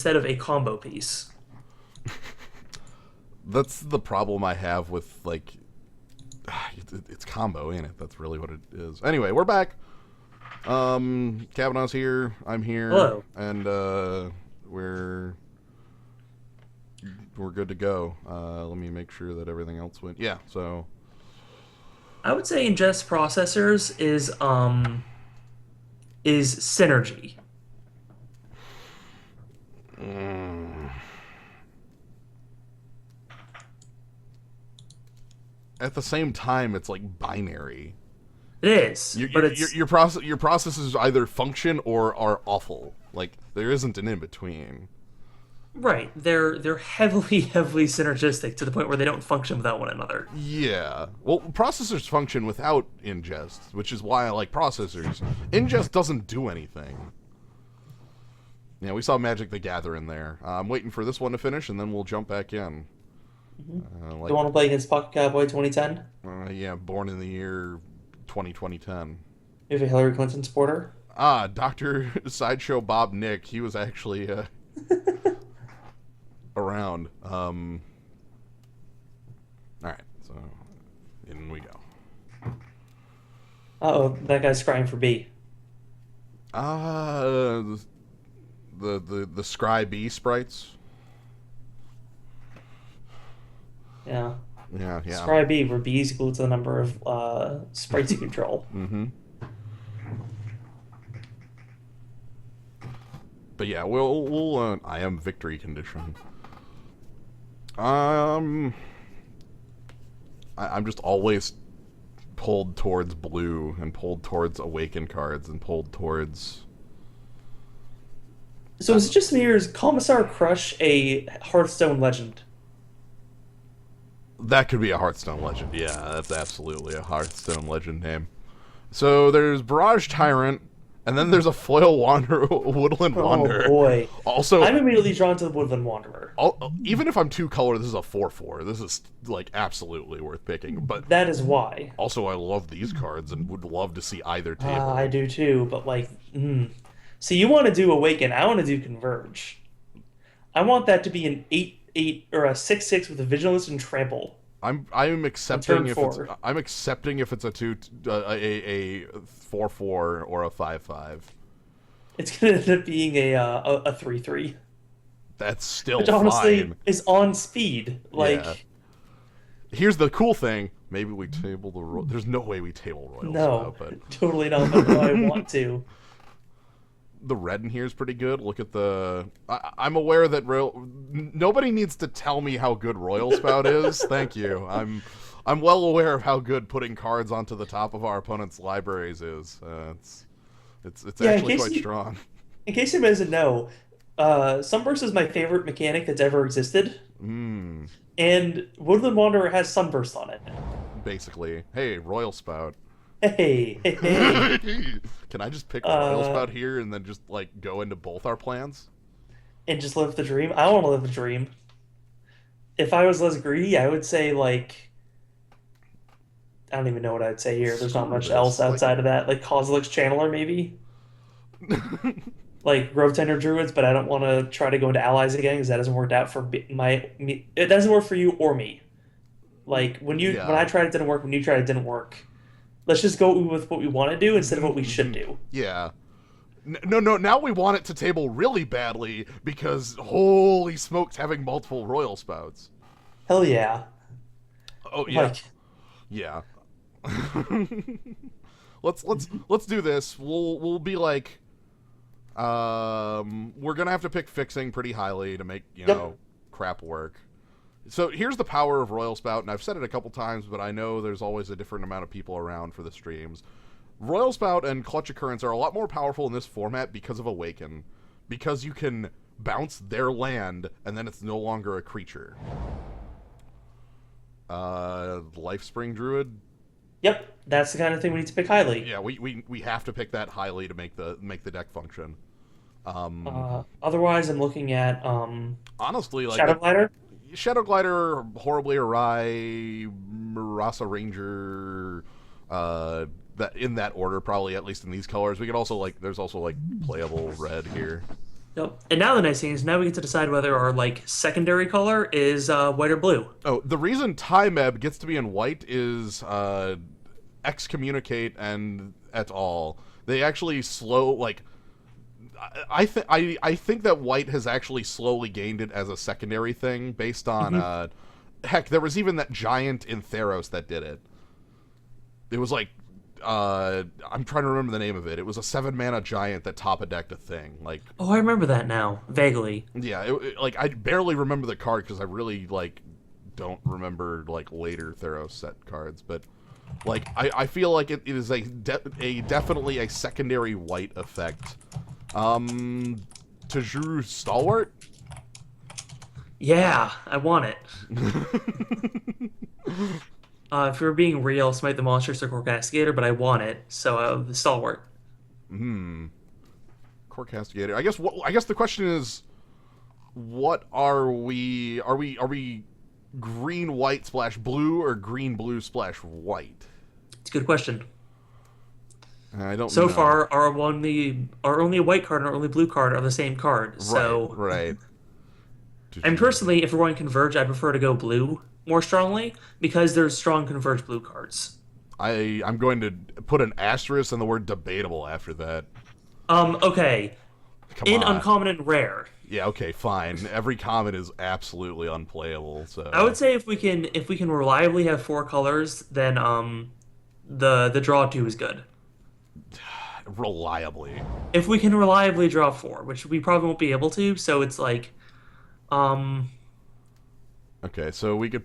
instead of a combo piece. That's the problem I have with, like, it's combo, ain't it? That's really what it is. Anyway, we're back. Kavanaugh's here. I'm here, Hello. and we're good to go. Let me make sure that everything else went. Yeah. So, I would say ingest processors is synergy. mm, at the same time, it's like binary. It is, but it's Your processes either function or are awful. Like there isn't an in between. right. They're heavily heavily synergistic to the point where they don't function without one another. Yeah. Well, processors function without ingest, which is why I like processors. Ingest doesn't do anything. Yeah, we saw Magic the Gathering there. I'm waiting for this one to finish, and then we'll jump back in. You want to play against Pocket Cowboy 2010? Yeah, born in the year 2010. If a Hillary Clinton supporter? Dr. Sideshow Bob Nick, he was actually around. Alright, so in we go. Uh-oh, that guy's crying for B. Uh, the Scry B sprites. Yeah. Yeah. Scry B, where B is equal to the number of sprites you control. Mm-hmm. But yeah, we'll I am victory condition. I'm just always pulled towards blue and pulled towards awaken cards and pulled towards. So is it just me, or is Commissar Crush a Hearthstone legend? That could be a Hearthstone legend. Yeah, that's absolutely a Hearthstone legend name. So there's Barrage Tyrant, and then there's a Foil Wanderer, Woodland Wanderer. Oh boy. Also, I'm immediately drawn to the Woodland Wanderer. even if I'm two color, this is a 4/4. This is like absolutely worth picking. But That is why. also, I love these cards and would love to see either table. I do too, but like, So you want to do Awaken, I want to do Converge. I want that to be an 8/8 or a 6/6 with a Vigilance and Trample. I'm accepting if it's a 4/4 or a 5/5. It's gonna end up being a 3/3, That's still which honestly fine. is on speed. Like, Yeah. Here's the cool thing. Maybe we table the. There's no way we table Royal no, Spout, but totally not. But I want to. the red in here is pretty good. Look at the. I'm aware that nobody needs to tell me how good Royal Spout is. Thank you. I'm well aware of how good putting cards onto the top of our opponent's libraries is. It's actually quite strong. In case anybody doesn't know, Sunburst is my favorite mechanic that's ever existed. And Woodland Wanderer has Sunburst on it. Basically, hey, Royal Spout. Hey. Can I just pick Royal Spout here and then just like go into both our plans? And just live the dream? I want to live the dream. If I was less greedy, I would say like I don't even know what I'd say here. There's not much else outside of that. Like Kozilek's Channeler, maybe? Like Grove Tender Druids, but I don't want to try to go into allies again because that hasn't worked out for me. It doesn't work for you or me. Like when I tried it didn't work. When you tried it didn't work. Let's just go with what we want to do instead of what we should do. Yeah. No. Now we want it to table really badly because holy smokes, having multiple Royal Spouts. Hell yeah. Oh yeah. Like, yeah. Let's do this. We'll be like, we're gonna have to pick fixing pretty highly to make crap work. So here's the power of Royal Spout, and I've said it a couple times, but I know there's always a different amount of people around for the streams. Royal Spout and Clutch Occurrence are a lot more powerful in this format because of Awaken, because you can bounce their land, and then it's no longer a creature. Lifespring Druid. Yep, that's the kind of thing we need to pick highly. Yeah, we have to pick that highly to make the deck function. Otherwise, I'm looking at honestly, like Shadow Glider. Shadow Glider, Horribly Awry, Rasa Ranger, that in that order, probably at least in these colors. We could also there's also playable red here. Yep. And now the nice thing is now we get to decide whether our like secondary color is white or blue. Oh, the reason Time gets to be in white is excommunicate and et al. They actually slow like I think that white has actually slowly gained it as a secondary thing based on Hmm. heck, there was even that giant in Theros that did it. It was like I'm trying to remember the name of it. It was a 7-mana giant that top decked a thing. Like Oh, I remember that now, vaguely. yeah, like I barely remember the card because I really like don't remember like later Theros set cards, but like I feel like it is a definitely a secondary white effect. Tajuru Stalwart. Yeah, I want it. If we're being real, Smite the Monster Circle Cascadator, but I want it, so the Stalwart. Hmm. Core Castigator. I guess the question is, what are we? Are we green white splash blue or green blue splash white? It's a good question. I don't So know. far, our only white card and our only blue card are the same card. Right, So, right. and personally, if we're going converge, I prefer to go blue more strongly because there's strong converge blue cards. I'm going to put an asterisk and the word debatable after that. Okay. Come In on. uncommon and rare, Yeah, okay, fine. Every comet is absolutely unplayable. I So would say if we can reliably have four colors, then the draw two is good. reliably. If we can reliably draw four, which we probably won't be able to, so it's like um Okay, so we could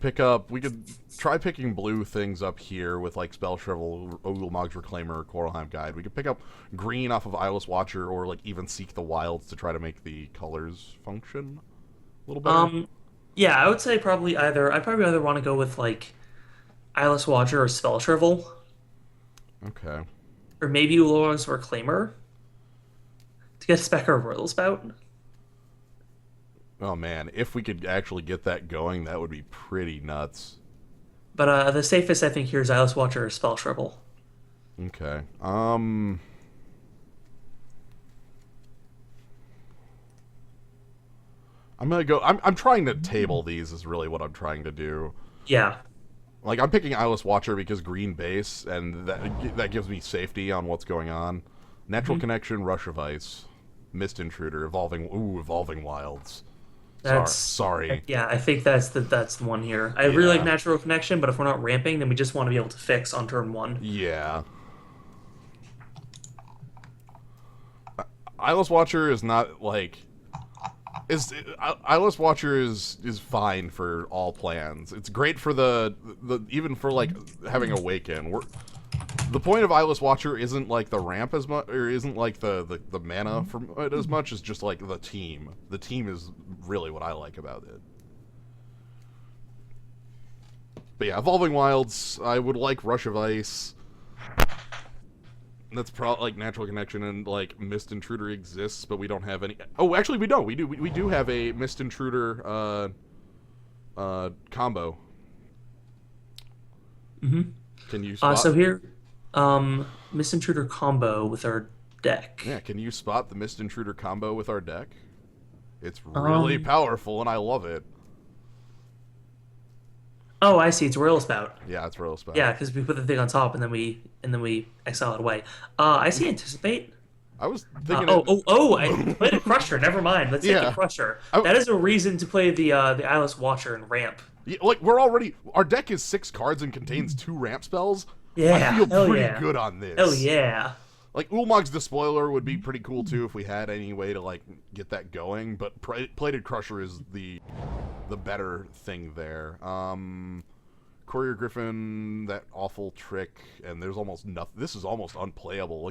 try picking blue things up here with like Spell Shrivel, Ogulmog's Reclaimer, or Coralheim Guide. We could pick up green off of Eyeless Watcher, or like even Seek the Wilds to try to make the colors function a little better. um yeah, I would say probably either I'd probably either want to go with like Eyeless Watcher or Spell Shrivel, Okay. or maybe Ulor's Reclaimer to get Specker Royal Spout. Oh man, if we could actually get that going, that would be pretty nuts. But the safest I think here is Eyeless Watcher or Spell Shrivel. Okay. I'm gonna go. I'm trying to table these. Is really what I'm trying to do. Yeah. Like I'm picking Eyeless Watcher because green base, and that gives me safety on what's going on. Natural Mhm. Connection, Rush of Ice, Mist Intruder, Evolving Wilds. That's Sorry. yeah, I think that's the one here. I really like Yeah. Natural Connection, but if we're not ramping, then we just want to be able to fix on turn one. Yeah. Eyeless Watcher is not like is Eyeless Watcher is fine for all plans. It's great for the even for like having Awaken. The point of Eyeless Watcher isn't like the ramp as much, or isn't like the mana from it as much as just like the team. The team is really what I like about it. But yeah, Evolving Wilds, I would like Rush of Ice. That's probably like Natural Connection, and like Mist Intruder exists, but we don't have any. Oh, actually, we don't. We do have a Mist Intruder combo. Hmm. Can you spot? So here, Miss Intruder combo with our deck. Yeah, can you spot the Mist Intruder combo with our deck? It's really Um, powerful, and I love it. oh, I see. It's Royal Spout. Yeah, it's real spell. Yeah, because we put the thing on top and then we exile it away. I see Anticipate. I was thinking. I played a Crusher. Never mind. Let's take a Yeah. Crusher. I, That is a reason to play the Eyeless Watcher and ramp. yeah, like our deck is 6 cards and contains 2 ramp spells. I Yeah, feel hell pretty yeah. good on this. Hell yeah. Like Ulmog's Despoiler would be pretty cool too if we had any way to like get that going. But Plated Crusher is the better thing there. Courier Griffin, that awful trick, and there's almost nothing. This is almost unplayable.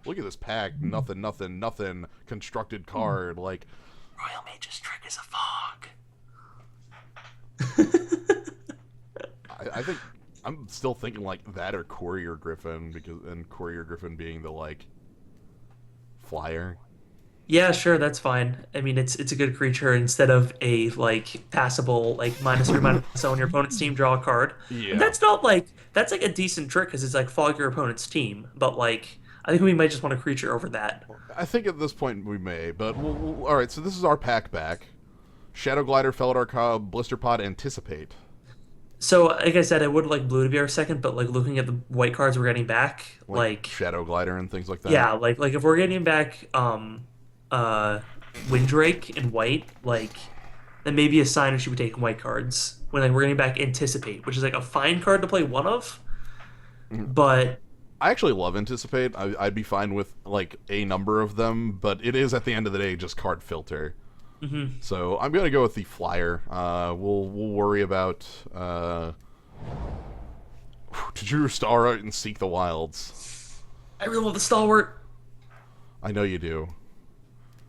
Look at this pack. Nothing. Constructed card. Like Royal Mage's trick is a fog. I think I'm still thinking like that or Courier Griffin and Courier Griffin being the like flyer. Yeah, sure, that's fine. I mean, it's a good creature instead of a like passable like -3 -0 on your opponent's team, draw a card. And Yeah. that's not like that's like a decent trick because it's like fog your opponent's team. But like I think we might just want a creature over that. I think at this point we may, but all right. So this is our pack back: Shadow Glider, Felidar Cob, Blister Pod, Anticipate. So, like I said, I would like blue to be our second, but like looking at the white cards we're getting back, Like like Shadow Glider and things like that. yeah, like if we're getting back uh Windrake in white, like then maybe a sign we should be taking white cards. When like we're getting back Anticipate, which is like a fine card to play one of, but I actually love Anticipate. I'd be fine with like a number of them, but it is at the end of the day just card filter. mhm. So I'm gonna go with the flyer. We'll worry about to drew Star Out and Seek the Wilds. I really love the Stalwart. I know you do.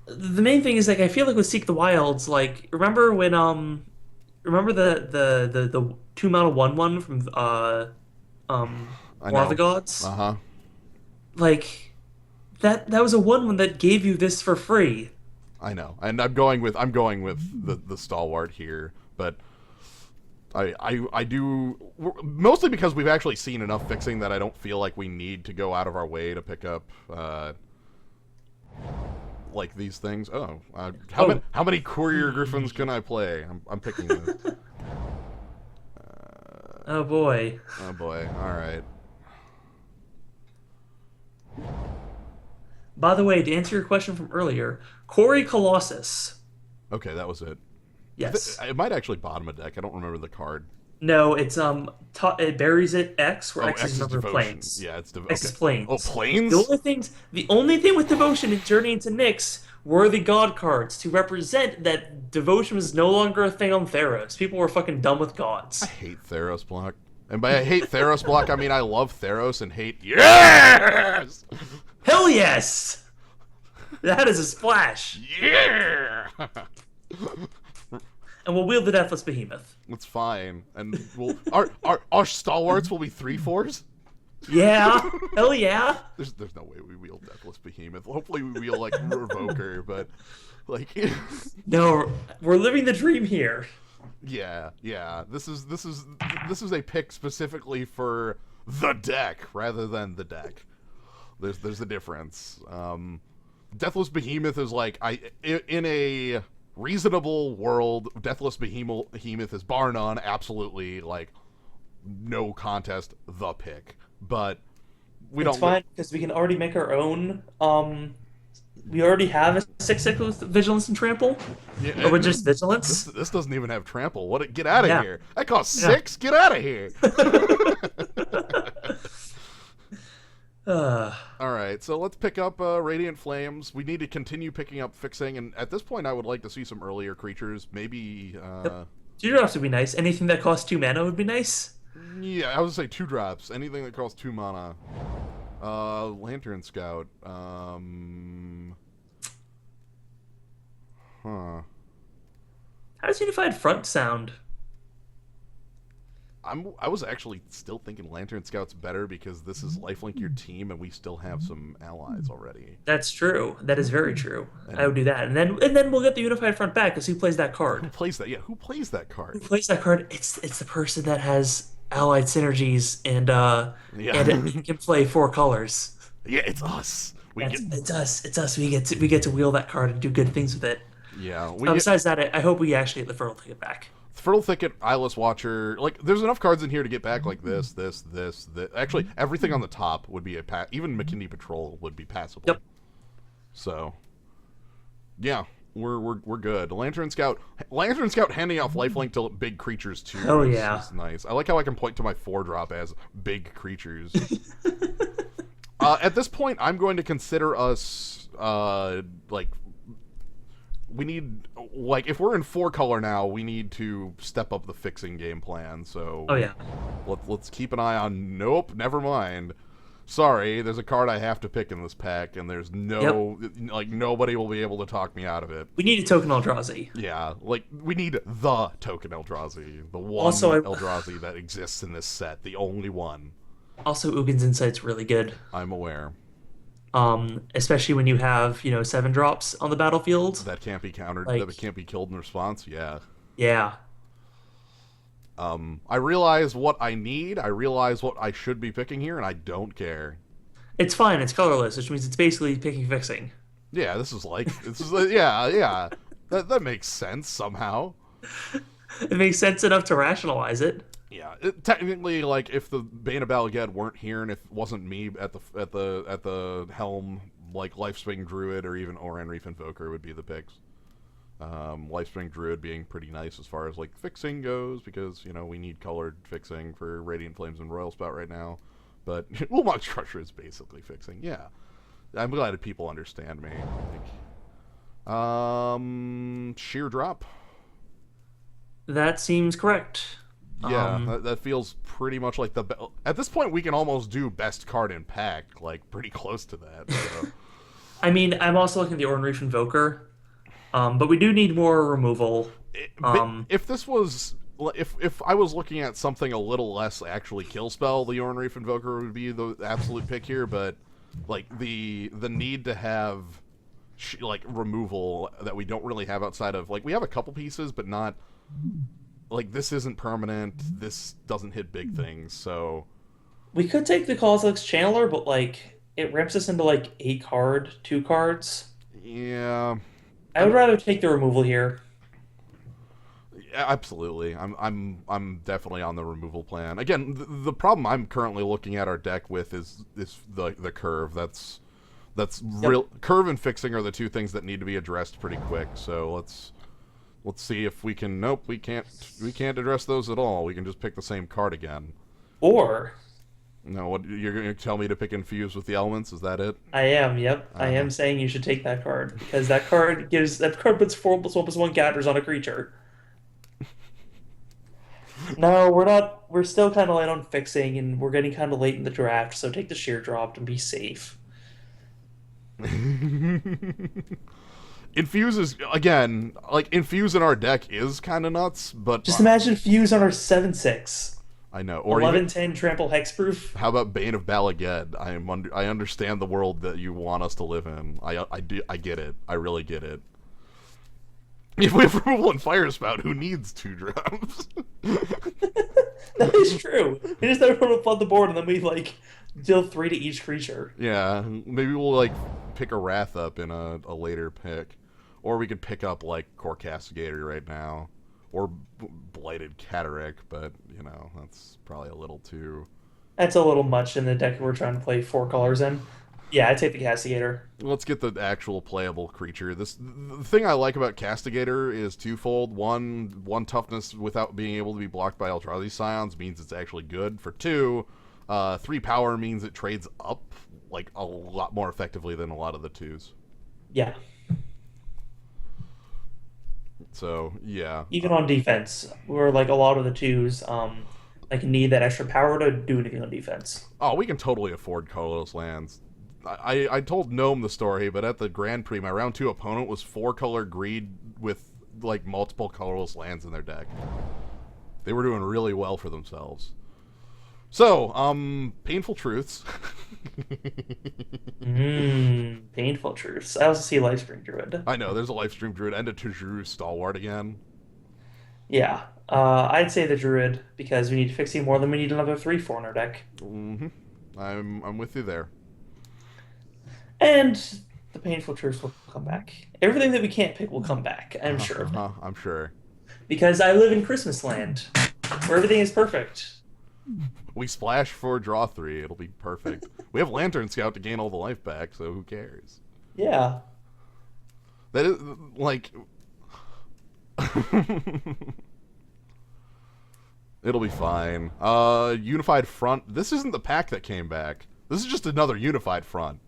The main thing is like I feel like with Seek the Wilds, like remember when remember the 2 mana 1/1 from I War of the know. Gods? Uh-huh. Like that was a 1/1 that gave you this for free. I know. And I'm going with the stalwart here, but I do mostly because we've actually seen enough fixing that I don't feel like we need to go out of our way to pick up like these things. Oh, how many Courier Griffins can I play? I'm picking this. Oh boy. Oh boy. All right. By the way, to answer your question from earlier, Corey Colossus. Okay, that was it. Yes. It might actually bottom a deck. I don't remember the card. No, it's it buries it X, where Oh, X X is is number of devotion. planes. Yeah, it's X is okay. planes. Oh, planes? The only thing with devotion in Journey into Nyx were the god cards to represent that devotion was no longer a thing on Theros. People were fucking done with gods. I hate Theros block. And by I hate Theros block, I mean I love Theros and hate yes! Hell yes! That is a splash. Yeah! And we'll wield the Deathless Behemoth. It's fine. And we'll our stalwarts will be 3/4s? Yeah. Hell yeah. There's no way we wield Deathless Behemoth. Hopefully we wield like Revoker, but like No, we're living the dream here. yeah. This is a pick specifically for the deck rather than the deck. There's a difference. Deathless Behemoth is like in a reasonable world, Deathless Behemoth is bar none, absolutely like no contest the pick. But It's fine because we can already make our own. We already have a 6/6 with Vigilance and Trample, yeah, or with just Vigilance. This doesn't even have trample. What? Get out of Yeah. here! That costs 6. Get out of here! Uh, All right, so let's pick up Radiant Flames. We need to continue picking up fixing, and at this point, I would like to see some earlier creatures. Maybe, Teardrops would be nice. Anything that costs 2 mana would be nice. yeah, I would say 2 drops. Anything that costs 2 mana. Lantern Scout. Huh. How does Unified Front sound? I was actually still thinking Lantern Scout's better because this is lifelink your team, and we still have some allies already. That's true. That is very true. I would do that, and then we'll get the Unified Front back because who plays that Who card? plays that? Yeah, who plays that card? Who plays that card? It's the person that has allied synergies and Yeah. and can play 4 colors. Yeah, it's us. It's us. It's us. We get to wield that card and do good things with it. Yeah. Besides that, I hope we actually get the Fertile Ticket back. Fertile Thicket, Eyeless Watcher, like there's enough cards in here to get back like this. Actually, everything on the top would be even McKinney Patrol would be passable. Yep. So, yeah, we're good. Lantern Scout handing off lifelink to big creatures too. Oh yeah, is nice. I like how I can point to my 4-drop as big creatures. At this point, I'm going to consider us like. We need, like, if we're in 4-color now, we need to step up the fixing game plan, so... oh yeah. Let's keep an eye on... Nope, never mind. Sorry, there's a card I have to pick in this pack, and there's no... Yep. Like, nobody will be able to talk me out of it. We need a token Eldrazi. Yeah, like, we need the token Eldrazi. The one Eldrazi that exists in this set. The only one. Also, Ugin's Insight's really good. I'm aware. Especially when you have, 7 drops on the battlefield. That can't be countered, like, that can't be killed in response, yeah. Yeah. I realize what I need, I realize what I should be picking here, and I don't care. It's fine. It's colorless, which means it's basically picking fixing. Yeah, yeah. That makes sense somehow. It makes sense enough to rationalize it. Yeah, technically, like if the Bane of Balaged weren't here and if it wasn't me at the helm, like Lifespring Druid or even Oran Reef Invoker would be the picks. Lifespring Druid being pretty nice as far as like fixing goes because we need colored fixing for Radiant Flames and Royal Spout right now, but Ulamog Crusher is basically fixing. Yeah, I'm glad that people understand me. Sheer Drop. That seems correct. Yeah, that feels pretty much like at this point we can almost do best card in pack, like pretty close to that. So. I mean, I'm also looking at the Oran Reef Invoker, but we do need more removal. If this was, if I was looking at something a little less actually kill spell, the Oran Reef Invoker would be the absolute pick here. But like the need to have like removal that we don't really have outside of like we have a couple pieces, but not. Like, this isn't permanent. This doesn't hit big things, so... We could take the Kozilek's Channeler, but, like, it ramps us into, like, a card, 2 cards. Yeah. I would rather take the removal here. Yeah, absolutely. I'm definitely on the removal plan. Again, the problem I'm currently looking at our deck with is the curve. That's real... Curve and fixing are the two things that need to be addressed pretty quick, so Let's see if we can. Nope, we can't address those at all. We can just pick the same card again. Or no, what you're going to tell me to pick Infuse with the elements? Is that it? I am. Yep, I am saying you should take that card because that card puts 4+1+1 counters on a creature. No, we're not. We're still kind of light on fixing, and we're getting kind of late in the draft. So take the sheer drop and be safe. Infuse is again like Infuse in our deck is kind of nuts, but just imagine Fuse on our 7/6. I know, or 11/10 trample hexproof. How about Bane of Balaged? I understand the world that you want us to live in. I get it. I really get it. If we have removal and Fire Spout, who needs 2 drops? That is true. We just never put to flood the board, and then we like deal 3 to each creature. Yeah, maybe we'll like pick a Wrath up in a later pick. Or we could pick up, like, Core Castigator right now. Or Blighted Cataract, but, that's probably a little too... That's a little much in the deck we're trying to play 4 colors in. Yeah, I'd take the Castigator. Let's get the actual playable creature. The thing I like about Castigator is twofold. One toughness without being able to be blocked by Eldrazi Scions means it's actually good. For 2, 3 power means it trades up, like, a lot more effectively than a lot of the 2s. Yeah. So, yeah. Even on defense, where like a lot of the 2s, like need that extra power to do anything on defense. Oh, we can totally afford colorless lands. I told Gnome the story, but at the Grand Prix, my round 2 opponent was 4-color Greed with like multiple colorless lands in their deck. They were doing really well for themselves. So, painful truths. Painful truths. I also see Lifespring Druid. I know, there's a Lifespring Druid and a Tajuru Stalwart again. Yeah, I'd say the Druid because we need fixing more than we need another 3/4 in our deck. Mm-hmm. I'm with you there. And the painful truths will come back. Everything that we can't pick will come back. I'm sure of that. I'm sure. Because I live in Christmas land, where everything is perfect. We splash for draw 3. It'll be perfect. We have Lantern Scout to gain all the life back, so who cares? Yeah. That is, like... It'll be fine. Unified Front. This isn't the pack that came back. This is just another Unified Front.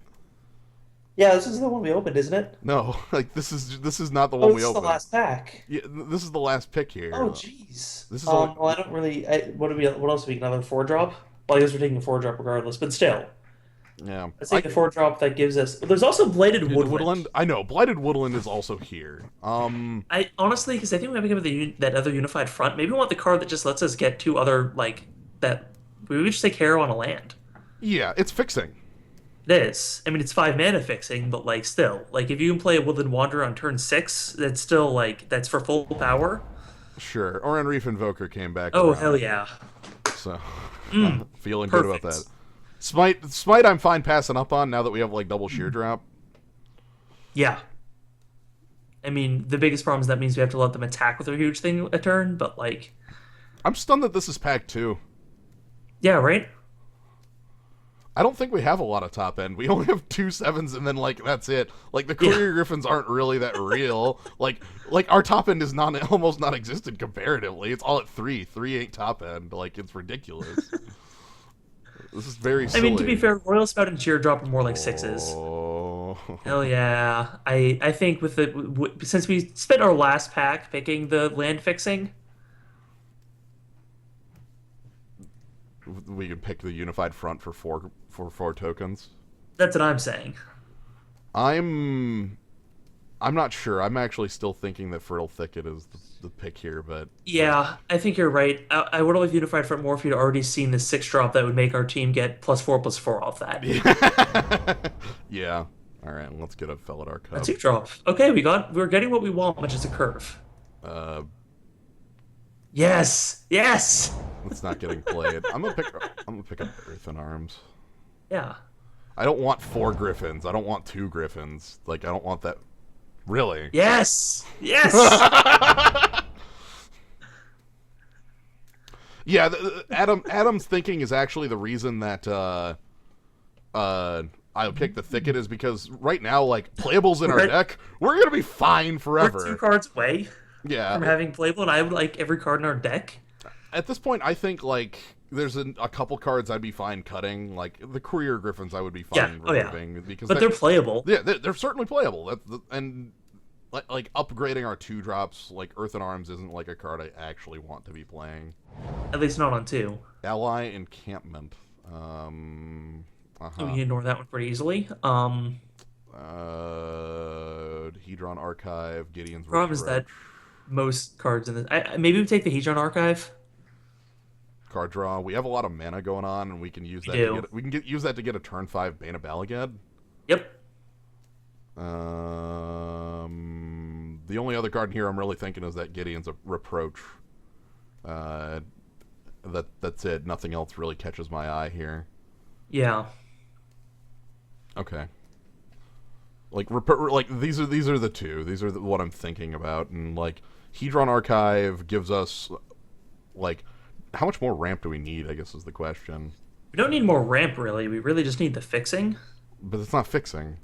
Yeah, this is the one we opened, isn't it? No, like this is not the one we opened. Oh, this is the last pack. Yeah, this is the last pick here. Oh, jeez. This is well, I don't really. What else do we get? Another 4-drop? Well, I guess we're taking a 4-drop regardless, but still. Yeah. Let's take the 4-drop that gives us. There's also Blighted Woodland. I know Blighted Woodland is also here. I honestly, because I think we have to give that other Unified Front. Maybe we want the card that just lets us get 2 other like that. We would just take Harrow on a land. Yeah, it's fixing. It is. I mean, it's 5 mana fixing, but like still, like if you can play a Woodland Wanderer on turn 6, that's still like that's for full power. Sure. Oran Reef Invoker came back. Oh around. hell yeah! So feeling perfect. Good about that. Smite, I'm fine passing up on now that we have like double sheer drop. Yeah. I mean, the biggest problem is that means we have to let them attack with a huge thing a turn, but like, I'm stunned that this is pack 2. yeah, right? I don't think we have a lot of top end. We only have 2 7s, and then like that's it. Like the Courier Griffins aren't really that real. like our top end is almost non-existent comparatively. It's all at 3. 3 ain't top end. Like it's ridiculous. This is very silly. I mean, to be fair, Royal Spout and Cheer Drop are more like 6s. Oh. Hell yeah. I think with since we spent our last pack picking the land fixing, We can pick the unified front for four tokens. that's what I'm saying. I'm not sure. I'm actually still thinking that Fertile Thicket is the pick here, but Yeah, I think you're right. I would have unified front more if you'd already seen the 6 drop that would make our team get +4/+4 off that. yeah. All right, let's get a Felidar Cub. A 2 drop. Okay, we're getting what we want, which is a curve. Yes, yes. It's not getting played. I'm gonna pick up Earthen Arms. Yeah. I don't want 4 Griffins. I don't want 2 Griffins. Like I don't want that. Really? Yes, yes. Yeah, Adam's thinking is actually the reason that I picked the Thicket is because right now, like playables in our deck, we're gonna be fine forever. We're 2 cards away. Yeah. From having playable, and I would like every card in our deck. At this point, I think like there's a couple cards I'd be fine cutting. Like the Courier Griffins, I would be fine removing because but they're playable. Yeah, they're certainly playable. And like upgrading our 2 drops, like Earthen Arms, isn't like a card I actually want to be playing. At least not on 2. Ally Encampment. We can ignore that one pretty easily. Hedron Archive, Gideon's Problem is that most cards in this. Maybe we take the Hedron Archive. Card draw. We have a lot of mana going on, and we can use that. Use that to get a turn 5 Bane of Balagad. Yep. The only other card here I'm really thinking is that Gideon's a Reproach. That's it. Nothing else really catches my eye here. Yeah. Okay. Like these are the 2. These are what I'm thinking about, and like Hedron Archive gives us like how much more ramp do we need? I guess is the question. We don't need more ramp really. We really just need the fixing. But it's not fixing.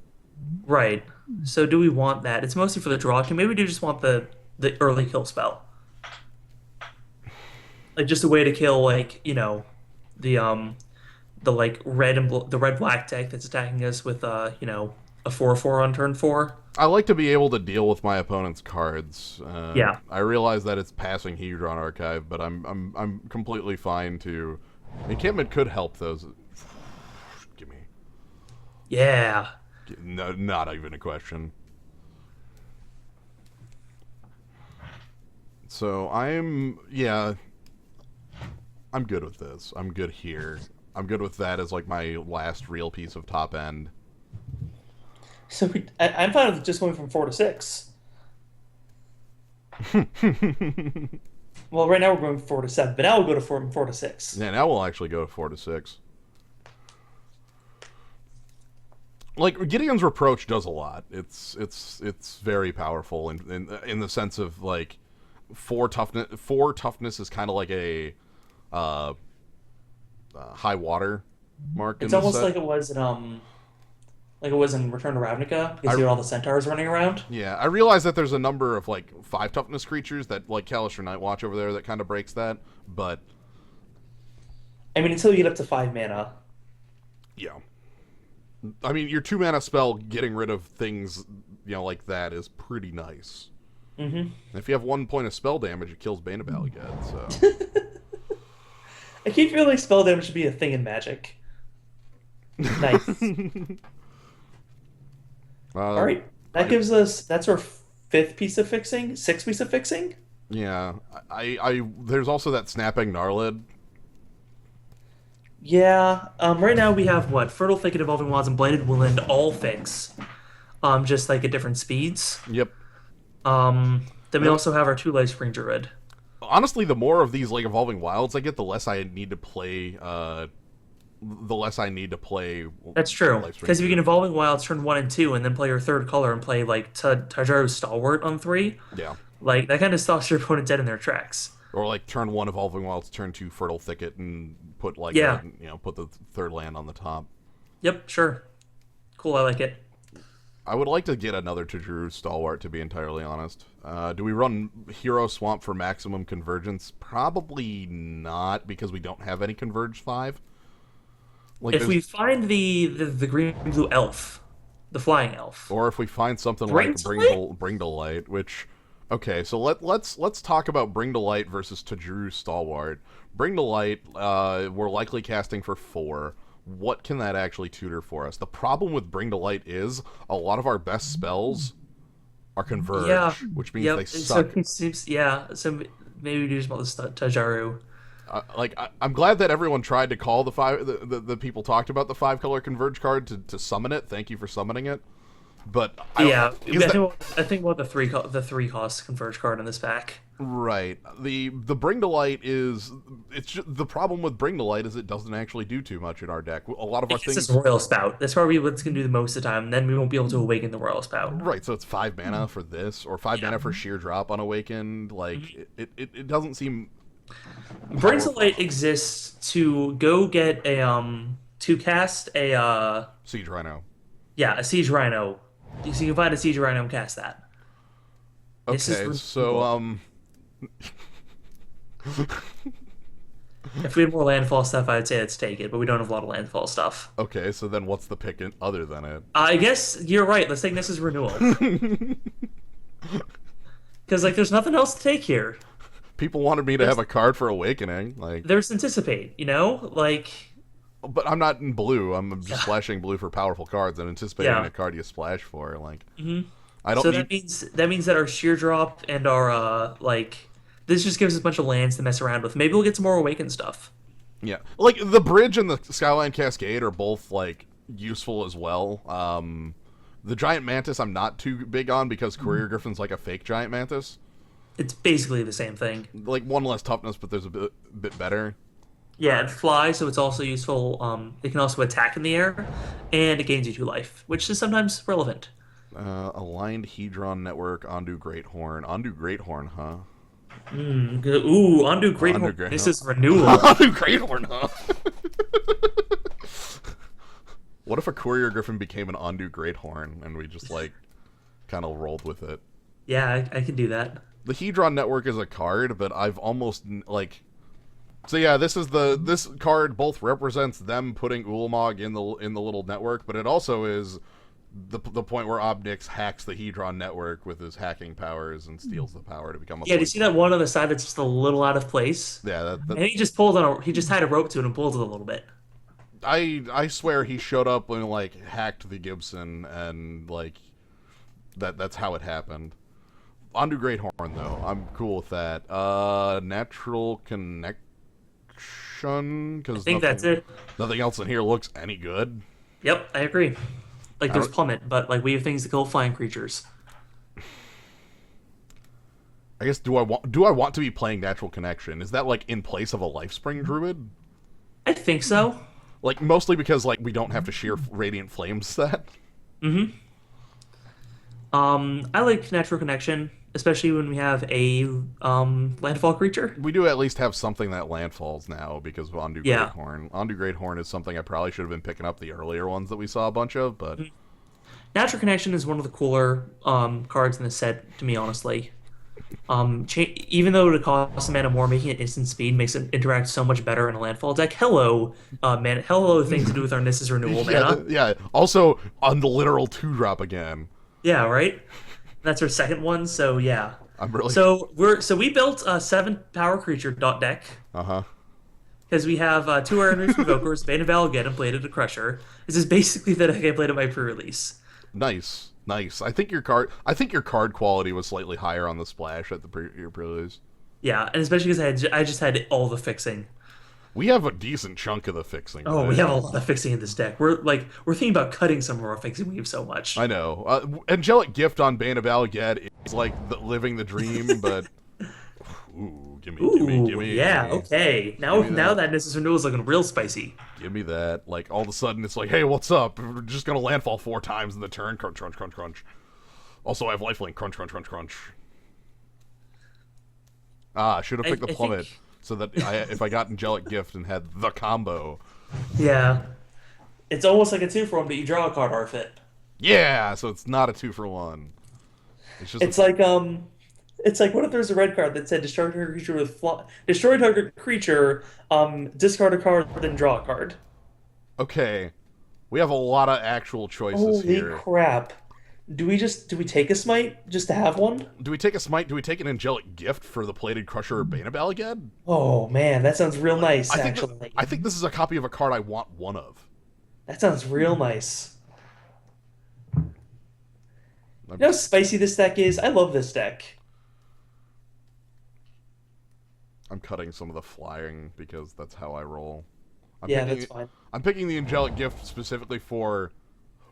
Right. So do we want that? It's mostly for the draw. Maybe we do just want the early kill spell. Like just a way to kill like, the like the red black deck that's attacking us with a 4/4 on turn 4. I like to be able to deal with my opponent's cards. Yeah. I realize that it's passing Hedron Archive, but I'm completely fine to. Encampment could help those. Give me. Yeah. No, not even a question. So I'm good with this. I'm good here. I'm good with that as like my last real piece of top end. So I'm fine with just going from 4 to 6. Well, right now we're going from 4 to 7, but now we'll go to 4 to 6. Yeah, now we'll actually go 4 to 6. Like Gideon's Reproach does a lot. It's very powerful in the sense of like 4 toughness. 4 toughness is kind of like a high water mark. It's almost like it was in Return to Ravnica because you had all the centaurs running around. Yeah, I realize that there's a number of like 5 toughness creatures that like Kalister Nightwatch over there that kind of breaks that, but I mean until you get up to 5 mana. Yeah. I mean, your 2 mana spell getting rid of things, like that is pretty nice. Mm-hmm. If you have 1 point of spell damage, it kills Bane of Balagad, so. I keep feeling like spell damage should be a thing in Magic. Nice. All right, that's our 5th piece of fixing, 6th piece of fixing. Yeah, I there's also that Snapping Gnarlid. Yeah, right now we have Fertile Thicket, Evolving Wilds, and Blighted Woodland all fix, just like at different speeds. Yep. Then we also have our 2 Lifespring Druid. Honestly, the more of these like Evolving Wilds I get, the less I need to play the less I need to play That's true. Lifespring Because if you can 2. Evolving Wilds turn 1 and 2 and then play your third color and play like Tajaru Stalwart on 3, Yeah. like that kind of stops your opponent dead in their tracks. Or like turn 1 Evolving Wilds, turn 2 Fertile Thicket, and put like Yeah. put the third land on the top. Yep, sure. Cool, I like it. I would like to get another Tajuru Stalwart, to be entirely honest. Do we run Hero Swamp for maximum convergence? Probably not, because we don't have any Converge 5. Like, If we find the green blue elf, the flying elf. or if we find something Bring like to Light? Bring to Light, which, okay, so let's talk about Bring to Light versus Tajuru Stalwart. Bring to Light, we're likely casting for 4. What can that actually tutor for us? The problem with Bring to Light is a lot of our best spells are Converge, Yeah. which means Yep. they So suck. it seems, yeah. So maybe we do just about this Tajaru. I'm glad that everyone tried to call the people talked about the 5-color Converge card to summon it. Thank you for summoning it. But Yeah, I think about the three cost Converge card in this pack. right. The Bring to Light is the problem with Bring to Light is it doesn't actually do too much in our deck. A lot of our It's things. this Royal Spout. That's probably what's gonna do the most of the time. And then we won't be able to awaken the Royal Spout. Right, so it's 5 mana for this, or 5 mana for Sheer Drop Unawakened. Like it doesn't seem. Bring to Light exists to go get a to cast a Siege Rhino. a Siege Rhino. So you can find a Siege Rhino and cast that. This is Okay, really so cool. If we had more landfall stuff, I'd say let's take it, but we don't have a lot of landfall stuff. okay, so then what's the pick other than it? I guess you're right. Let's take this as renewal. Because like, there's nothing else to take here. People wanted me to have a card for Awakening, like, There's Anticipate, like but I'm not in blue. I'm just splashing blue for powerful cards and anticipating Yeah. a card you splash for. Like, Mhm. I don't So need. that means that our sheer drop and our this just gives us a bunch of lands to mess around with. Maybe we'll get some more awakened stuff. Yeah, like the bridge and the Skyline Cascade are both like useful as well. The Giant Mantis I'm not too big on because Courier Griffin's like a fake Giant Mantis. It's basically the same thing. Like one less toughness, but there's a bit better. Yeah, it flies, so it's also useful. It can also attack in the air, and it gains you 2 life, which is sometimes relevant. Aligned Hedron Network, Ondu Greathorn. Ondu Greathorn, huh? Good. Ooh, undo Great Ondu Horn. Greathorn. This is renewal. Ondu Greathorn, huh? What if a Courier Griffin became an Ondu Greathorn and we just like kind of rolled with it? Yeah, I can do that. The Hedron Network is a card, but I've almost like. So yeah, this card both represents them putting Ulamog in the little network, but it also is the point where Obnix hacks the Hedron Network with his hacking powers and steals the power to become a. Yeah, do you see that one on the side that's just a little out of place? Yeah, And he just pulled he just tied a rope to it and pulled it a little bit. I swear he showed up and like hacked the Gibson and like that's how it happened. Ondu Greathorn though, I'm cool with that. Natural Connection, because I think that's it. nothing else in here looks any good. Yep, I agree. Like there's don't- plummet, but like we have things to kill flying creatures. I guess do I want to be playing Natural Connection? Is that like in place of a Lifespring Druid? I think so. Like mostly because like we don't have to sheer Radiant Flames that. I like Natural Connection, especially when we have a landfall creature. We do at least have something that landfalls now because of Ondu Yeah. Greathorn. Ondu Greathorn is something I probably should have been picking up the earlier ones that we saw a bunch of, but Natural Connection is one of the cooler cards in the set, to me, honestly. Even though it costs a mana more, making it instant speed makes it interact so much better in a landfall deck. Hello, man. Hello, thing to do with our Nissa's Renewal mana. yeah. Also on the literal 2-drop again. Yeah, right. That's our second one. So yeah. I'm really So we built a 7 power creature deck uh-huh. because we have 2 Iron Reach Provokers, Bane of Valget, and Bladed to Crusher. This is basically the deck I played at my pre-release. Nice. I think your card quality was slightly higher on the splash at your pre-release. Yeah, and especially because I just had all the fixing. We have a decent chunk of the fixing. Oh, today. we have a lot of fixing in this deck. We're thinking about cutting some of our fixing. We have so much. I know. Angelic Gift on Bane of Alged is like living the dream, but ooh, Ooh, yeah, gimme. okay. Give Now me now that. that Nessus Renewal is looking real spicy. Give me that. Like, all of a sudden, it's like, hey, what's up? We're just gonna landfall 4 times in the turn. Crunch, crunch, crunch, crunch. Also, I have lifelink. Crunch, crunch, crunch, crunch. Ah, I should have picked the I plummet. think So that if I got Angelic Gift and had the combo. yeah. It's almost like a two for one, but you draw a card, Arfit. Yeah, so it's not a 2-for-1. It's just a. It's like it's like what if there's a red card that said destroy target creature, discard a card, then draw a card. Okay. We have a lot of actual choices Holy here. crap. Do we take a smite just to have one? Do we take a smite? Do we take an Angelic Gift for the Plated Crusher or Banabal again? Oh man, that sounds real nice actually. I think this is a copy of a card I want one of. That sounds real nice. I'm, You know how spicy this deck is? I love this deck. I'm cutting some of the flying because that's how I roll. I'm Yeah, picking that's fine. I'm picking the Angelic Gift specifically for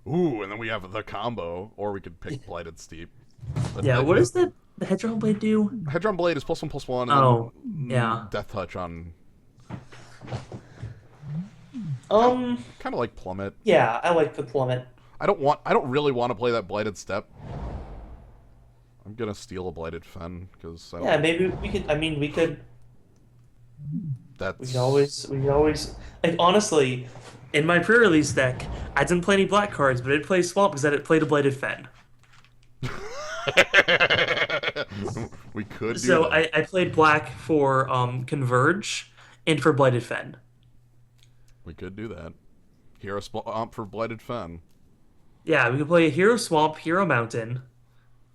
ooh, and then we have the combo, or we could pick Blighted Steep. Yeah, what does the Hedgehog Blade do? Hedron Blade is +1/+1, and Oh, then yeah. Death Touch on Um, kind of like Plummet. yeah, I like the plummet. I don't really want to play that Blighted Step. I'm gonna steal a Blighted Fen because I don't. Yeah, maybe we could. I mean, That's we could always. Like honestly, in my pre-release deck, I didn't play any black cards, but I did play Swamp because I did played a Bladed Fen. we could do So that. I played black for Converge and for Blighted Fen. We could do that. Hero Swamp for Blighted Fen. Yeah, we could play Hero Swamp, Hero Mountain,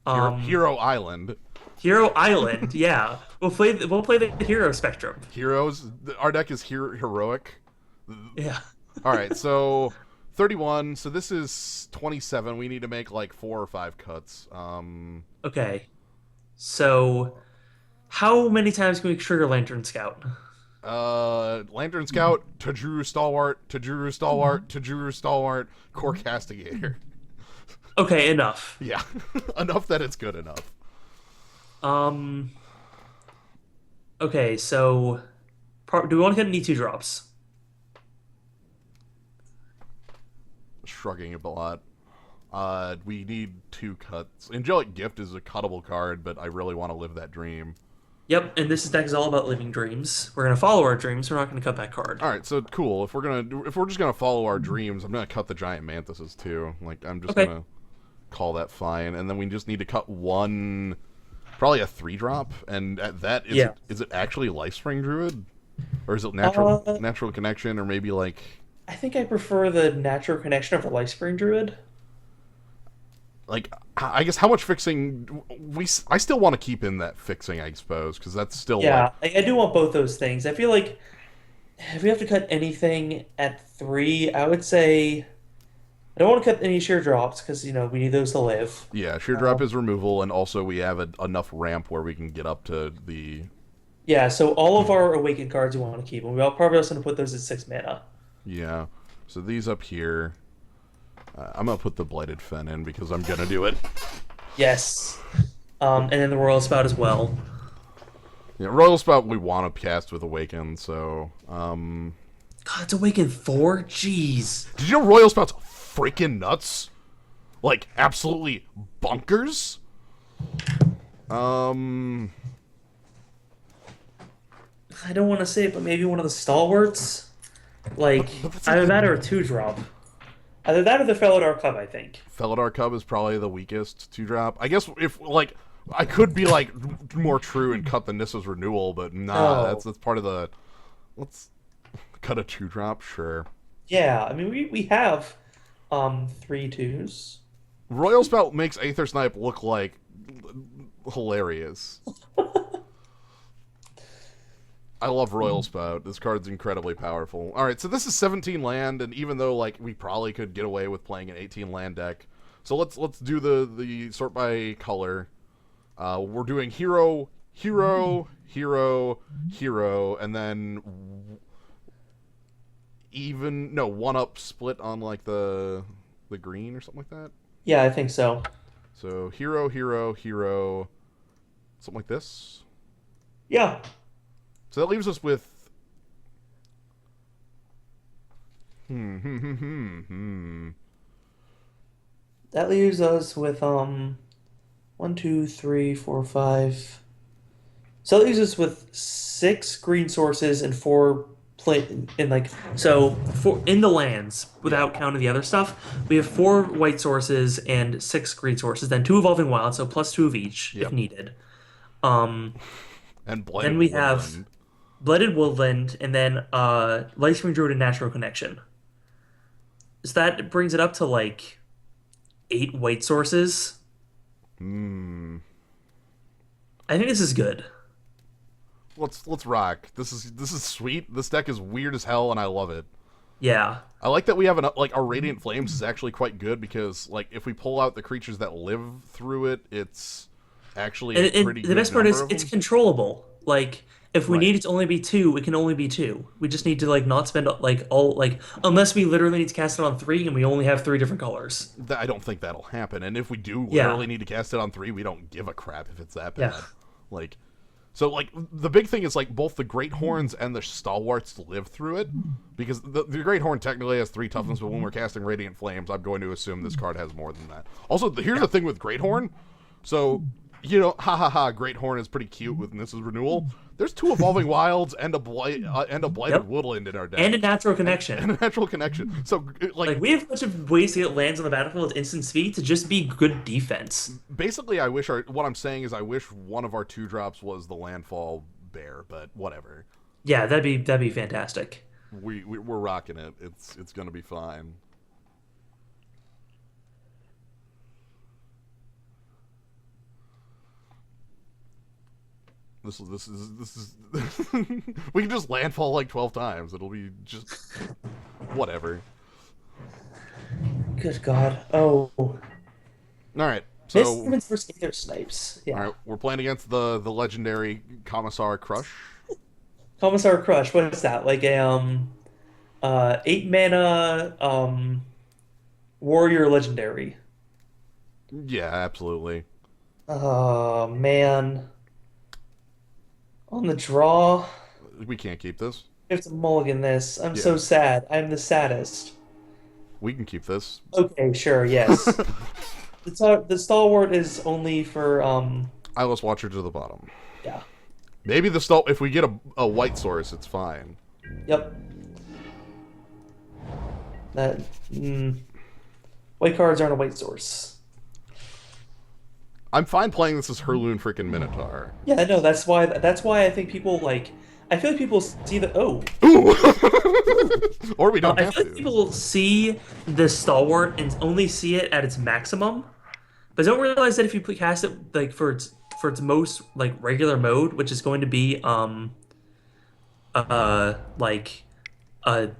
um, Hero Island. Hero Island. Yeah, we'll play the Hero Spectrum. Heroes. Our deck is heroic. Yeah. All right, so 31. So this is 27. We need to make like 4 or 5 cuts. Okay. So, how many times can we trigger Lantern Scout? Lantern Scout, Tajuru Stalwart, Tajuru Stalwart, Tajuru Stalwart, Core Castigator. Okay, enough. Yeah, enough that it's good enough. Um. Okay, so do we want to get any two drops? Shrugging a lot. We need 2 cuts. Angelic Gift is a cuttable card, but I really want to live that dream. Yep, and this deck is all about living dreams. We're gonna follow our dreams. We're not gonna cut that card. All right, so cool. If we're just gonna follow our dreams, I'm gonna cut the giant mantises too. Like I'm just Okay. gonna call that fine, and then we just need to cut one, probably a 3-drop. And at that, Yeah. is it actually Lifespring Druid, or is it Uh, natural connection, or maybe like I think I prefer the natural connection over Lifespring Druid. I guess how much fixing I still want to keep in that fixing, I suppose, because that's still like Yeah, I do want both those things. I feel like if we have to cut anything at 3, I would say I don't want to cut any sheer drops because we need those to live. yeah, sheer drop is removal, and also we have enough ramp where we can get up to the Yeah, so all of our awakened cards we want to keep, and we'll probably also want to put those at 6 mana. yeah. So these up here. I'm gonna put the Blighted Fen in because I'm gonna do it. Yes. And then the Royal Spout as well. Yeah, Royal Spout we want to cast with Awaken, so God, it's Awakened 4? Jeez. did you know Royal Spout's freaking nuts? Like absolutely bonkers? I don't want to say it, but maybe one of the stalwarts? Like, But that's either like that or a 2-drop. Either that or the Felidar Club, I think. Felidar Cub is probably the weakest 2-drop. I guess if like I could be like more true and cut the Nissa's Renewal, but nah, Oh. that's part of the let's cut a 2-drop, sure. Yeah, I mean, we have 3 twos. Royal Spout makes Aether Snipe look like hilarious. I love Royal Spout. This card's incredibly powerful. All right, so this is 17 land, and even though like we probably could get away with playing an 18 land deck, so let's do the sort by color. We're doing hero, hero, hero, hero, and then one up split on like the green or something like that. Yeah, I think so. So hero, hero, hero, something like this. Yeah. So that leaves us with. That leaves us with one, two, three, four, five. So that leaves us with six green sources and four play in like so for in the lands Yeah. without counting the other stuff. We have four white sources and six green sources, then two evolving wilds, so plus two of each if Yep. needed. Um, And then blighted we have woodland. Blooded Woodland, and then Lightspring Druid and Natural Connection. So that brings it up to like eight white sources. Hmm. I think this is good. Let's rock. This is sweet. This deck is weird as hell, and I love it. Yeah. I like that we have our Radiant Flames is actually quite good because like if we pull out the creatures that live through it, it's actually a And pretty the good best part number is of it's them. controllable. Like if we Right. need it to only be two, it can only be two. We just need to like not spend like all like unless we literally need to cast it on three and we only have three different colors. I don't think that'll happen. And if we do Yeah. literally need to cast it on 3, we don't give a crap if it's that Yeah. bad. Like, so like the big thing is like both the Great Horns and the Stalwarts live through it because the Great Horn technically has 3 toughness, but when we're casting Radiant Flames, I'm going to assume this card has more than that. Also, here's the thing with Great Horn. So, you know, ha ha ha, Great Horn is pretty cute with this is renewal. There's 2 Evolving Wilds and a blighted Yep. woodland in our deck. And a natural connection. And a natural connection. So Like we have a bunch of ways to get lands on the battlefield with instant speed to just be good defense. basically, what I'm saying is I wish one of our 2-drops was the Landfall Bear, but whatever. Yeah, that'd be fantastic. We're rocking it. It's gonna be fine. This is we can just landfall like 12 times. It'll be just whatever. Good God. Oh. All right. Miss So Simmons versus Aether Snipes. all Yeah. right, we're playing against the legendary Commissar Crush. Commissar Crush, what is that? Like a 8 mana warrior legendary. Yeah, absolutely. Oh man. On the draw, We can't keep this. I have to mulligan this. I'm Yeah. so sad. I'm the saddest. We can keep this. Okay, sure, yes. The stalwart is only for Eyeless Watcher to the bottom. yeah. Maybe if we get a white source, it's fine. Yep. That white cards aren't a white source. I'm fine playing this as Herloon freaking Minotaur. Yeah, no, that's why I think people like I feel like people see the Ooh! Or we don't I have feel like to. people see the stalwart and only see it at its maximum, but don't realize that if you cast it like for its most like regular mode, which is going to be like a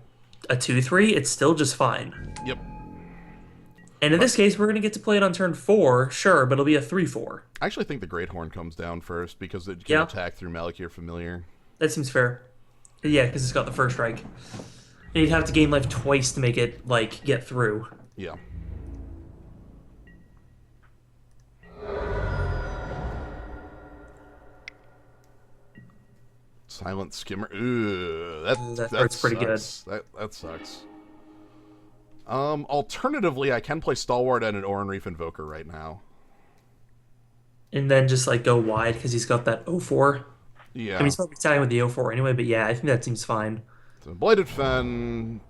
2/3, it's still just fine. Yep. And in this case, we're gonna get to play it on turn 4, sure, but it'll be a 3/4. I actually think the Great Horn comes down first because it can Yeah. attack through Malakir Familiar. That seems fair. Yeah, because it's got the first strike. And you'd have to gain life twice to make it like get through. Yeah. Silent Skimmer. Ooh, That hurts pretty good. That sucks. Alternatively, I can play Stalwart and an Oran Reef Invoker right now. And then just like go wide because he's got that 0/4. Yeah. I mean, he's probably starting with the 0/4 anyway, but yeah, I think that seems fine. So Blighted Fen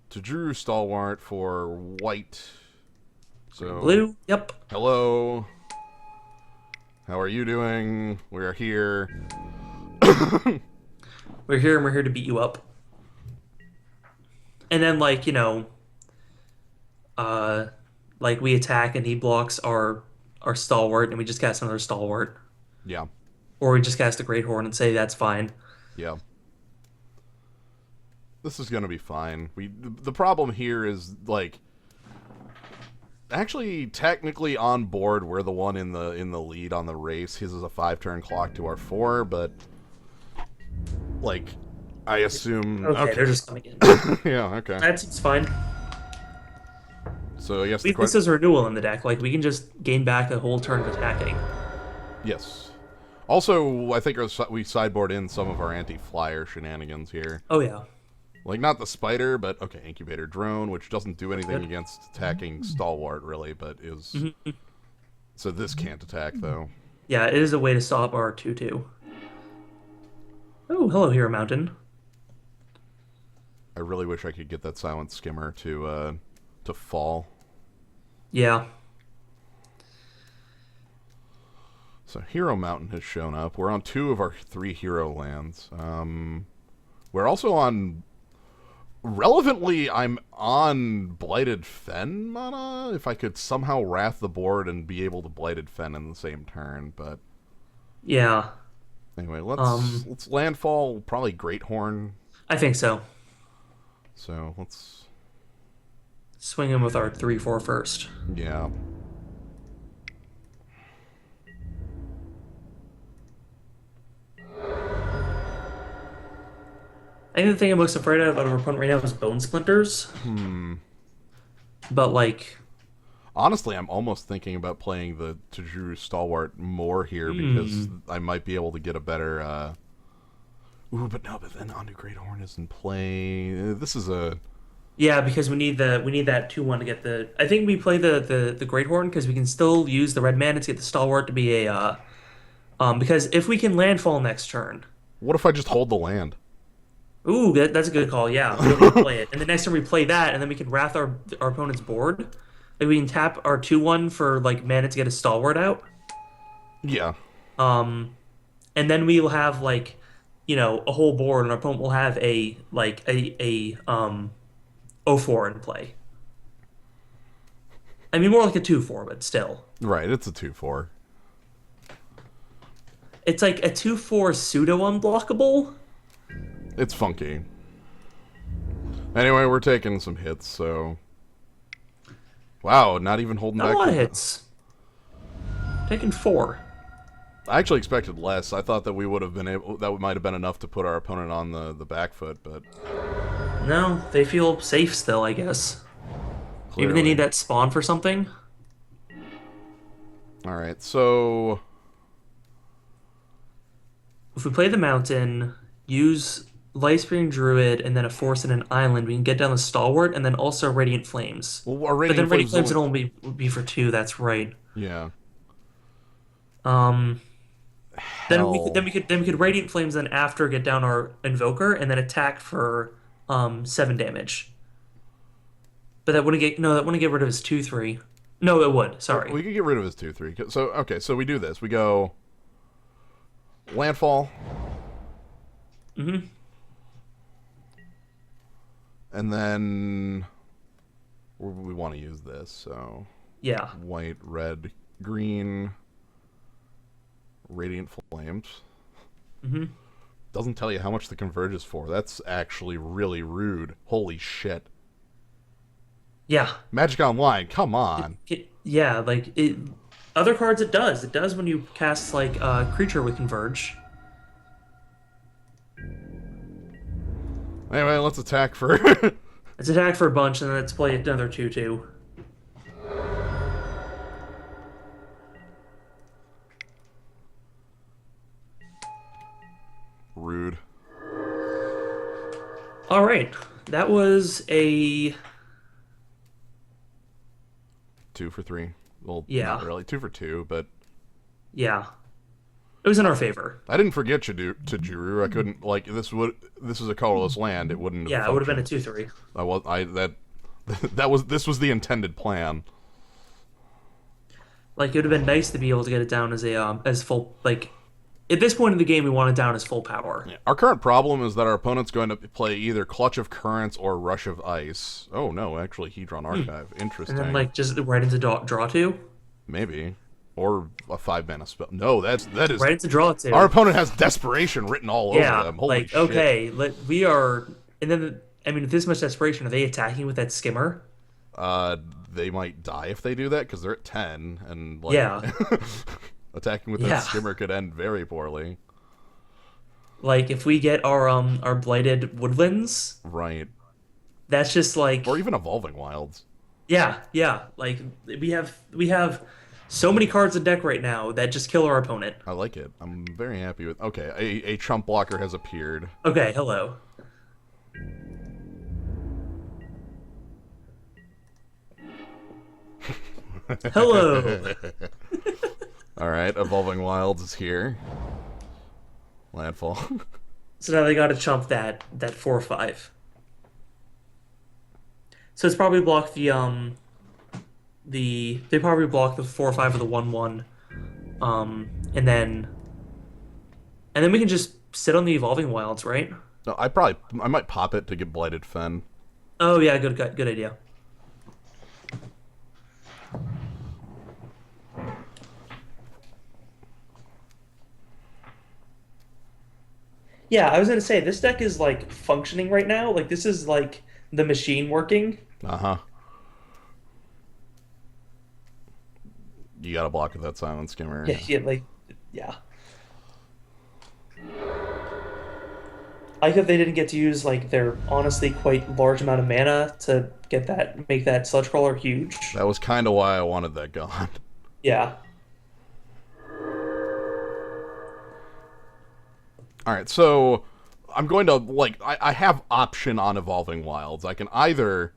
to Drew Stalwart for white. So Blue, yep. hello. How are you doing? We are here. We're here and we're here to beat you up. And then like, like we attack and he blocks our stalwart and we just cast another stalwart. Yeah. Or we just cast a great horn and say that's fine. Yeah. This is gonna be fine. The problem here is like actually technically on board we're the one in the lead on the race. His is a 5-turn clock to our 4, but like I assume Okay, they're just coming in. yeah, okay. That seems fine. So yes, This is renewal in the deck. Like we can just gain back a whole turn of attacking. yes. Also, I think we sideboard in some of our anti-flyer shenanigans here. Oh yeah. Like, not the spider, but, okay, incubator drone, which doesn't do anything Yep. against attacking stalwart, really, but is... Mhm. So this can't attack, though. Yeah, it is a way to stop our 2/2. Oh, hello, Hero Mountain. I really wish I could get that silent skimmer to fall. Yeah. So Hero Mountain has shown up. We're on 2 of our 3 hero lands. We're also on... Relevantly, I'm on Blighted Fen mana, if I could somehow Wrath the board and be able to Blighted Fen in the same turn, but... Yeah. Anyway, let's landfall, probably Great Horn. I think so. So, let's... Swing in with our 3/4 first. Yeah. I think the thing I'm most afraid of out of our opponent right now is Bone Splinters. But, like... Honestly, I'm almost thinking about playing the Tajuru Stalwart more here because I might be able to get a better... Ooh, but no, but then Ondu Great Horn is in play. This is a... Yeah, because we need that 2/1 to get the... I think we play the Great Horn because we can still use the red mana to get the Stalwart to be a... because if we can landfall next turn... What if I just hold the land? Ooh, that's a good call, yeah. We don't need to play it. And the next turn we play that, and then we can wrath our opponent's board. Like, we can tap our 2/1 for, like, mana to get a Stalwart out. Yeah. And then we will have, like, you know, a whole board, and our opponent will have a 0/4 in play. I mean, more like a 2/4, but still. Right, it's a 2/4. It's like a 2/4 pseudo-unblockable. It's funky. Anyway, we're taking some hits, so... Wow, not even holding Not back... a lot of hits. Taking 4. I actually expected less. I thought that we would have been able... That might have been enough to put our opponent on the back foot, but... No, they feel safe still, I guess. Clearly. Maybe they need that spawn for something. Alright, so... If we play the mountain, use Lightspearing Druid, and then a Force and an Island, we can get down the Stalwart, and then also Radiant Flames. Well, our But Radiant then Radiant Flames Flames would be for 2, that's right. Yeah. Then Hell. we could Radiant Flames then after get down our Invoker, and then attack for 7 damage. But that wouldn't get rid of his 2/3. No, it would. Sorry. We could get rid of his 2/3. So, okay, so we do this. We go... Landfall. Mm-hmm. And then... We want to use this, so... Yeah. White, red, green... Radiant Flames. Mm-hmm. Doesn't tell you how much the Converge is for. That's actually really rude. Holy shit. Yeah. Magic Online, come on. Yeah, like other cards it does. It does when you cast like a creature with Converge. Anyway, let's attack for... Let's attack for a bunch and then let's play another 2/2. Rude. All right. That was a 2 for 3. Well, Yeah. not really. 2 for 2, but... yeah. It was in our favor. I didn't forget Tajuru. I couldn't, like, this is a colorless land. It wouldn't have Yeah, it would have been a functioned. 2/3. This was the intended plan. Like, it would have been nice to be able to get it down as full, like, at this point in the game, we want it down as full power. Yeah. Our current problem is that our opponent's going to play either Clutch of Currents or Rush of Ice. Oh, no, actually, Hedron Archive. Interesting. And then, like, just right into draw 2? Maybe. Or a 5-mana spell. No, that is... Right into draw 2. Our opponent has Desperation written all over them. Holy like, shit. okay, we are... And then, I mean, with this much desperation, are they attacking with that skimmer? They might die if they do that, because they're at 10, and, like... Yeah. Attacking with that skimmer could end very poorly. Like, if we get our blighted woodlands... Right. That's just, like... Or even Evolving Wilds. Yeah. Like, we have So many cards in deck right now that just kill our opponent. I like it. I'm very happy with. Okay, a trump blocker has appeared. Okay, hello. Hello. All right, Evolving Wilds is here. Landfall. So now they got to chump that 4/5. So it's probably block they probably block the 4/5 of the 1/1. And then we can just sit on the Evolving Wilds, right? No, I might pop it to get Blighted Fen. Oh yeah, good idea. Yeah, I was gonna say this deck is like functioning right now. Like this is like the machine working. Uh huh. You got to block with that Silent Skimmer. Yeah, yeah, like yeah. I like that they didn't get to use like their honestly quite large amount of mana to get that make that Sludge Crawler huge. That was kind of why I wanted that gone. Yeah. All right, so I'm going to I have option on Evolving Wilds. I can either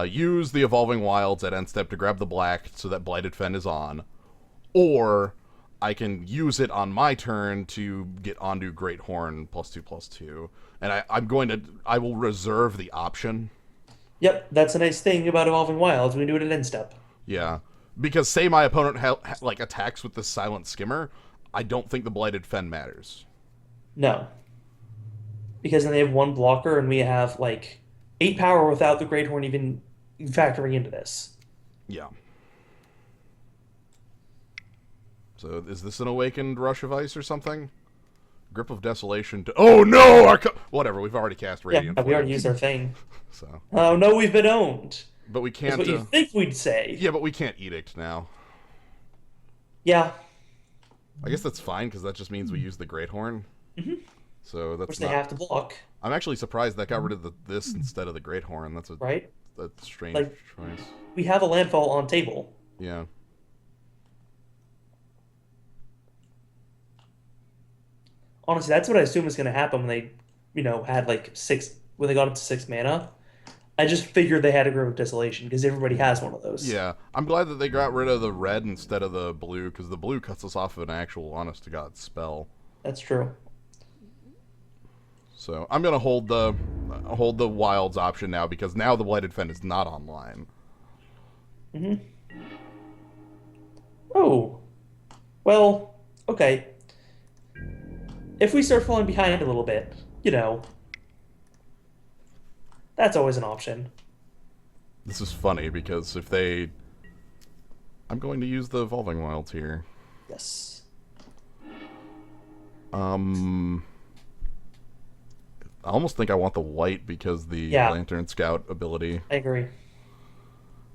use the Evolving Wilds at end step to grab the black so that Blighted Fen is on, or I can use it on my turn to get onto Great Horn +2/+2. And I will reserve the option. Yep, that's a nice thing about Evolving Wilds. We can do it at end step. Yeah, because say my opponent attacks with the Silent Skimmer, I don't think the Blighted Fen matters. No. Because then they have one blocker and we have like 8 power without the Great Horn even factoring into this. Yeah. So is this an Awakened Rush of Ice or something? Grip of Desolation to... Oh no! Whatever, we've already cast Radiant Yeah, we already Flame. used our thing. So. Oh no, we've been owned. But we That's can't... what you think we'd say. Yeah, but we can't Edict now. Yeah. I guess that's fine, because that just means we use the Great Horn. Mm-hmm. So that's Which not... they have to block. I'm actually surprised that got rid of this instead of the Great Horn. That's right? a strange Like, choice. we have a landfall on table. Yeah. Honestly, that's what I assume is going to happen when they, had like when they got up to 6 mana. I just figured they had a Grove of Desolation because everybody has one of those. Yeah. I'm glad that they got rid of the red instead of the blue, because the blue cuts us off of an actual honest-to-God spell. That's true. So I'm gonna hold the Wilds option now, because now the Blighted Fen is not online. Mm-hmm. Oh. Well, okay. If we start falling behind a little bit, that's always an option. This is funny, because if they... I'm going to use the Evolving Wilds here. Yes. I almost think I want the white because the Lantern Scout ability. I agree.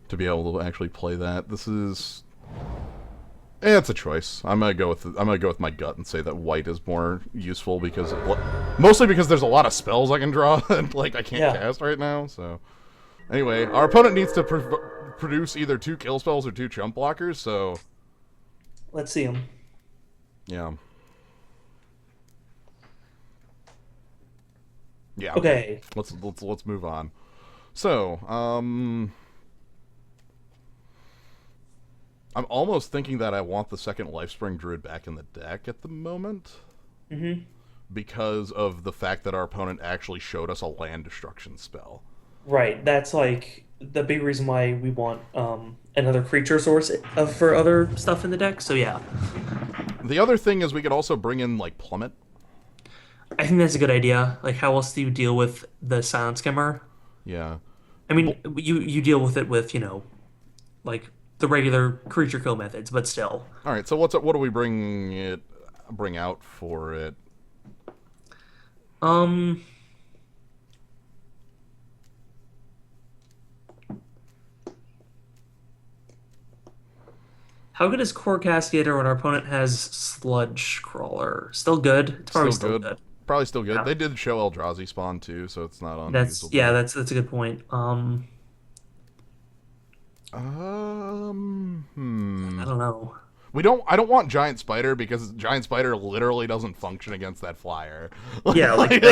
To be able to actually play that. This is... it's a choice. I'm gonna go with my gut and say that white is more useful, because mostly because there's a lot of spells I can draw and I can't cast right now. So anyway, our opponent needs to produce either 2 kill spells or 2 chump blockers. So let's see them. Yeah. Yeah. Okay. Let's move on. So, I'm almost thinking that I want the second Lifespring Druid back in the deck at the moment. Mm-hmm. Because of the fact that our opponent actually showed us a land destruction spell. Right. That's like the big reason why we want another creature source for other stuff in the deck. So yeah. The other thing is we could also bring in Plummet. I think that's a good idea. Like, how else do you deal with the Silent Skimmer? Yeah. I mean, you deal with it with, like the regular creature kill methods, but still. All right. So what do we bring out for it? How good is Core Cascadator when our opponent has Sludge Crawler? Still good. It's probably still good. Probably still good. Yeah. They did show Eldrazi spawn too, so it's not unusable. That's a good point. I don't know. We don't. I don't want Giant Spider because Giant Spider literally doesn't function against that flyer. Yeah, like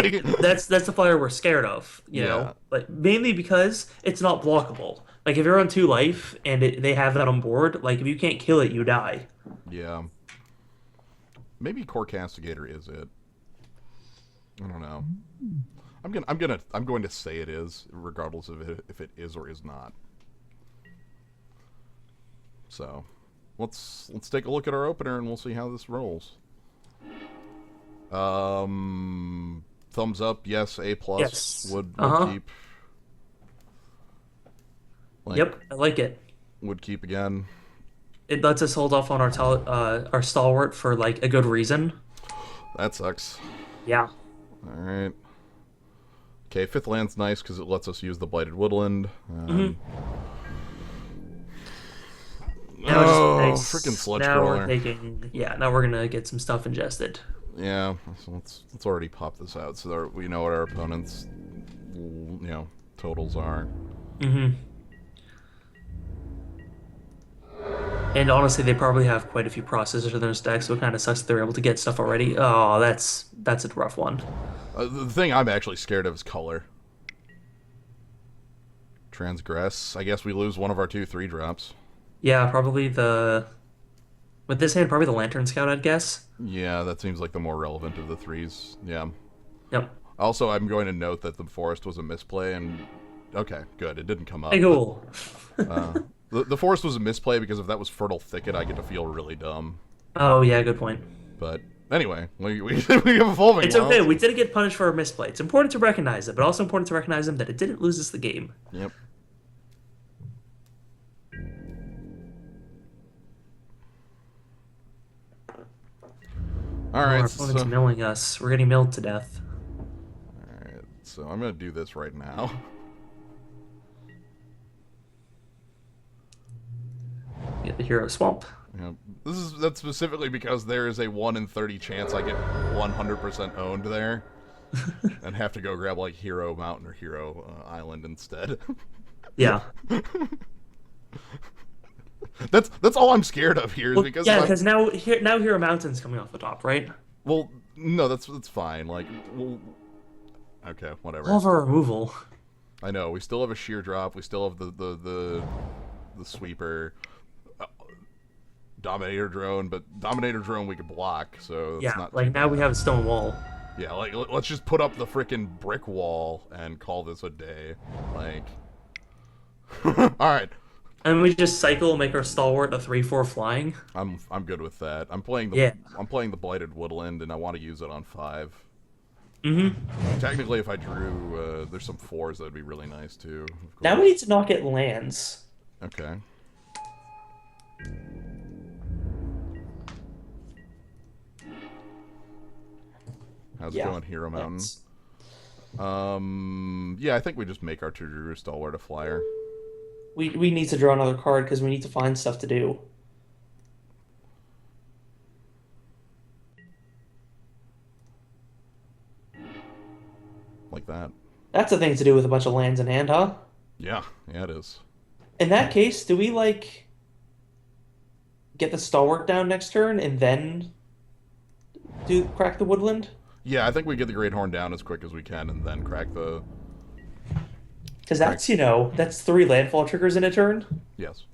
that's the flyer we're scared of, you Yeah, know. Like mainly because it's not blockable. Like if you're on 2 life and they have that on board, like if you can't kill it, you die. yeah. Maybe Core Castigator is it. I don't know. I'm going to say it is, regardless of if it is or is not. So, let's take a look at our opener and we'll see how this rolls. Thumbs up, yes. A plus Yes. would keep. Like, Yep, I like it. would keep again. It lets us hold off on our stalwart for like a good reason. That sucks. Yeah. All right. Okay, fifth land's nice because it lets us use the Blighted Woodland. Now it's Oh, nice. freaking Sludge Now Crawler. we're taking, yeah, now we're gonna get some stuff ingested. Yeah, so let's already pop this out so that we know what our opponent's totals are. Mm-hmm. And honestly, they probably have quite a few processors in their stack, so it kind of sucks that they're able to get stuff already. Oh, that's a rough one. The thing I'm actually scared of is color. Transgress. I guess we lose one of our 2/3 drops. Yeah, probably with this hand, probably the Lantern Scout, I'd guess. Yeah, that seems like the more relevant of the threes. Yeah. Yep. Also, I'm going to note that the forest was a misplay, and okay, good. It didn't come up. Hey, cool. The forest was a misplay because if that was Fertile Thicket, I get to feel really dumb. Oh, yeah, good point. But anyway, we have evolving. It's okay. We didn't get punished for a misplay. It's important to recognize it, but also important to recognize them that it didn't lose us the game. Yep. All right. Our opponent's milling us. We're getting milled to death. All right. So I'm gonna do this right now. Get the hero swamp. Yeah. That's specifically because there is a 1 in 30 chance I get 100% owned there, and have to go grab like Hero Mountain or Hero Island instead. Yeah. That's all I'm scared of here is Well, because yeah, because now Hero Mountain's coming off the top, right? Well, no, that's fine. Like, okay, whatever. All of our removal. I know we still have a sheer drop. We still have the sweeper. Dominator drone, but Dominator drone we could block, so it's not like now we have a stone wall. Yeah, like let's just put up the freaking brick wall and call this a day. Like, all right. And we just cycle and make our stalwart a 3/4 flying. I'm good with that. I'm playing the Blighted Woodland, and I want to use it on 5. Technically, if I drew, there's some 4s that would be really nice too. Now we need to not get lands. Okay. How's it going, Hero Mountain? Yeah, I think we just make our Tudor Stalwart a flyer. We need to draw another card because we need to find stuff to do. Like that. That's a thing to do with a bunch of lands in hand, huh? Yeah, it is. In that case, do we like get the stalwart down next turn and then crack the woodland? Yeah, I think we get the Great Horn down as quick as we can and then crack the... Because that's 3 landfall triggers in a turn. Yes.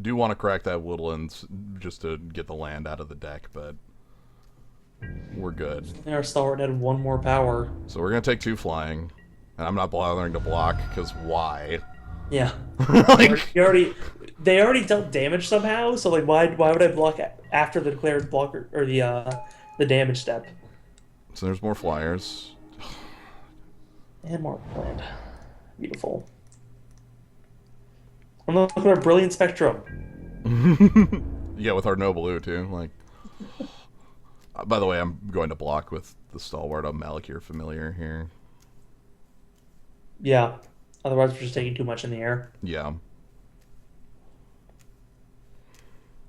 Do want to crack that woodland just to get the land out of the deck, but we're good. Our stalwart had 1 more power. So we're going to take 2 flying, and I'm not bothering to block, because why? Yeah. Like... They already dealt damage somehow, so like why would I block after the declared blocker or the damage step? So there's more flyers. And more land. Beautiful. And look at our brilliant spectrum. Yeah, with our no blue too. Like, by the way, I'm going to block with the stalwart on Malakir Familiar here. Yeah. Otherwise, we're just taking too much in the air. Yeah.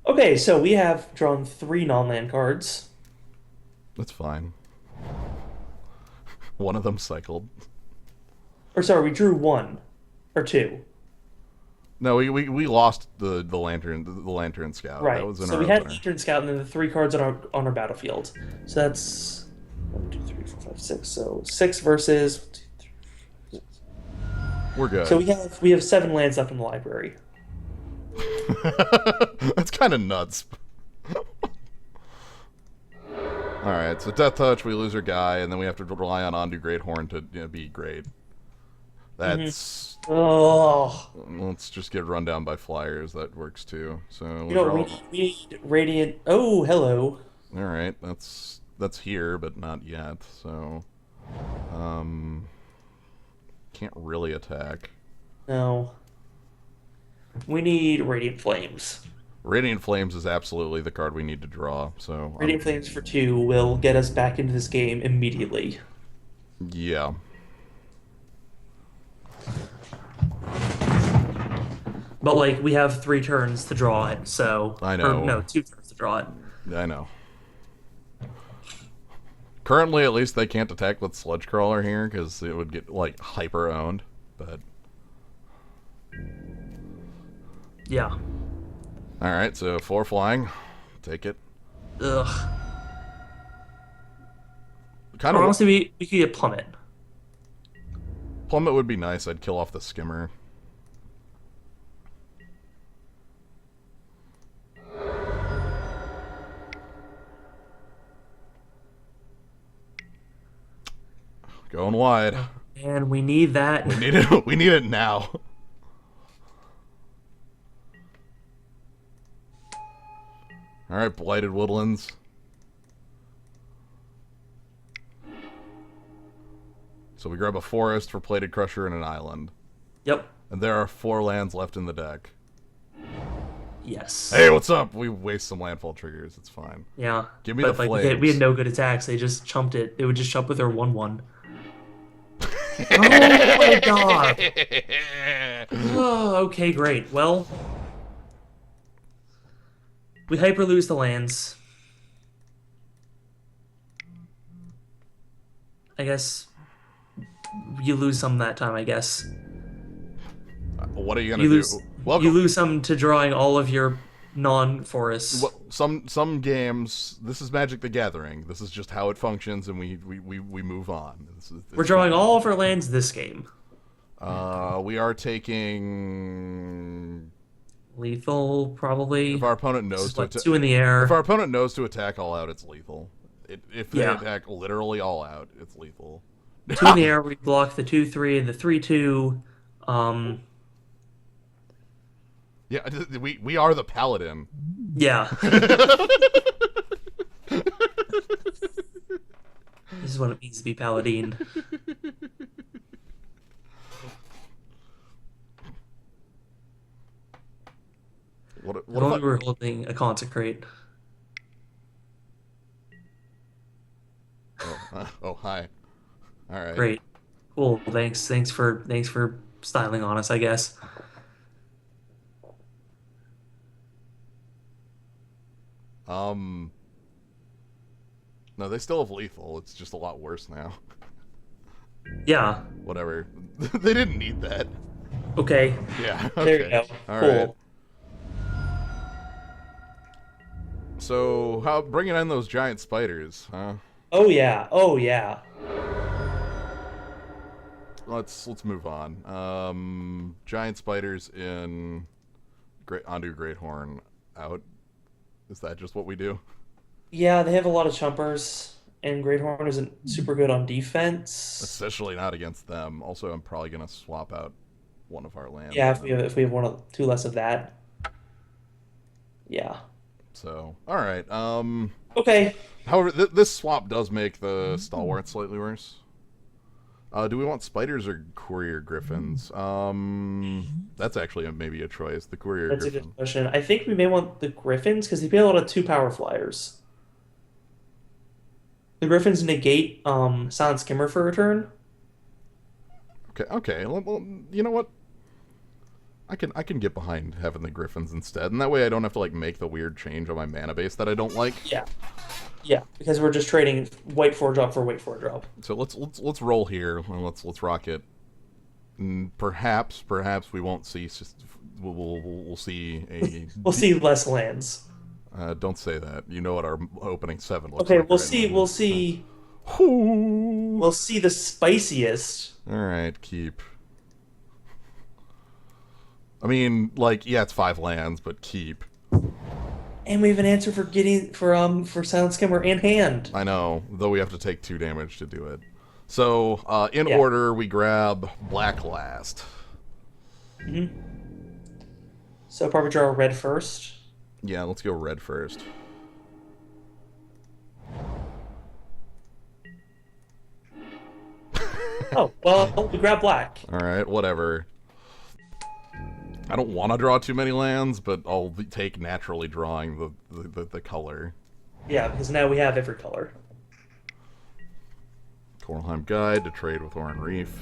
Okay, so we have drawn 3 non-land cards. That's fine. One of them cycled. Or sorry, we drew one or two. No, we lost the lantern scout. That Right. was in So our we had opener. Eastern Scout and then the three cards on our battlefield. So that's 1, 2, 3, 4, 5, 6. So 6 versus. 1, 2, 3, 4, 5, 6. We're So good. we have 7 lands left in the library. That's kind of nuts. All right, so Death Touch, we lose our guy, and then we have to rely on Ondu Greathorn to be great. Hmm. That's Oh, let's just get run down by flyers. That works too. So you we know draw. we need Radiant. Oh, hello. All right, that's here, but not yet. So, um, can't really attack. No, we need Radiant Flames. Radiant Flames is absolutely the card we need to draw. So Radiant Flames for 2 will get us back into this game immediately. yeah. But like we have 3 turns to draw it, so I or know. no, 2 turns to draw it. I know. Currently, at least they can't attack with Sludge Crawler here because it would get like hyper owned. But Yeah. all right, so 4 flying, take it. Ugh. Kind Or of honestly, we could get Plummet. Plummet would be nice. I'd kill off the skimmer. Going wide. And we need that. We need it. We need it now. All right, Blighted Woodlands. So we grab a forest for Plated Crusher and an island. Yep. And there are 4 lands left in the deck. Yes. Hey, what's up? We waste some landfall triggers. It's fine. Yeah. Give me but the like flames. we had no good attacks. They just chumped it. They would just chump with their 1/1. Oh my god. Oh, okay, great. Well, we hyper lose the lands. I guess you lose some that time, I guess. What are you gonna You do? lose Welcome. you lose some to drawing all of your non-forests. Well, some games. This is Magic the Gathering. This is just how it functions, and we move on. We're drawing all of our lands this game. We are taking. Lethal, probably. If our opponent knows Just to like 2 in the air. if our opponent knows to attack all out, it's lethal. If they Yeah. attack literally all out, it's lethal. 2 in the air, we block the 2/3 and the 3/2. Yeah, we are the paladin. Yeah. This is what it means to be Paladin. What If if only I, we were holding a Consecrate. oh hi. All right. Great. Cool. Thanks for styling on us, I guess. No, they still have lethal. It's just a lot worse now. Yeah. Whatever. They didn't need that. Okay. Yeah. There Okay. you go. All Cool. right. So, how bringing in those giant spiders, huh? Oh yeah. Oh yeah. Let's move on. Giant spiders in Ondu Greathorn out. Is that just what we do? Yeah, they have a lot of chumpers, and Greathorn isn't super good on defense. Especially not against them. Also, I'm probably gonna swap out one of our lands. Yeah, if we have 2 less of that. Yeah. So, all right. Okay. However, this swap does make the Stalwart slightly worse. Do we want spiders or courier griffins? That's actually maybe a choice. The courier That's a griffin. good question. I think we may want the Griffins because they pay a lot of 2 power flyers. The Griffins negate Silent Skimmer for a turn. Okay. Okay. Well, you know what? I can get behind having the Griffins instead, and that way I don't have to like make the weird change on my mana base that I don't like. Yeah. Yeah, because we're just trading white for a drop for white for a drop. So let's roll here and let's rock it. And perhaps we won't see. We'll see a. We'll see less lands. Don't say that. You know what our opening 7 looks Okay, like. we'll right see. now. We'll see. Ooh. We'll see the spiciest. All right, keep. I mean, like, yeah, it's 5 lands, but keep. And we have an answer for Silent Skimmer and hand. I know, though we have to take 2 damage to do it. So, in Yeah. order, we grab Black last. Mm-hmm. So probably draw a red first. Yeah, let's go red first. Oh, well, we grab black. Alright, whatever. I don't want to draw too many lands, but I'll take naturally drawing the color. Yeah, because now we have every color. Kornheim Guide to trade with Oran Reef.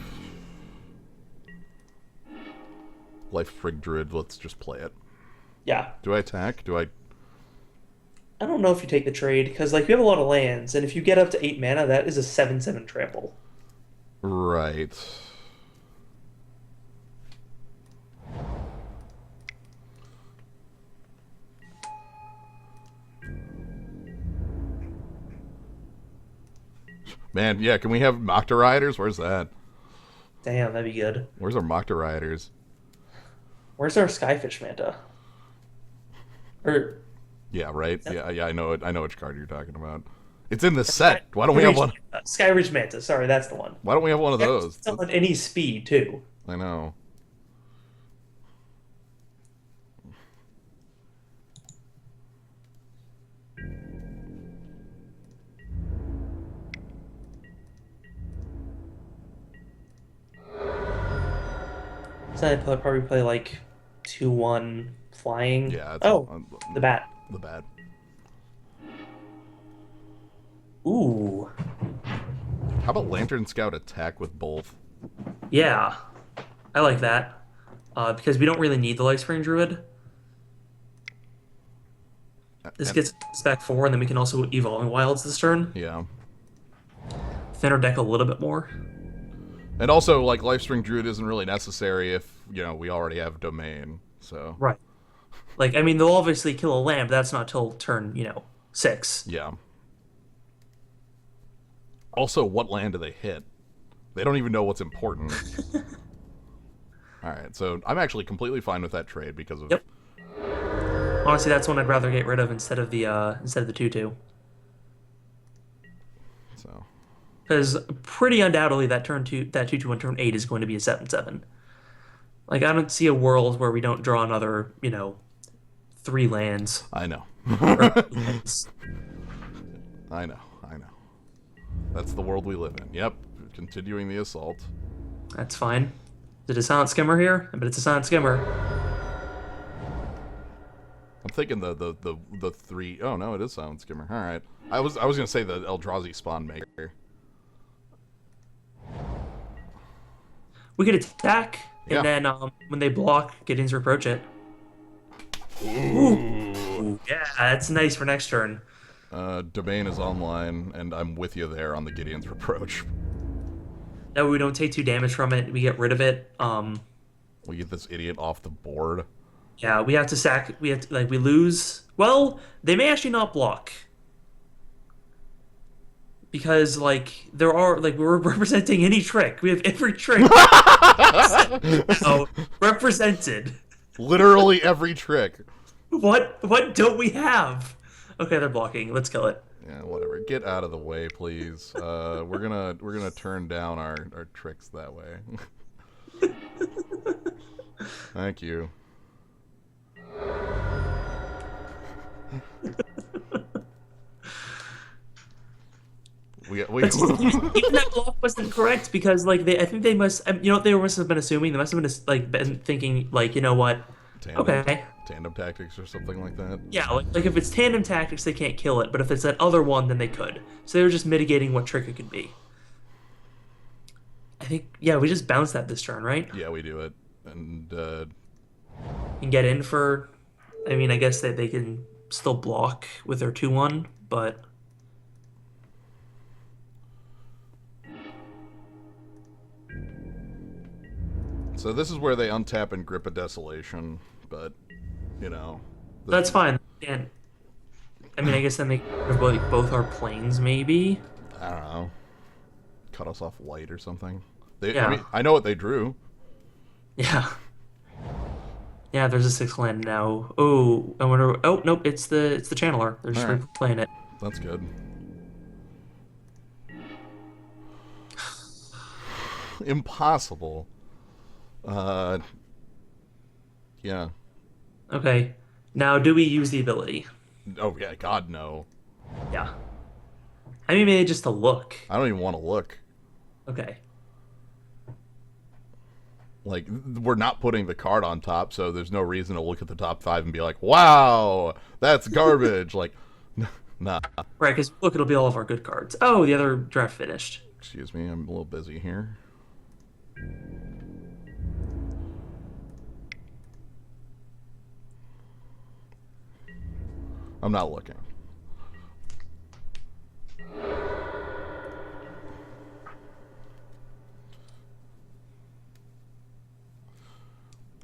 Life Sprig Druid, let's just play it. Yeah. Do I attack? Do I... I don't know if you take the trade, because like you have a lot of lands, and if you get up to 8 mana, that is a 7/7 trample. Right. Man, yeah, can we have Mokta Riders? Where's that? Damn, that'd be good. Where's our Mokta Riders? Where's our Skyfish Manta? Or Yeah, right? Yeah, I know it. I know which card you're talking about. It's in the set. Why don't we have one? Skyridge Manta, sorry, that's the one. Why don't we have one of those? It's on any speed, too. I know. So I'd probably play like 2/1 flying. Yeah. The bat. The bat. Ooh. How about Lantern Scout attack with both? Yeah. I like that. Because we don't really need the Lifespring Druid. This gets us back 4, and then we can also Evolving Wilds this turn. Yeah. Thin our deck a little bit more. And also, like, Lifespring Druid isn't really necessary if, you know, we already have Domain, so... Right. Like, I mean, they'll obviously kill a land, but that's not till turn, 6. Yeah. Also, what land do they hit? They don't even know what's important. Alright, so I'm actually completely fine with that trade because of... Yep. Honestly, that's one I'd rather get rid of instead of the 2/2. So... Because pretty undoubtedly that 2/1 turn 8 is going to be a 7/7. Like, I don't see a world where we don't draw another, 3 lands. I know. I know. That's the world we live in. Yep, continuing the assault. That's fine. Is it a Silent Skimmer here? I bet it's a Silent Skimmer. I'm thinking the 3... Oh, no, it is Silent Skimmer. Alright. I was going to say the Eldrazi Spawn Maker. We could attack, and Yeah. then when they block, Gideon's Reproach it. Ooh. Yeah, that's nice for next turn. Domain is online, and I'm with you there on the Gideon's Reproach. That way we don't take 2 damage from it. We get rid of it. We get this idiot off the board. Yeah, we have to sack. We have to, we lose. Well, they may actually not block. Because, there are, we're representing any trick. We have every trick represented. Literally every trick. What don't we have? Okay, they're blocking. Let's kill it. Yeah, whatever. Get out of the way, please. We're gonna turn down our tricks that way. Thank you. Even that block wasn't correct because I think they must they must have been assuming, they must have been been thinking you know what, Tandem tactics or something like that. Yeah, like if it's tandem tactics they can't kill it, but if it's that other one then they could. So they were just mitigating what trick it could be. I think we just bounce that this turn, right? Yeah, we do it, and and get in for. I mean, I guess that they can still block with their 2/1, but So this is where they untap and Grip of Desolation, but, you know. that's fine. And I mean, I guess then they both are planes, maybe. I don't know. Cut us off white or something. Yeah. I mean, I know what they drew. Yeah. Yeah, there's a 6 land now. Oh, I wonder. Oh, nope, it's the channeler. They're just Right. replaying it. That's good. Impossible. Yeah. Okay. Now, do we use the ability? Oh yeah, God no. Yeah. I mean, maybe just to look. I don't even want to look. Okay. Like, we're not putting the card on top, so there's no reason to look at the top 5 and be like, wow, that's garbage. Like, nah. Right, because look, it'll be all of our good cards. Oh, the other draft finished. Excuse me, I'm a little busy here. I'm not looking.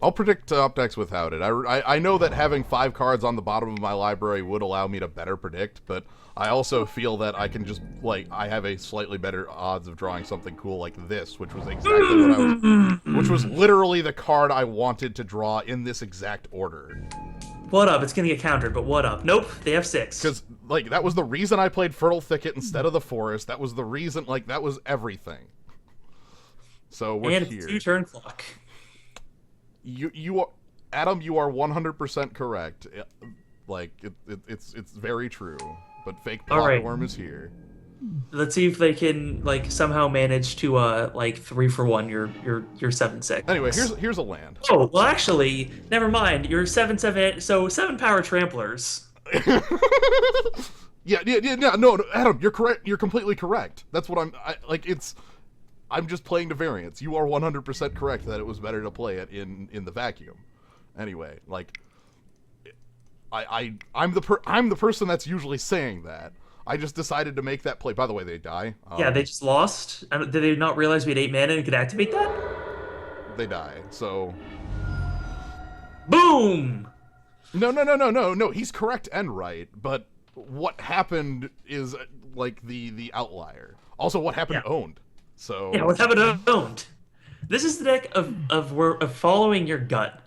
I'll predict top decks without it. I know that having 5 cards on the bottom of my library would allow me to better predict, but I also feel that I can just, like, I have a slightly better odds of drawing something cool like this, which was exactly what I was... Which was literally the card I wanted to draw in this exact order. What up? It's gonna get countered, but what up? Nope, they have 6. Because, like, that was the reason I played Fertile Thicket instead of the Forest. That was the reason, like, that was everything. So we're and here. it's 2-turn clock. You are, Adam, you are 100% correct. Like, it's very true. But fake platform is here. Let's see if they can, like, somehow manage to like 3-for-1 your 7/6. Anyway, here's a land. Oh, well, actually, never mind. You're 7/7, so 7 power tramplers. yeah, no, Adam, you're correct. You're completely correct. That's what I'm just playing the variance. You are 100% correct that it was better to play it in the vacuum. Anyway, like, I'm the person that's usually saying that. I just decided to make that play. By the way, they die. Yeah, they just lost. Did they not realize we had 8 mana and could activate that? They die. So, boom. No. He's correct and right. But what happened is, like, the outlier. Also, what happened owned. So yeah, what happened owned? This is the deck of following your gut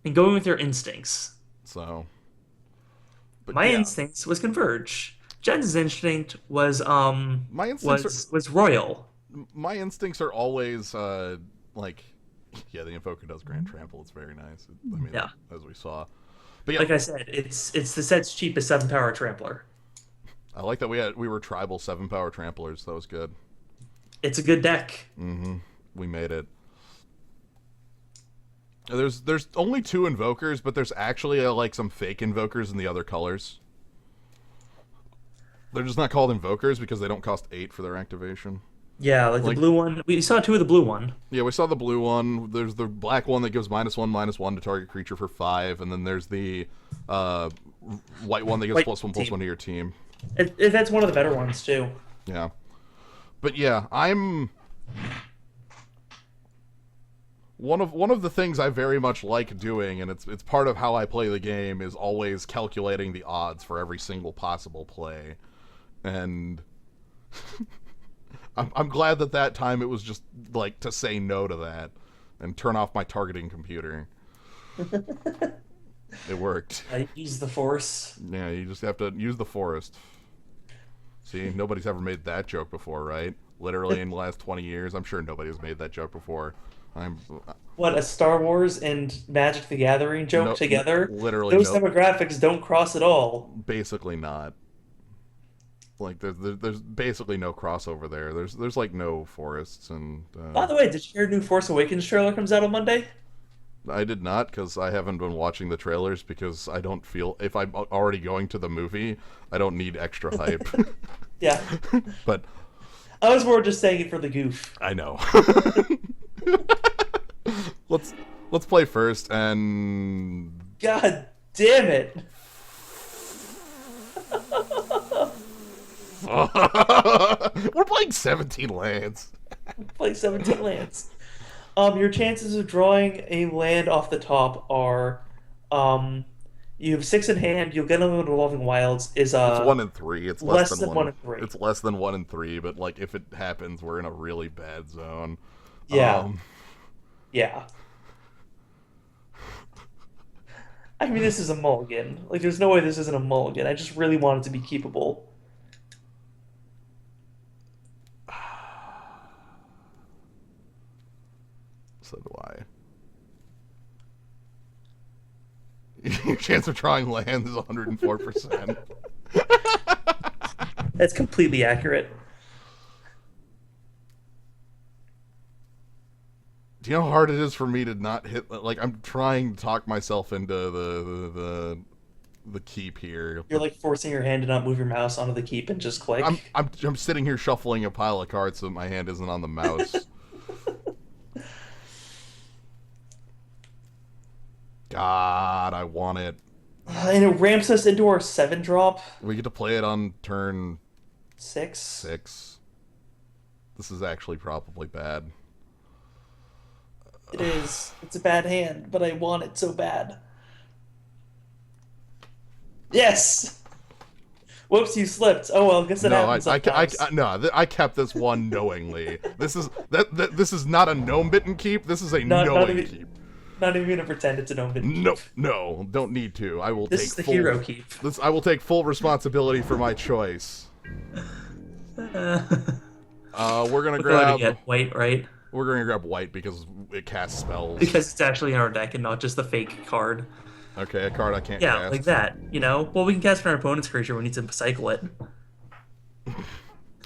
and going with your instincts. So, but my instincts was Converge. Jen's instinct was was Royal. My instincts are always like, yeah, the Invoker does Grand Trample. It's very nice. I mean, as we saw. But yeah, like I said, it's the set's cheapest 7 power trampler. I like that we were tribal 7 power tramplers. That was good. It's a good deck. Mm-hmm. We made it. There's only 2 invokers, but there's actually like some fake invokers in the other colors. They're just not called invokers because they don't cost 8 for their activation. Yeah, like the blue one. We saw 2 of the blue one. Yeah, we saw the blue one. There's the black one that gives -1/-1 to target creature for 5, and then there's the white one that gives +1/+1 to your team. That's one of the better ones too. Yeah. But yeah, I'm one of the things I very much like doing, and it's part of how I play the game, is always calculating the odds for every single possible play. And I'm glad that time it was just like to say no to that and turn off my targeting computer. It worked. I use the Force. Yeah, you just have to use the Forest. See, nobody's ever made that joke before, right? Literally in the last 20 years, I'm sure nobody has made that joke before. What, a Star Wars and Magic the Gathering joke together? Literally, those demographics don't cross at all. Basically not. Like, there's basically no crossover there. There's like no forests and. By the way, did you hear new Force Awakens trailer comes out on Monday? I did not, because I haven't been watching the trailers, because I don't feel, if I'm already going to the movie, I don't need extra hype. Yeah. But I was more just saying it for the goof. I know. Let's play first, and God damn it! we're playing 17 lands. Play 17 lands. Your chances of drawing a land off the top are, um, you have 6 in hand. You'll get unlimited Evolving Wilds. Is It's 1 in 3. It's less less than than 1 in 3. It's less than 1 in 3. But like, if it happens, we're in a really bad zone. Yeah, yeah. I mean, this is a mulligan. Like, there's no way this isn't a mulligan. I just really want it to be keepable. So do I. Your chance of drawing lands is 104%. That's completely accurate. Do you know how hard it is for me to not hit? Like, I'm trying to talk myself into the keep here. You're like forcing your hand to not move your mouse onto the keep and just click. I'm sitting here shuffling a pile of cards so my hand isn't on the mouse. God, I want it. And it ramps us into our 7-drop. We get to play it on turn 6. This is actually probably bad. It is. It's a bad hand, but I want it so bad. Yes! Whoops, you slipped. Oh well, I guess that happens sometimes. I kept this one knowingly. This is not a gnome bitten keep. This is a knowing keep. Not even gonna pretend it's a gnome bitten keep. No, don't need to. I will this take is the full, hero keep. I will take full responsibility for my choice. We're gonna grab white, right? We're gonna grab white because it casts spells. Because it's actually in our deck and not just the fake card. Okay, a card I can't cast. Yeah, like that, you know? Well, we can cast for our opponent's creature when we need to cycle it.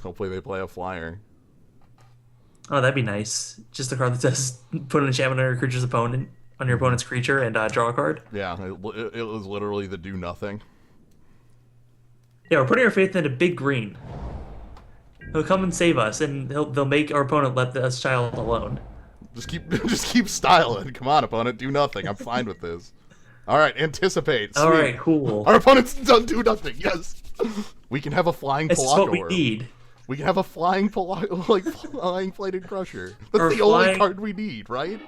Hopefully they play a flyer. Oh, that'd be nice. Just a card that says put an enchantment on your creature's opponent, on your opponent's creature, and draw a card. Yeah, it was literally the do nothing. Yeah, we're putting our faith into big green. He'll come and save us, and they'll make our opponent let this child alone. Just keep styling. Come on, opponent, do nothing. I'm fine with this. All right, anticipate. Sweet. All right, cool. Our opponent's done do nothing. Yes, we can have a flying. This is what we need. We can have a flying flying plated crusher. That's the only card we need, right?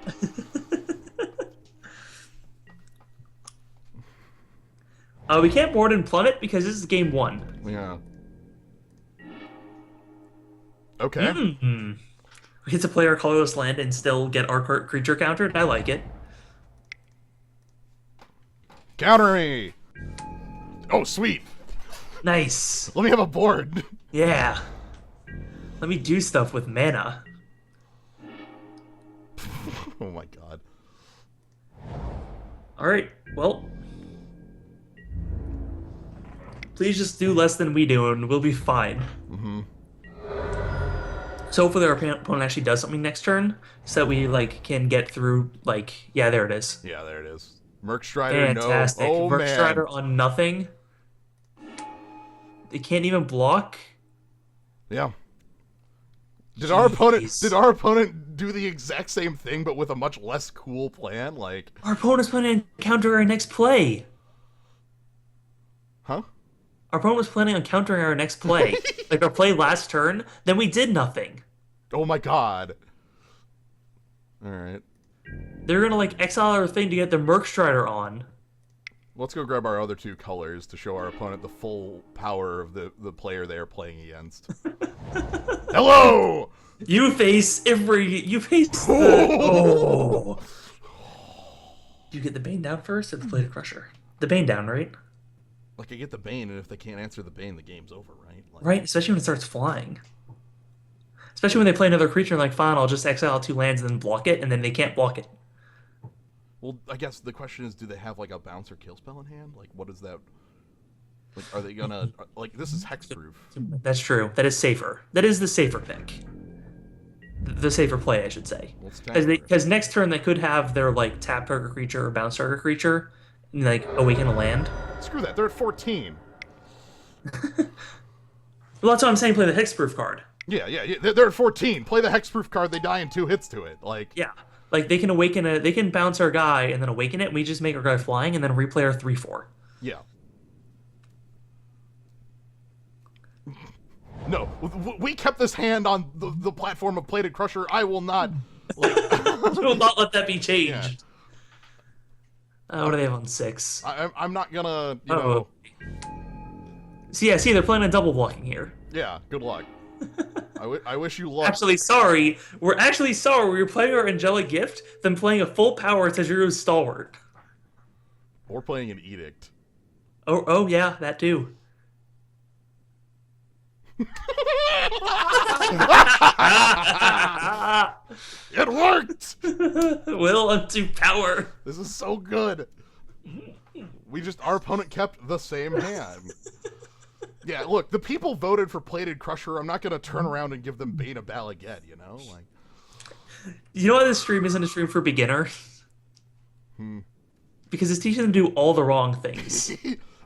We can't board and plummet because this is game 1. Yeah. Okay. Mm-hmm. We get to play our colorless land and still get our creature countered. I like it. Counter me! Oh, sweet. Nice. Let me have a board. Yeah. Let me do stuff with mana. Oh my god. Alright, well. Please just do less than we do and we'll be fine. Mm-hmm. So hopefully our opponent actually does something next turn so that we, like, can get through, like, yeah, there it is. Yeah, there it is. Mercstrider, fantastic. no. Oh, Mercstrider on nothing. They can't even block. Yeah. Did our opponent do the exact same thing but with a much less cool plan? Like, our opponent's planning to counter our next play. Huh? Our opponent was planning on countering our next play. Like our play last turn, then we did nothing. Oh my god. Alright. They're gonna like exile our thing to get the Mercstrider on. Let's go grab our other 2 colors to show our opponent the full power of the player they are playing against. Hello! You face the oh. You get the Bane down first or the Plated Crusher? The Bane down, right? Like, I get the Bane, and if they can't answer the Bane, the game's over, right? Like, right, especially when it starts flying. Especially when they play another creature and like, fine, I'll just exile 2 lands and then block it, and then they can't block it. Well, I guess the question is, do they have like a bounce or kill spell in hand? Like, what is that? Like, are they gonna like? This is hexproof. That's true. That is safer. That is the safer pick. The safer play, I should say. Because next turn they could have their like tap target creature or bounce target creature, and like awaken a land. Screw that. They're at 14. Well, that's what I'm saying. Play the hexproof card. Yeah. They're at 14. Play the hexproof card. They die in 2 hits to it. Like, yeah. Like they can they can bounce our guy and then awaken it. And we just make our guy flying and then replay our 3/4. Yeah. No, we kept this hand on the platform of Plated Crusher. I will not. Like, I will not let that be changed. Yeah. What do they have on 6? I'm not gonna, you know. See, yeah, see, they're playing a double blocking here. Yeah, good luck. I wish you luck. Actually, sorry. We're actually sorry. We were playing our Angelic Gift, then playing a full power Tajiro's Stalwart. Or playing an Edict. Oh yeah, that too. It worked! Will unto power. This is so good. Our opponent kept the same hand. Yeah, look, the people voted for Plated Crusher. I'm not going to turn around and give them Beta Bal again, you know? Like, you know why this stream isn't a stream for beginners? Because it's teaching them to do all the wrong things.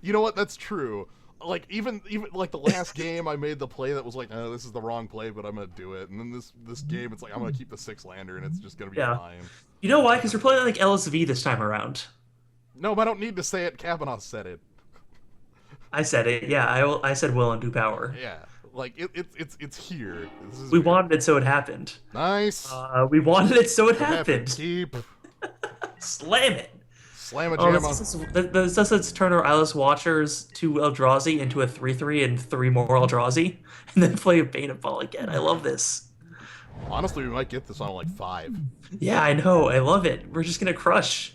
You know what? That's true. Like, even like the last game, I made the play that was like, oh, this is the wrong play, but I'm going to do it. And then this game, it's like, I'm going to keep the 6-lander, and it's just going to be fine. You know why? Because we're playing like LSV this time around. No, but I don't need to say it. Kabanaw said it. I said it. Yeah, I said will and do power. Yeah, like it's here. We wanted it, so it happened. Nice. We wanted it, so it happened. Keep. Slam it. Slam a jamma. This does turn our Alice Watchers to Eldrazi into a 3/3 and 3 more Eldrazi, and then play a Beta Ball again. I love this. Honestly, we might get this on like 5. Yeah, I know. I love it. We're just gonna crush.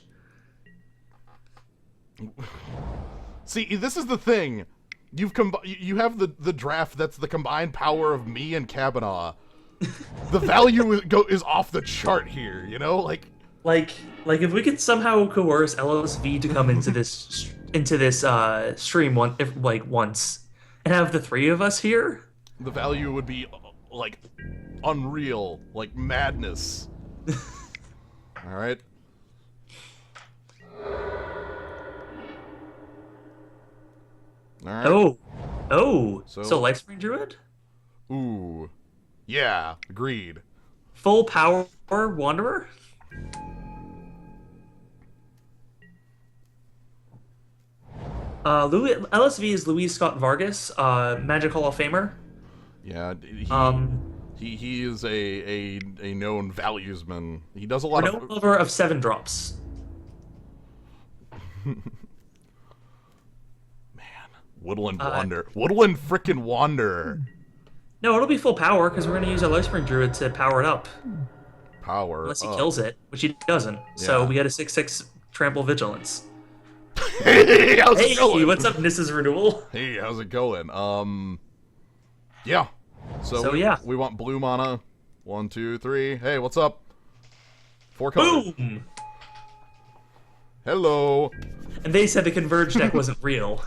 See, this is the thing. You have the draft that's the combined power of me and Kabanaw. The value is off the chart here, you know? Like if we could somehow coerce LSV to come into this stream once and have the 3 of us here, the value would be like unreal, like madness. All right. Right. Oh. So Lifespring Druid? Ooh. Yeah, agreed. Full power Wanderer? LSV is Luis Scott Vargas, Magic Hall of Famer. Yeah, he is a known valuesman. He does a lot of lover of 7 drops. Woodland Wanderer. Woodland frickin' Wanderer. No, it'll be full power because we're going to use a Lifespring Druid to power it up. Power? Unless he kills it, which he doesn't. Yeah. So we got a 6/6 Trample Vigilance. Hey, how's it going? What's up, Mrs. Renewal? Hey, how's it going? Yeah. So yeah. We want blue mana. 1, 2, 3. Hey, what's up? 4 colors. Boom! Hello. And they said the Converge deck wasn't real.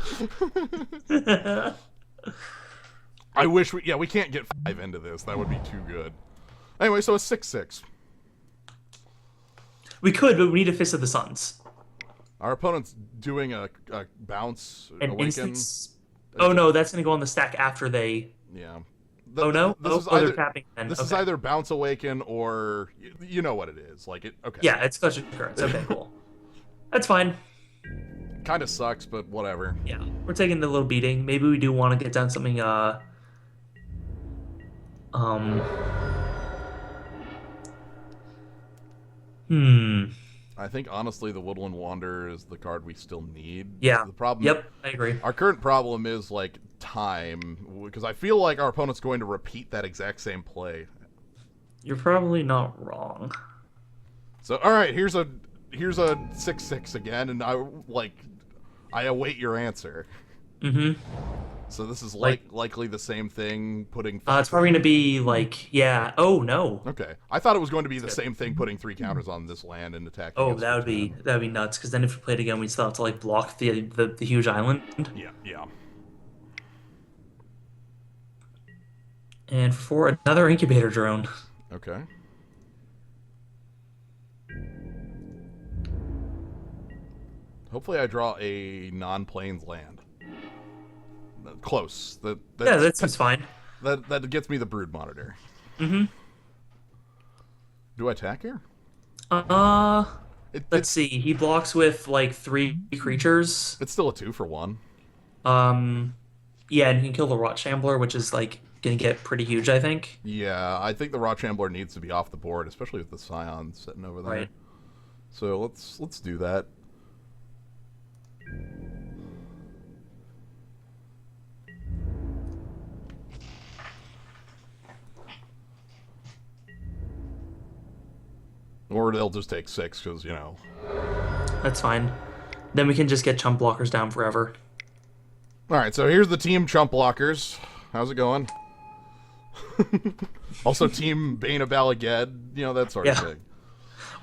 I wish we can't get 5 into this. That would be too good. Anyway, so a 6/6. We could, but we need a Fist of the Suns. Our opponent's doing a bounce awaken. Instance? Oh no, that's gonna go on the stack after they. Yeah. They're tapping. This is either bounce awaken or you know what it is. Like it. Okay. Yeah, it's Clutch Occurrence. Okay, cool. That's fine. Kind of sucks, but whatever. Yeah, we're taking the little beating. Maybe we do want to get down something. I think honestly, the Woodland Wanderer is the card we still need. Yeah. The problem. Yep, I agree. Our current problem is like time, because I feel like our opponent's going to repeat that exact same play. You're probably not wrong. So all right, here's a 6/6 again, and I await your answer. Mm-hmm. So this is likely the same thing, putting... it's probably going to be yeah. Oh, no. Okay. I thought it was going to be the same thing, putting 3 counters on this land and attacking. Oh, that would be nuts, because then if we play it again, we'd still have to block the huge island. Yeah. And for another Incubator Drone. Okay. Hopefully I draw a non-plains land. Close. That seems fine. That gets me the Brood Monitor. Mm-hmm. Do I attack here? Uh, It, let's it's see. He blocks with like three creatures. it's still a 2-for-1. Um, yeah, and he can kill the Rot Shambler, which is like gonna get pretty huge, I think. Yeah, I think the Rot Shambler needs to be off the board, especially with the Scion sitting over there. Right. So let's do that. Or they'll just take 6 because That's fine. Then we can just get chump blockers down forever. All right, so here's the team chump blockers. How's it going? Also, team Bane of Balaged, that sort of Yeah. thing.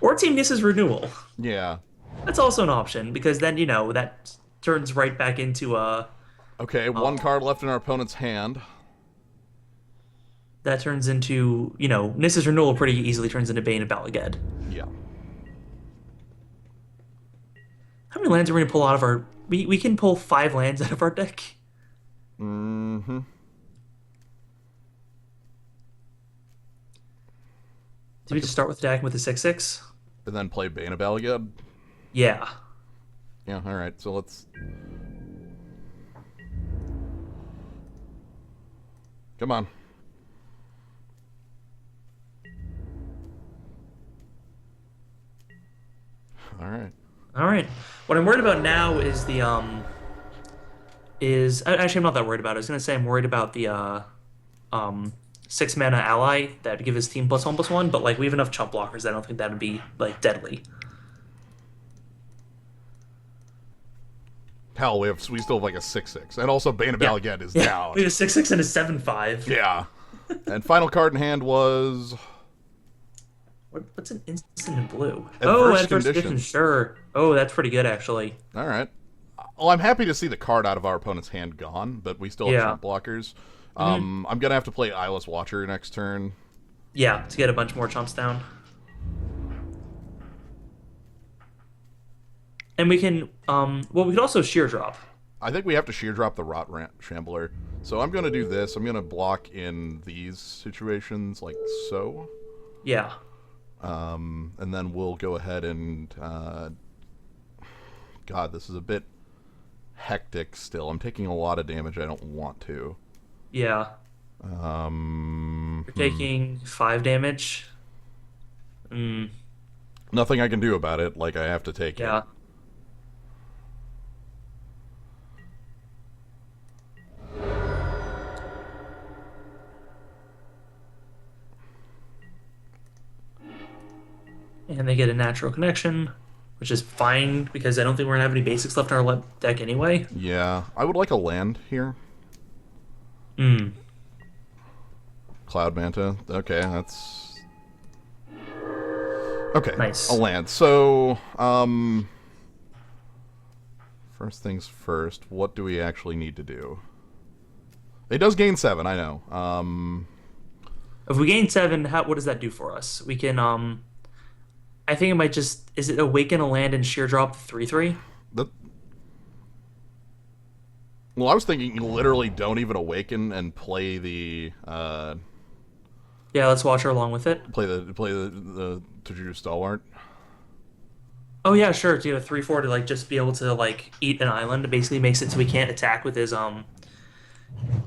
Or Team Nissa's Renewal. Yeah. That's also an option because then, that turns right back into Okay, one card left in our opponent's hand. that turns into, Nissa's Renewal pretty easily turns into Bane of Balaged. Yeah. How many lands are we gonna pull out of our we can pull 5 lands out of our deck? Mm-hmm. Did we just start with attacking with the 6/6? And then play Bane of Balaged? Yeah. Yeah, alright, so let's... Come on. Alright. All right. What I'm worried about now is the is actually I'm not that worried about it. I was gonna say I'm worried about the um 6 mana ally that would give his team +1/+1, but like we have enough chump blockers that I don't think that would be like deadly. Hell, we still have like a 6/6. And also Bane of Yeah. Balaged is Yeah. down. We have a 6/6 and a 7/5. Yeah. And final card in hand was... What's an instant in blue? Adverse Adverse condition, conditions. sure. Oh, that's pretty good actually. Alright. Well, I'm happy to see the card out of our opponent's hand gone, but we still have Yeah. chump blockers. I'm going to have to play Eyeless Watcher next turn. Yeah, to get a bunch more chumps down. And we can well we could also sheer drop. I think we have to sheer drop the Rot Shambler. So I'm going to do this. I'm going to block in these situations like so. Yeah. And then we'll go ahead and... God, this is a bit hectic still. I'm taking a lot of damage I don't want to. Yeah. You're taking 5 damage. Nothing I can do about it. Like, I have to take Yeah. it. And they get a natural connection, which is fine because I don't think we're gonna have any basics left in our deck anyway. Yeah. I would like a land here. Cloud Manta. Okay, that's... Okay, Nice. a land. So, first things first, what do we actually need to do? It does gain 7, I know. If we gain 7, what does that do for us? We can I think it might just is it awaken a land and sheer drop 3/3? That... Well, I was thinking you literally don't even awaken and play the Yeah, let's watch her along with it. play the Tajuru Stalwart. Oh yeah, sure. To get a 3/4 to like just be able to like eat an island. It basically makes it so we can't attack with his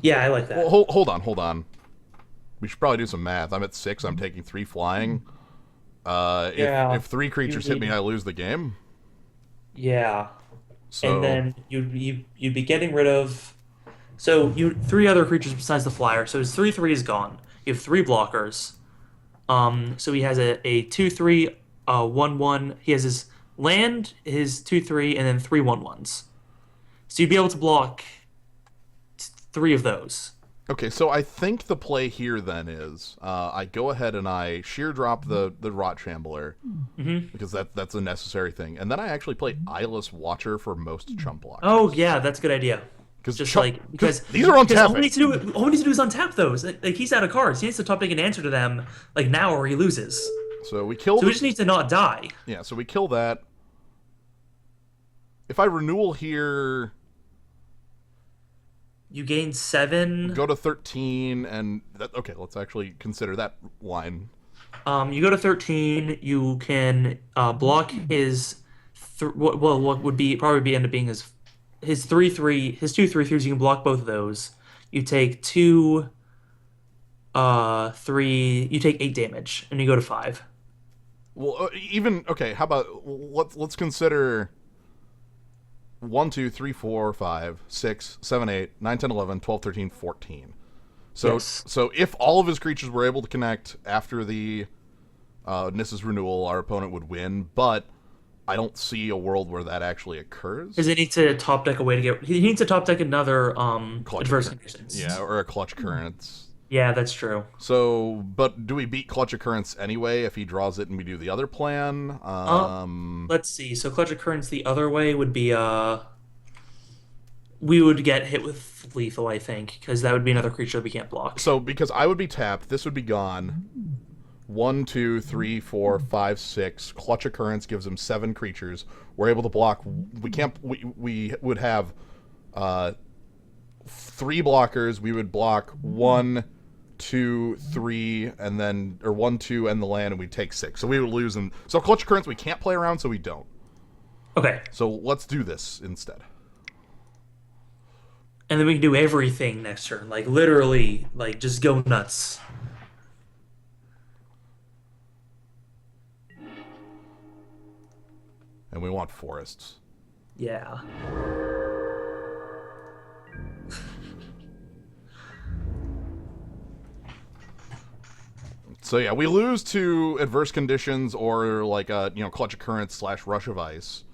Yeah, I like that. Well, hold on. We should probably do some math. I'm at 6. I'm taking 3 flying. Yeah, if 3 creatures hit me, I lose the game. Yeah. So And then you'd be getting rid of so you 3 other creatures besides the flyer. So his 3/3 is gone. You have 3 blockers. So he has a 2/3, 1/1. He has his land, his 2/3, and then 3 1/1s. So you'd be able to block 3 of those. okay, so I think the play here then is I go ahead and I sheer drop the Rot Shambler because that's a necessary thing, and then I actually play Eyeless Watcher for most chump blockers. Oh yeah, that's a good idea. Just because these are on because tap. all we need to do is untap those. Like he's out of cards. He needs to top make an answer to them like now or he loses. So we kill. So we just need to not die. Yeah, so we kill that. If I renewal here, You gain 7. go to 13, and okay, let's actually consider that line. You go to 13. You can block his what would be probably be end up being his 3/3 his 2/3/3s. You can block both of those. You take 2 3. You take 8 damage, and you go to 5. Well, even okay. How about let's consider 1, 2, 3, 4, 5, 6, 7, 8, 9, 10, 11, 12, 13, 14. So Yes. so if all of his creatures were able to connect after the Nissa's renewal, our opponent would win. But I don't see a world where that actually Does occurs. it need to top deck a way to get? He needs to top deck another Clutch adverse occurrence, conditions. yeah, or a clutch occurrence. Yeah, that's true. So, but do we beat clutch occurrence anyway if he draws it and we do the other plan? Uh, let's see. So clutch occurrence the other way would be we would get hit with lethal, I think, because that would be another creature that we can't block. So because I would be tapped, this would be gone. 1, 2, 3, 4, 5, 6. Clutch occurrence gives him 7 creatures. We're able to block. We can't. We would have 3 blockers. We would block 1, 2, 3, and then or 1, 2, and the land, and we take 6. So we would lose. And so clutch occurrence we can't play around, so we don't. Okay, So let's do this instead. and then we can do everything next turn, like literally, like just go nuts. And we want forests. Yeah. So yeah, we lose to adverse conditions or like a clutch occurrence / rush of ice.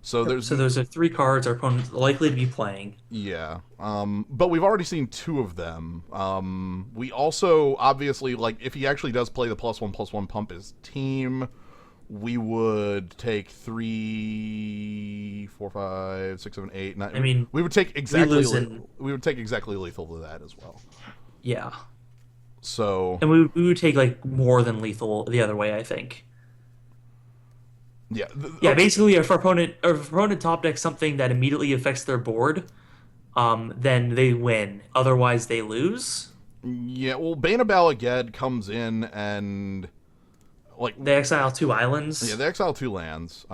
So Yep. there's So those are 3 cards our opponent's likely to be playing. yeah, but we've already seen 2 of them. We also obviously like if he actually does play the +1/+1 pump his team, we would take 3, 4, 5, 6, 7, 8, 9. I mean, We would take we exactly lose in we would take exactly lethal to that as well. yeah, So and we would take like more than lethal the other way, I think. yeah, Yeah, basically, if our opponent top decks something that immediately affects their board, then they win. Otherwise, they lose. yeah. Well, Bane of Balaged comes in and like They exile two yeah, islands. they exile 2 lands.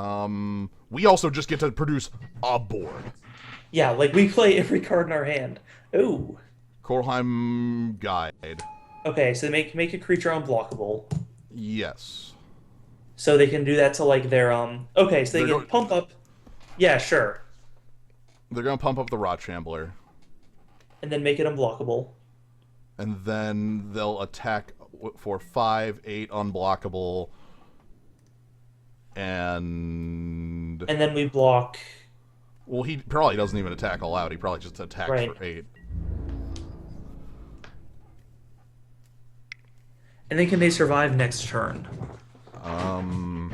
We also just get to produce a board. Yeah, like we play every card in our hand. Ooh. Korheim Guide. Okay, so they make a creature unblockable. Yes. So they can do that to like their okay, so they They're can going. pump up. Yeah, sure. They're going to pump up the Rot Shambler, And then make it unblockable. and then they'll attack for 5, 8 unblockable, and And then we block. well, he probably doesn't even attack all out. He probably just attacks Right. for 8. And then can they survive next turn? Um.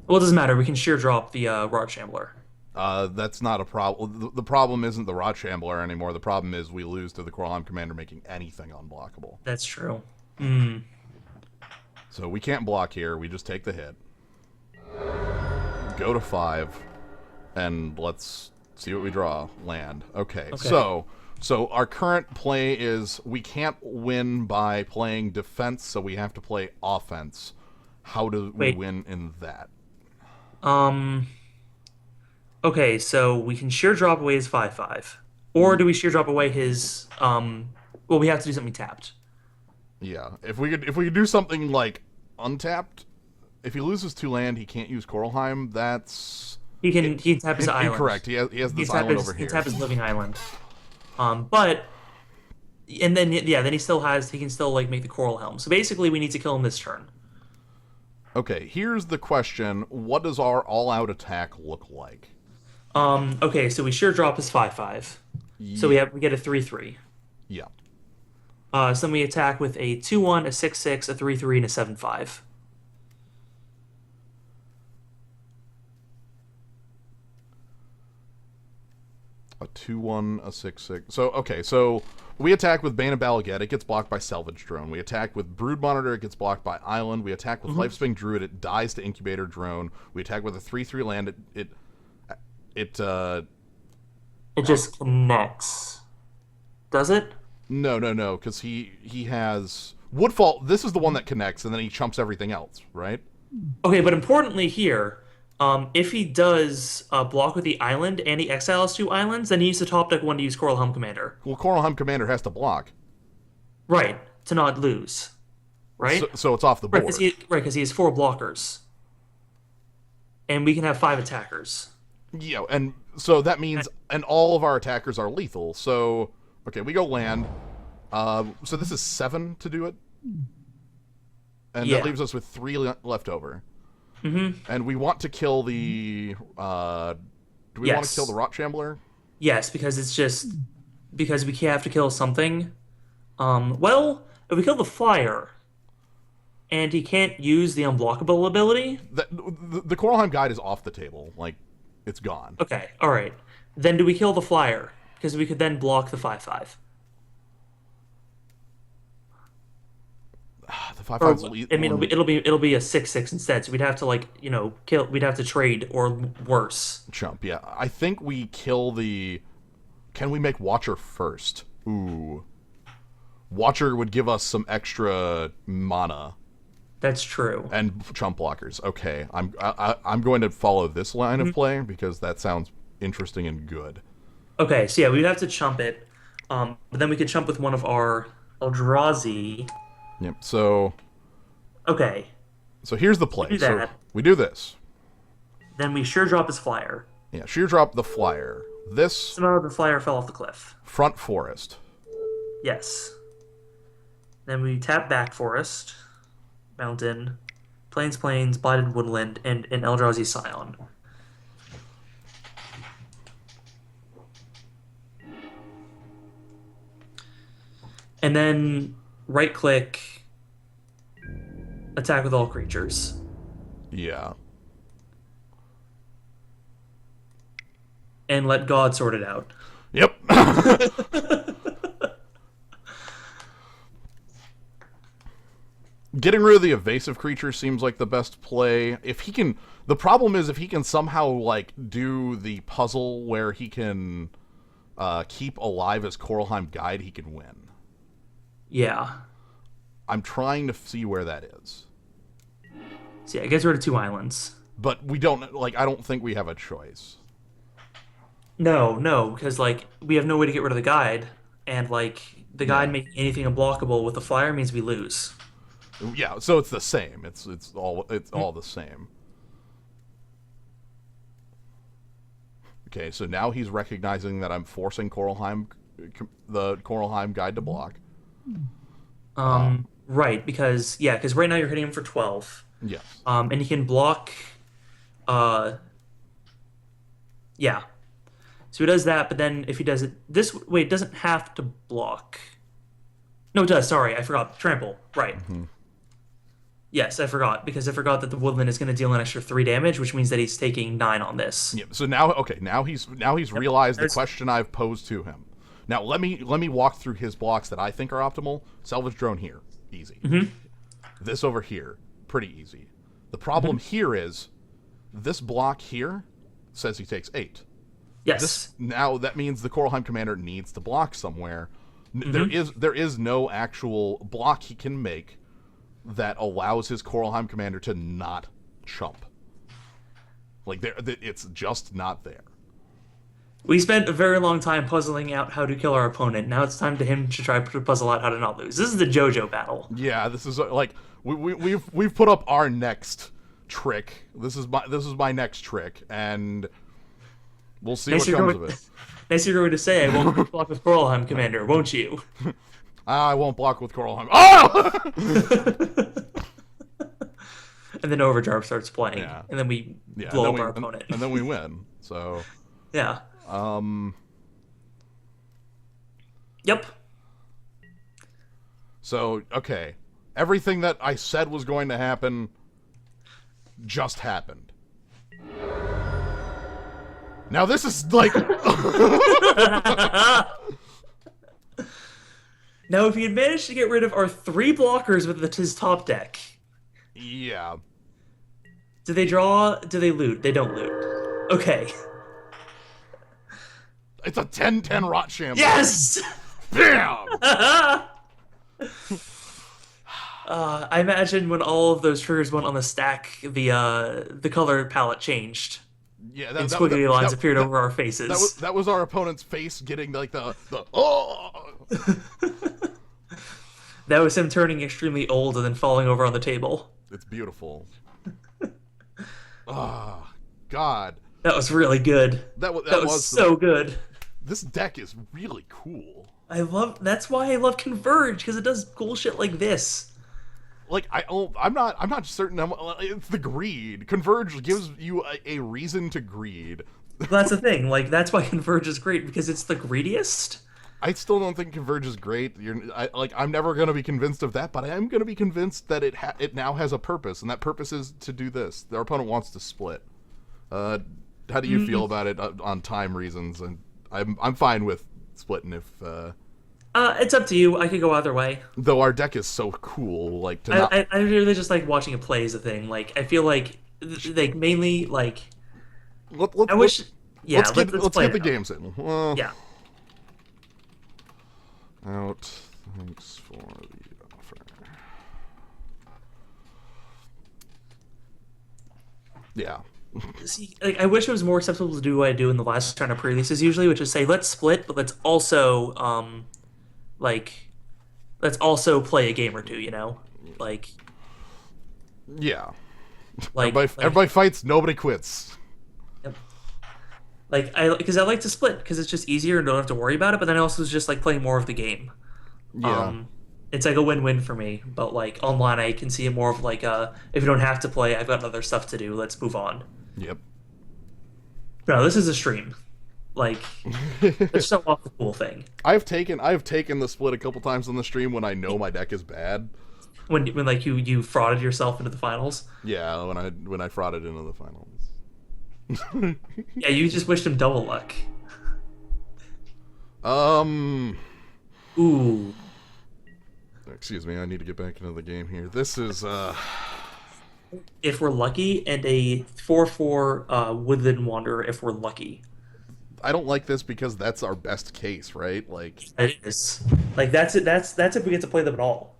Well, it doesn't matter. We can sheer drop the Rod Shambler. That's not a problem. The problem isn't the Rot Shambler anymore. The problem is we lose to the Korheim Commander making anything unblockable. That's true. Hmm. So we can't block here. We just take the hit. Go to 5, and let's see what we draw. Land. Okay. Okay. So our current play is we can't win by playing defense, so we have to play offense. How do we Wait. win in that? Um. Okay, so we can sheer drop away his 5/5, or do we sheer drop away his Well, we have to do something tapped. Yeah. If we could do something like untapped, if he loses 2 land, he can't use Koralheim. That's He can tap his island. incorrect. He has He this can tap island his over he can here. tap his living island. But and then yeah, then he can still like make the coral helm. So basically, we need to kill him this turn. Okay, here's the question: what does our all-out attack look like? Okay, so we sheer drop his 5/5. So we get a 3/3. Yeah. So then we attack with a 2/1, a 6/6, a 3/3, and a 7/5. A 2/1, a 6/6. So okay, so we attack with Bane of Balaged, it gets blocked by Salvage Drone. We attack with Brood Monitor, it gets blocked by Island. We attack with Lifespan Druid, it dies to Incubator Drone. We attack with a 3/3 land, It just connects. Does it? no, because he has Woodfall, this is the one that connects, and then he chumps everything else, right? Okay, but importantly here, if he does block with the island and he exiles 2 islands, then he needs to top deck one to use Coral Helm Commander. Well, Coral Helm Commander has to block. Right, to not lose. Right? So it's off the board. Right, because he has 4 blockers. And we can have 5 attackers. Yeah, and so that means, and all of our attackers are lethal. So, okay, we go land. So this is 7 to do it. And that leaves us with 3 left over. And we want to kill the... do we want to kill the Rot Shambler? Yes, because it's just... Because we have to kill something. Well, if we kill the Flyer, and he can't use the unblockable ability... The Coralheim Guide is off the table. Like, it's gone. Okay, alright. Then do we kill the Flyer? Because we could then block the 5/5. The 5/5's I mean, it'll be a 6/6 instead. So we'd have to kill. We'd have to trade or worse. Chump. Yeah, I think we kill the. Can we make Watcher first? Ooh, Watcher would give us some extra mana. That's true. And chump blockers. Okay, I'm going to follow this line of play because that sounds interesting and good. Okay, so yeah, we'd have to chump it, but then we could chump with one of our Eldrazi. Yep. So. Okay. So here's the play. We do that. So we do this. Then we sure drop his Flyer. Yeah, sheer drop the Flyer. This. Somehow the Flyer fell off the cliff. Front Forest. Yes. Then we tap back Forest, Mountain, Plains, Blighted Woodland, and an Eldrazi Scion. And then right-click, attack with all creatures. Yeah. And let God sort it out. Yep. Getting rid of the evasive creature seems like the best play. If he can... The problem is if he can somehow, like, do the puzzle where he can keep alive his Coralheim Guide, he can win. Yeah. I'm trying to see where that is. So yeah, it gets rid of 2 islands. But we don't, like, I don't think we have a choice. No, because, like, we have no way to get rid of the guide, and, like, the guide making anything unblockable with the Flyer means we lose. Yeah, so it's the same. It's all the same. Okay, so now he's recognizing that I'm forcing the Coralheim Guide to block. Right, because right now you're hitting him for 12. Yes. And he can block. Yeah. So he does that, but then if he does it this way, it doesn't have to block. No, it does. Sorry, I forgot. Trample. Right. Yes, I forgot because I forgot that the Woodland is going to deal an extra 3 damage, which means that he's taking 9 on this. Yeah. So now he's realized the question I've posed to him. Now let me walk through his blocks that I think are optimal. Salvage Drone here, easy. This over here, pretty easy. The problem here is this block here says he takes 8. Yes. Now that means the Coralheim Commander needs to block somewhere. There is no actual block he can make that allows his Coralheim Commander to not chump. Like it's just not there. We spent a very long time puzzling out how to kill our opponent. Now it's time to him to try to puzzle out how to not lose. This is the JoJo battle. Yeah, this is like we've put up our next trick. This is my next trick, and we'll see what comes of it. Nice you're going to say I won't block with Coralheim Commander, won't you? I won't block with Coralheim. Oh! And then Overdrive starts playing, and then we blow up our opponent, and then we win. So yeah. Yep. So, okay. Everything that I said was going to happen just happened. Now this is like... Now, if he had managed to get rid of our 3 blockers with his top deck... Yeah. Do they draw? Do they loot? They don't loot. Okay. It's a 10-10 Rot Shambler. Yes! Bam! I imagine when all of those triggers went on the stack, the color palette changed Yeah, and squiggly lines appeared over our faces. that was our opponent's face getting like the oh. That was him turning extremely old and then falling over on the table. It's beautiful. Ah, oh, God. That was really good. That was so good. This deck is really cool. That's why I love Converge, because it does cool shit like this. Like I'm not certain. It's the greed. Converge gives you a reason to greed. That's the thing. Like that's why Converge is great, because it's the greediest. I still don't think Converge is great. I'm never gonna be convinced of that, but I am gonna be convinced that it now has a purpose, and that purpose is to do this. Their opponent wants to split. How do you feel about it on time reasons? And I'm fine with splitting if. It's up to you. I could go either way. Though our deck is so cool, like I really just like watching it play as a thing. Like I feel like mainly like. I wish. Yeah, let's get the games in. Well, yeah. Out. Thanks for the offer. Yeah. See, like I wish it was more acceptable to do what I do in the last round of pre-releases usually, which is say let's split, but let's also let's also play a game or two, you know? Like yeah. Like everybody fights, nobody quits. Yep. Like because I like to split because it's just easier and don't have to worry about it, but then I also just like playing more of the game. Yeah. It's like a win-win for me, but like online I can see it more of like if you don't have to play, I've got other stuff to do, let's move on. Yep. No, this is a stream. Like, let's show off the cool thing. I've taken the split a couple times on the stream when I know my deck is bad. When like you frauded yourself into the finals. Yeah, when I frauded into the finals. Yeah, you just wished him double luck. Ooh. Excuse me, I need to get back into the game here. This is if we're lucky, and a 4/4 Woodland Wanderer if we're lucky. I don't like this because that's our best case, right? Like it is. Like that's it. That's if we get to play them at all.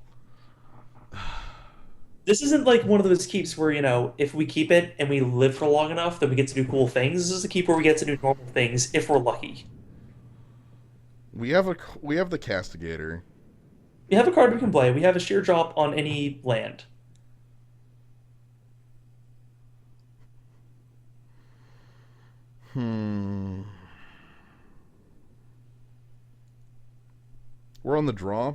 This isn't like one of those keeps where, you know, if we keep it and we live for long enough, then we get to do cool things. This is a keep where we get to do normal things if we're lucky. We have the Castigator. We have a card we can play. We have a sheer drop on any land. We're on the draw.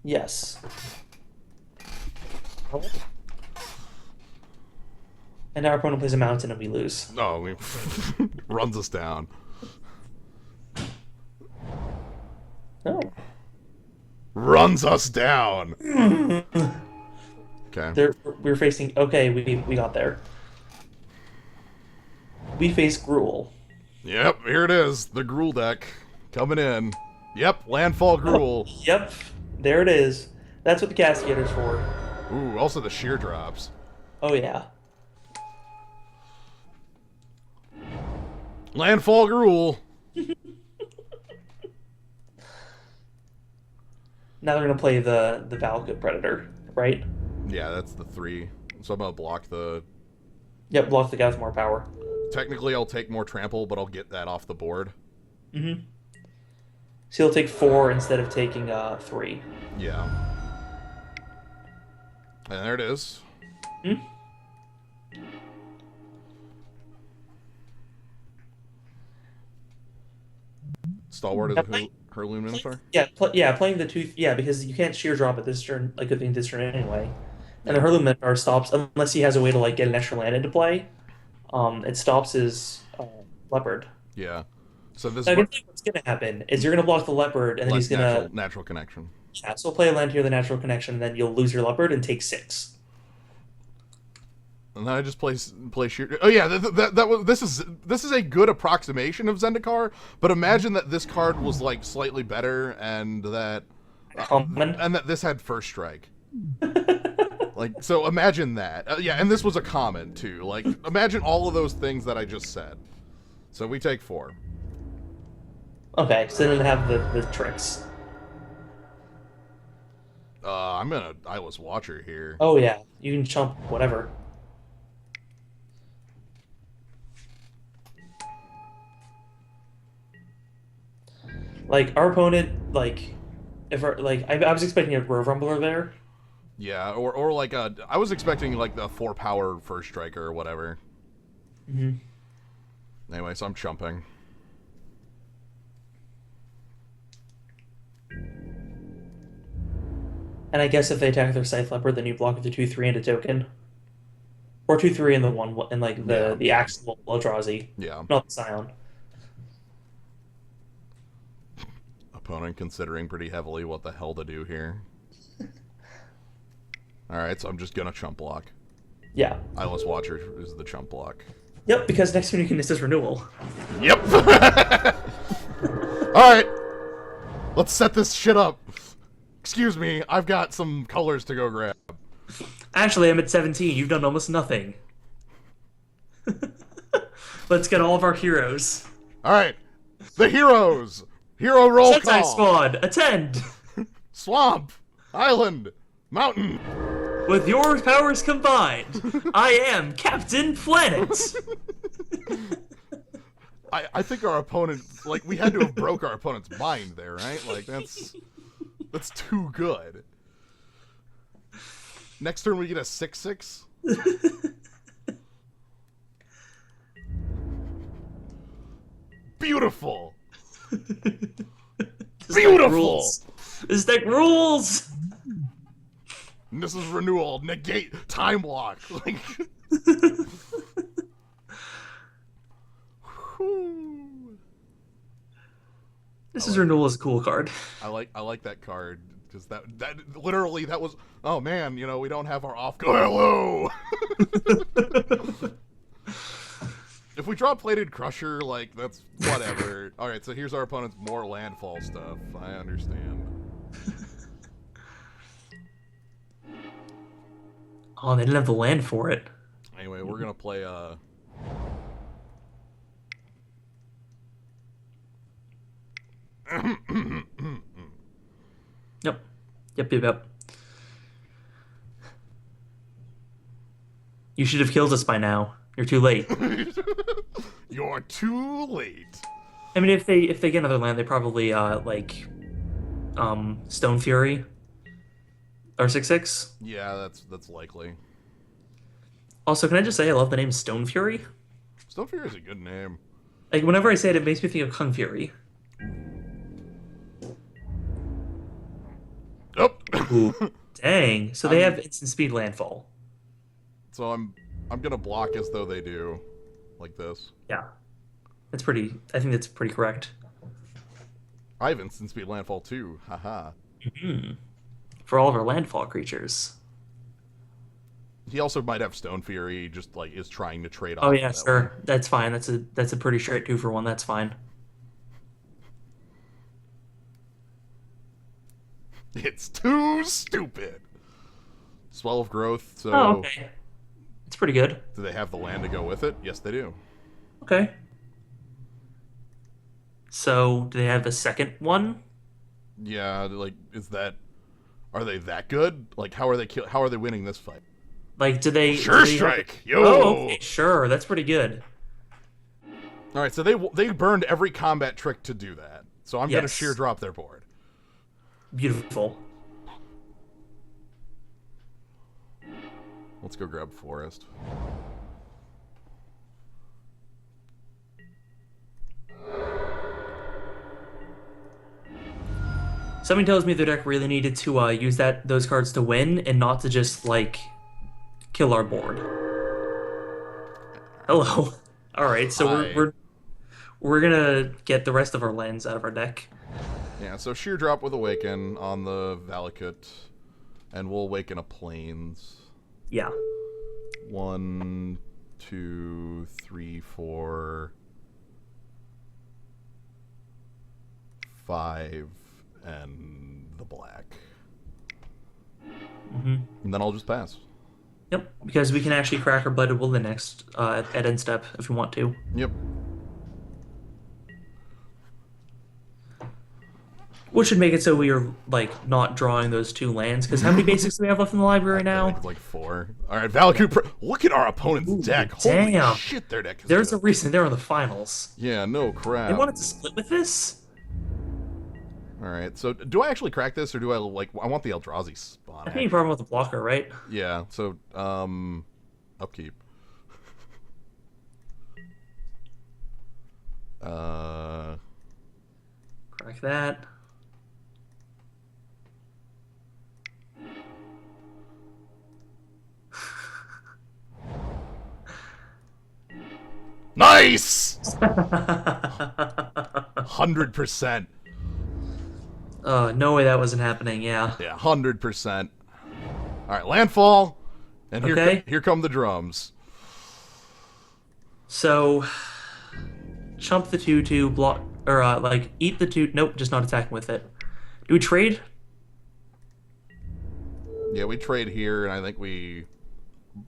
Yes. And our opponent plays a mountain and we lose. No, he runs us down. Oh. Runs us down. Okay. We're facing. Okay, we got there. We face Gruul. Yep, here it is. The Gruul deck coming in. Yep, Landfall Gruul. Yep, there it is. That's what the Castigator's for. Ooh, also the sheer drops. Oh yeah. Landfall Gruul. Now they're gonna play the Valakut Predator, right? Yeah, that's the 3. So I'm gonna block the. Yep, block the guy with more power. Technically, I'll take more trample, but I'll get that off the board. Mm-hmm. So you'll take 4 instead of taking 3. Yeah. And there it is. Hmm? Stalwart is Heirloom Minotaur? Yeah, playing the 2... Yeah, because you can't sheer drop at this turn, like, good thing this turn anyway. And the Heirloom Minotaur stops, unless he has a way to, like, get an extra land into play. It stops his Leopard. Yeah. So this now, what's going to happen is you're going to block the Leopard, and then he's going to... Natural Connection. Yeah, so play a land here, the Natural Connection, and then you'll lose your Leopard and take 6. And then I just play sheer. Oh yeah, this is a good approximation of Zendikar, but imagine that this card was like slightly better, and that this had first strike. Like, so imagine that. Yeah, and this was a common too. Like, imagine all of those things that I just said. So we take 4. Okay, so then have the tricks. I'm gonna Eyeless Watcher here. Oh yeah, you can chump whatever. Like our opponent, like if our, like I was expecting a Grove Rumbler there. Yeah, or like I was expecting like the 4-power First Striker or whatever. Mm-hmm. Anyway, so I'm chumping. And I guess if they attack their Scythe Leopard, then you block the 2/3 and a token, or 2/3 and the one and like Yeah. the Axel Eldrazi, Yeah. not the Scion. Opponent considering pretty heavily what the hell to do here. Alright, so I'm just gonna chump block. Yeah. Eyeless Watcher is the chump block. Yep, because next turn you can assist renewal. Yep! Alright! Let's set this shit up. Excuse me, I've got some colors to go grab. Actually, I'm at 17. You've done almost nothing. Let's get all of our heroes. Alright. The heroes! Hero roll Sentai call! Squad, attend! Swamp! Island! Mountain! With your powers combined, I am Captain Planet! I think our opponent, like, we had to have broke our opponent's mind there, right? Like, that's too good. Next turn we get a 6/6? Beautiful! Beautiful! This deck rules! And this is renewal, negate, time walk. Like, this is renewal is a cool card. I like that card because that literally that was, oh man, you know, we don't have our off go hello. If we draw Plated Crusher, like, that's whatever. All right, so here's our opponent's more landfall stuff. I understand. Oh, they didn't have the land for it. Anyway, we're gonna play Yep. Yep. You should have killed us by now. You're too late. You're too late. I mean, if they get another land, they probably like Stone Fury or 6/6. Yeah, that's likely. Also, can I just say I love the name Stone Fury? Stone Fury is a good name. Like whenever I say it, it makes me think of Kung Fury. Oh. Ooh, dang. So they have instant speed landfall. So I'm gonna block as though they do, like this. Yeah, that's pretty. I think that's pretty correct. I have instant speed landfall too. Haha. Mm-hmm. For all of our landfall creatures. He also might have Stone Fury. Just like is trying to trade off. Oh yeah, sure. That's fine. That's a pretty straight 2-for-1. That's fine. It's too stupid. Swell of Growth. So. Oh, okay. It's pretty good. Do they have the land to go with it? Yes, they do. Okay. So, do they have the second one? Yeah, like, are they that good? Like, how are they winning this fight? Like, do they... Sure do they Strike! have... Yo! Oh, okay, sure. That's pretty good. Alright, so they burned every combat trick to do that. So I'm gonna sheer drop their board. Beautiful. Let's go grab Forest. Something tells me the deck really needed to use those cards to win and not to just, like, kill our board. Hello. Alright, so we're gonna get the rest of our lands out of our deck. Yeah, so sheer drop with Awaken on the Valakut, and we'll awaken a Plains. Yeah. 1, 2, 3, 4, 5, and the black. Mm-hmm. And then I'll just pass. Yep, because we can actually crack our Blooded Will the next at end step if we want to. Yep. Which should make it so we are like not drawing those two lands. Because how many basics do we have left in the library I think now? it's like 4. All right, Valakut. Look at our opponent's Ooh, deck. Holy damn. shit, their deck is There's a good. reason they're in the finals. Yeah, no They crap. wanted to split with this? All right, so do I actually crack this, or do I like? I want the Eldrazi spawn. I think you problem with the blocker, right? Yeah. So upkeep. Uh, Crack that. nice. 100%. No way that wasn't happening, yeah. Yeah, 100%. All right, landfall, and Okay. here come the drums. So, chump the 2/2, block, or like eat the 2. Nope, just not attacking with it. Do we trade? Yeah, we trade here, and I think we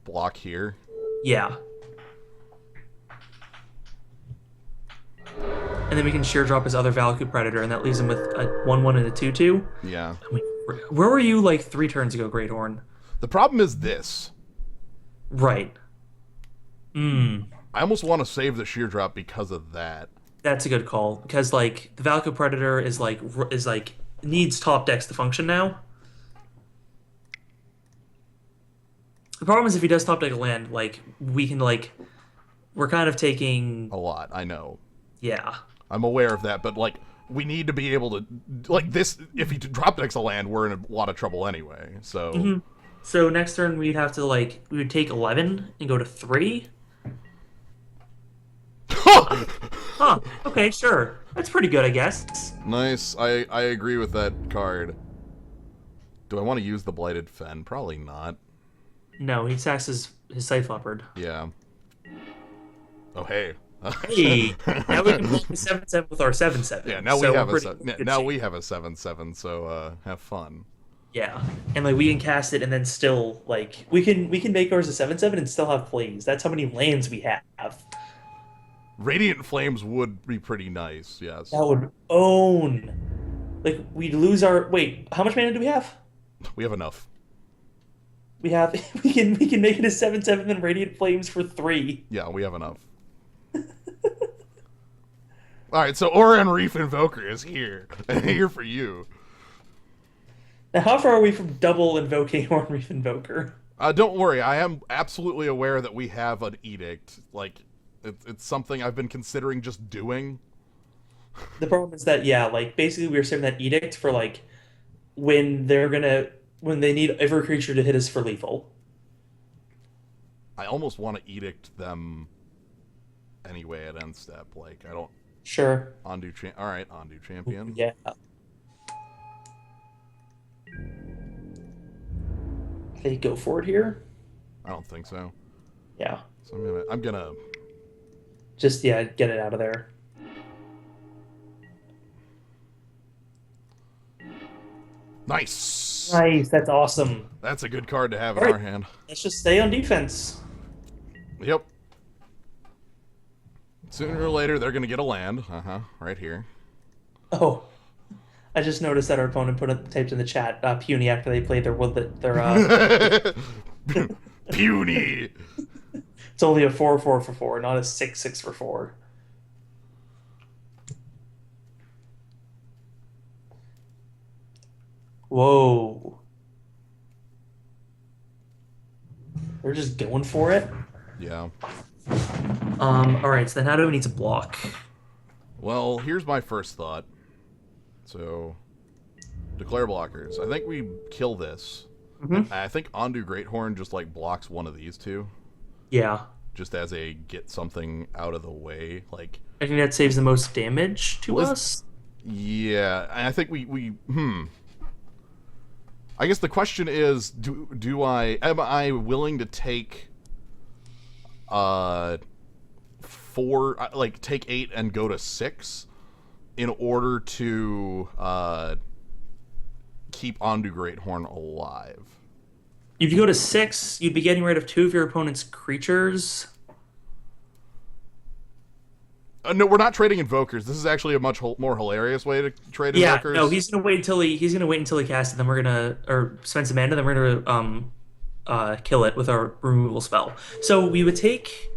block here. Yeah. And then we can sheer drop his other Valakut Predator, and that leaves him with a 1/1 and a 2/2. Yeah. I mean, where were you like 3 turns ago, Great Horn? The problem is this. Right. I almost want to save the sheer drop because of that. That's a good call because like the Valakut Predator is like needs top decks to function now. The problem is if he does top deck a land, like we can like we're kind of taking A lot, I know. yeah. I'm aware of that, but like we need to be able to like this. If he drop decks a land, we're in a lot of trouble anyway. So So next turn we'd have to like we would take 11 and go to 3. Huh. Okay, sure. That's pretty good, I guess. nice. I agree with that card. Do I want to use the Blighted Fen? Probably not. No, he sacks his Scythe Leopard. Yeah. Oh hey. Hey, now we can play 7/7 with our 7/7. Yeah. Now So we have we're a pretty good now shape. we have a 7/7. So have fun. Yeah, and like we can cast it and then still like we can make ours a 7/7 and still have plays. That's how many lands we have. Radiant Flames would be pretty nice. Yes. That would own. Like we'd lose our wait. How much mana do we have? We have enough. We have we can make it a 7/7 and Radiant Flames for 3. Yeah, we have enough. All right, so Oran Reef Invoker is here. Here for you. Now, how far are we from double invoking Horn Reef Invoker? Don't worry, I am absolutely aware that we have an edict. Like, it's something I've been considering just doing. The problem is that yeah, like basically we were saving that edict for like when when they need every creature to hit us for lethal. I almost want to edict them anyway at end step. Like, I don't. Sure. All right, Undo Champion. Yeah. They go for it here. I don't think so. Yeah. So I'm gonna. Just yeah, get it out of there. Nice. Nice. That's awesome. That's a good card to have in All right. our hand. Let's just stay on defense. Yep. Sooner or later, they're gonna get a land. Right here. Oh, I just noticed that our opponent typed in the chat puny after they played their Puny. It's only a 4/4 for 4, not a 6/6 for 4. Whoa. They're just going for it. Yeah. All right, so then how do we need to block? Well, here's my first thought. So, declare blockers. I think we kill this. I think Ondu Greathorn just like blocks one of these two, Yeah. just as a get something out of the way. Like, I think that saves the most damage to Well, us. yeah, and I think we I guess the question is, am I willing to take 4 like take 8 and go to 6 in order to keep Ondu Greathorn alive? If you go to 6, you'd be getting rid of 2 of your opponent's creatures. No, we're not trading Invokers. This is actually a much more hilarious way to trade Yeah, no, Invokers. he's gonna wait until he casts it, then we're gonna or spend some mana, then we're gonna kill it with our removal spell. So we would take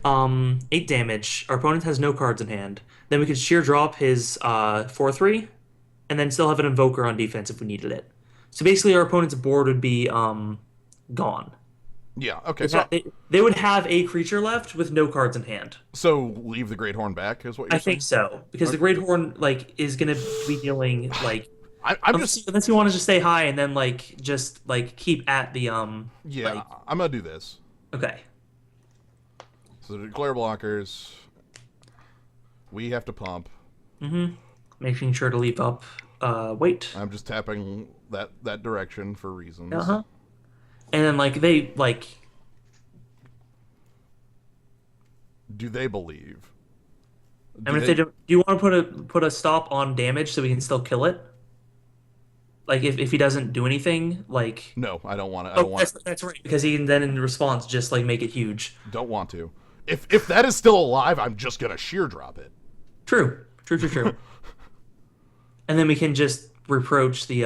8 damage. Our opponent has no cards in hand. Then we could sheer drop his 4/3, and then still have an Invoker on defense if we needed it. So basically, our opponent's board would be gone. Yeah. Okay. So They would have a creature left with no cards in hand. leave the Great Horn back is what I you're think saying. so because the Okay. Great Horn like is gonna be dealing like I'm just unless you want to just stay high and then just keep at the yeah. like I'm gonna do this. okay. So to declare blockers, we have to pump. Mm-hmm. Making sure to leap up. Wait. I'm just tapping that direction for reasons. Uh-huh. And then they Do they believe? I mean if they do you want to put a stop on damage so we can still kill it? Like if he doesn't do anything, No, I don't want to. I don't oh want. that's right because he can then in response just make it huge. Don't want to. If that is still alive, I'm just gonna sheer drop it. True. True, true, true. And then we can just reproach the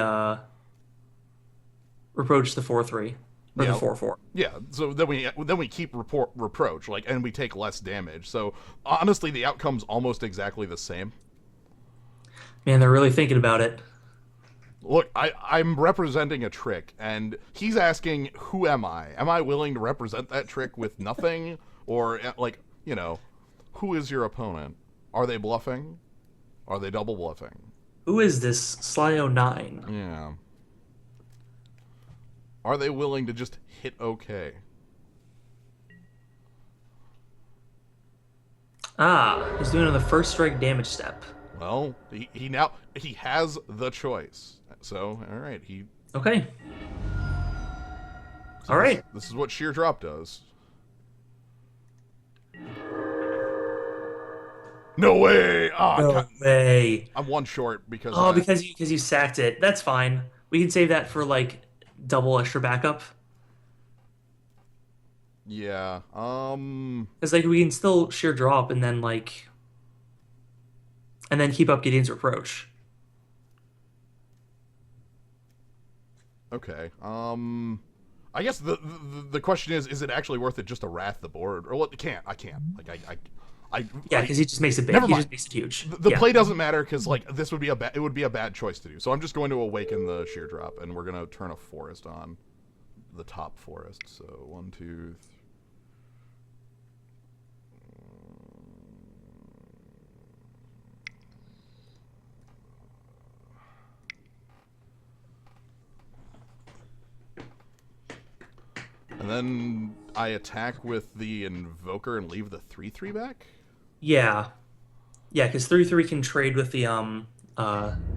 4/3 or Yeah. the 4/4. Yeah, so then we keep reproach and we take less damage. So honestly, the outcome's almost exactly the same. Man, they're really thinking about it. Look, I'm representing a trick, and he's asking, who am I? Am I willing to represent that trick with nothing, or who is your opponent? Are they bluffing? Are they double bluffing? Who is this Sly09? Yeah. Are they willing to just hit okay? Ah, he's doing it on the first strike damage step. Well, he has the choice. So, all right, Okay. so All right. This is what sheer drop does. No way! No way. I'm one short because Oh, because you sacked it. That's fine. We can save that for double extra backup. yeah. Because we can still sheer drop and then and then keep up Gideon's reproach. Okay. I guess the question is it actually worth it just to wrath the board? Or what? I can't. Yeah, because he just makes it big. Never He mind. just makes it huge. The Yeah. play doesn't matter because this would be it would be a bad choice to do. So I'm just going to awaken the sheer drop, and we're going to turn a forest on, the top forest. So 1, 2, 3. And then I attack with the Invoker and leave the 3/3 back. Yeah. Yeah, because 3/3 can trade with the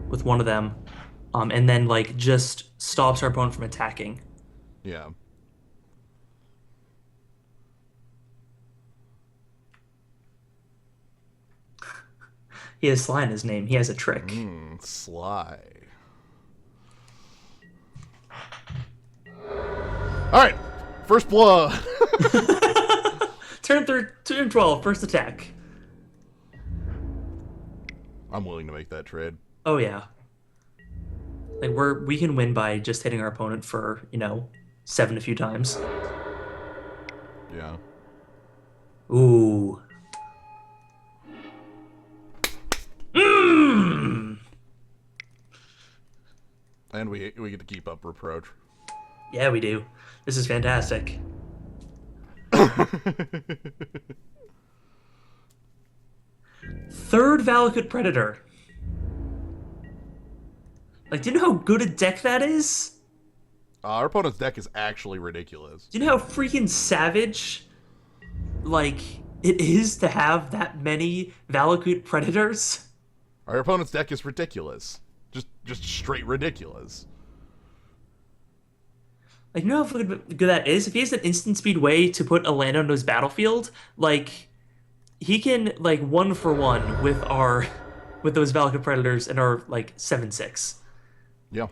with one of them, and then just stops our opponent from attacking. Yeah. He has Sly in his name. He has a trick. Sly. All right, first blood. Turn 12, first attack. I'm willing to make that trade. Oh yeah. We can win by just hitting our opponent for 7 a few times. Yeah. Ooh. Mmm. And we get to keep up reproach. Yeah, we do. This is fantastic. Third Valakut Predator. Do you know how good a deck that is? Our opponent's deck is actually ridiculous. Do you know how freaking savage, it is to have that many Valakut Predators? Our opponent's deck is ridiculous. Just straight ridiculous. You know how good that is? If he has an instant speed way to put a land on his battlefield, he can, 1-for-1 with those Valakut Predators and our, 7/6. Yeah.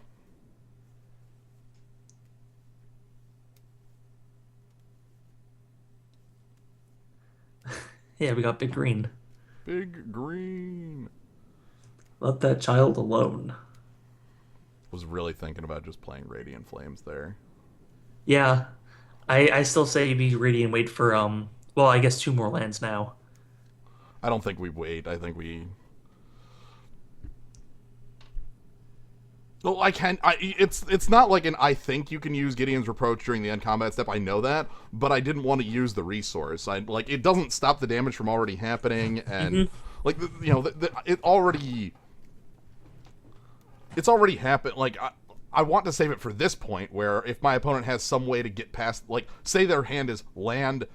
Yeah, we got Big Green. Big green. Let that child alone. Was really thinking about just playing Radiant Flames there. Yeah, I still say be greedy and wait for well, I guess 2 more lands now. I don't think we wait. I think we. Well, I can. It's not like an I think you can use Gideon's Reproach during the end combat step. I know that, but I didn't want to use the resource. I like it doesn't stop the damage from already happening, and like it already. It's already happened. Like I want to save it for this point where if my opponent has some way to get past, like say their hand is land,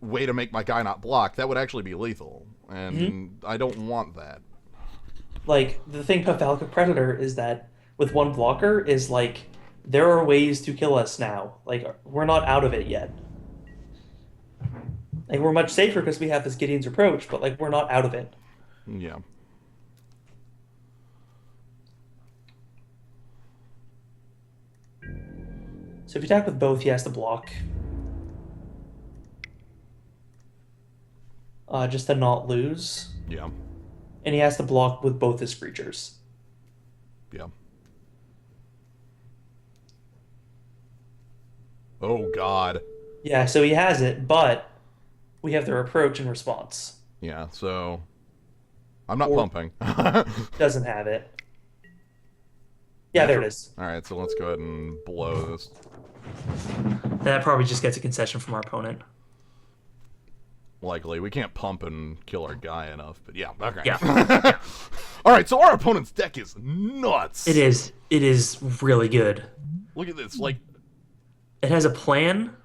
way to make my guy not block, that would actually be lethal, and I don't want that. Like the thing about Falcon Predator is that with one blocker is like there are ways to kill us now. Like we're not out of it yet. Like we're much safer because we have this Gideon's Approach, but like we're not out of it. Yeah. So if you attack with both, he has to block. Just to not lose. Yeah. And he has to block with both his creatures. Yeah. Oh, God. Yeah, so he has it, but we have their approach in response. Yeah, so I'm not pumping. Doesn't have it. Yeah, there it is. All right, so let's go ahead and blow this. That probably just gets a concession from our opponent. Likely. We can't pump and kill our guy enough, but yeah, okay. Yeah. All right, so our opponent's deck is nuts. It is. It is really good. Look at this. Like, it has a plan.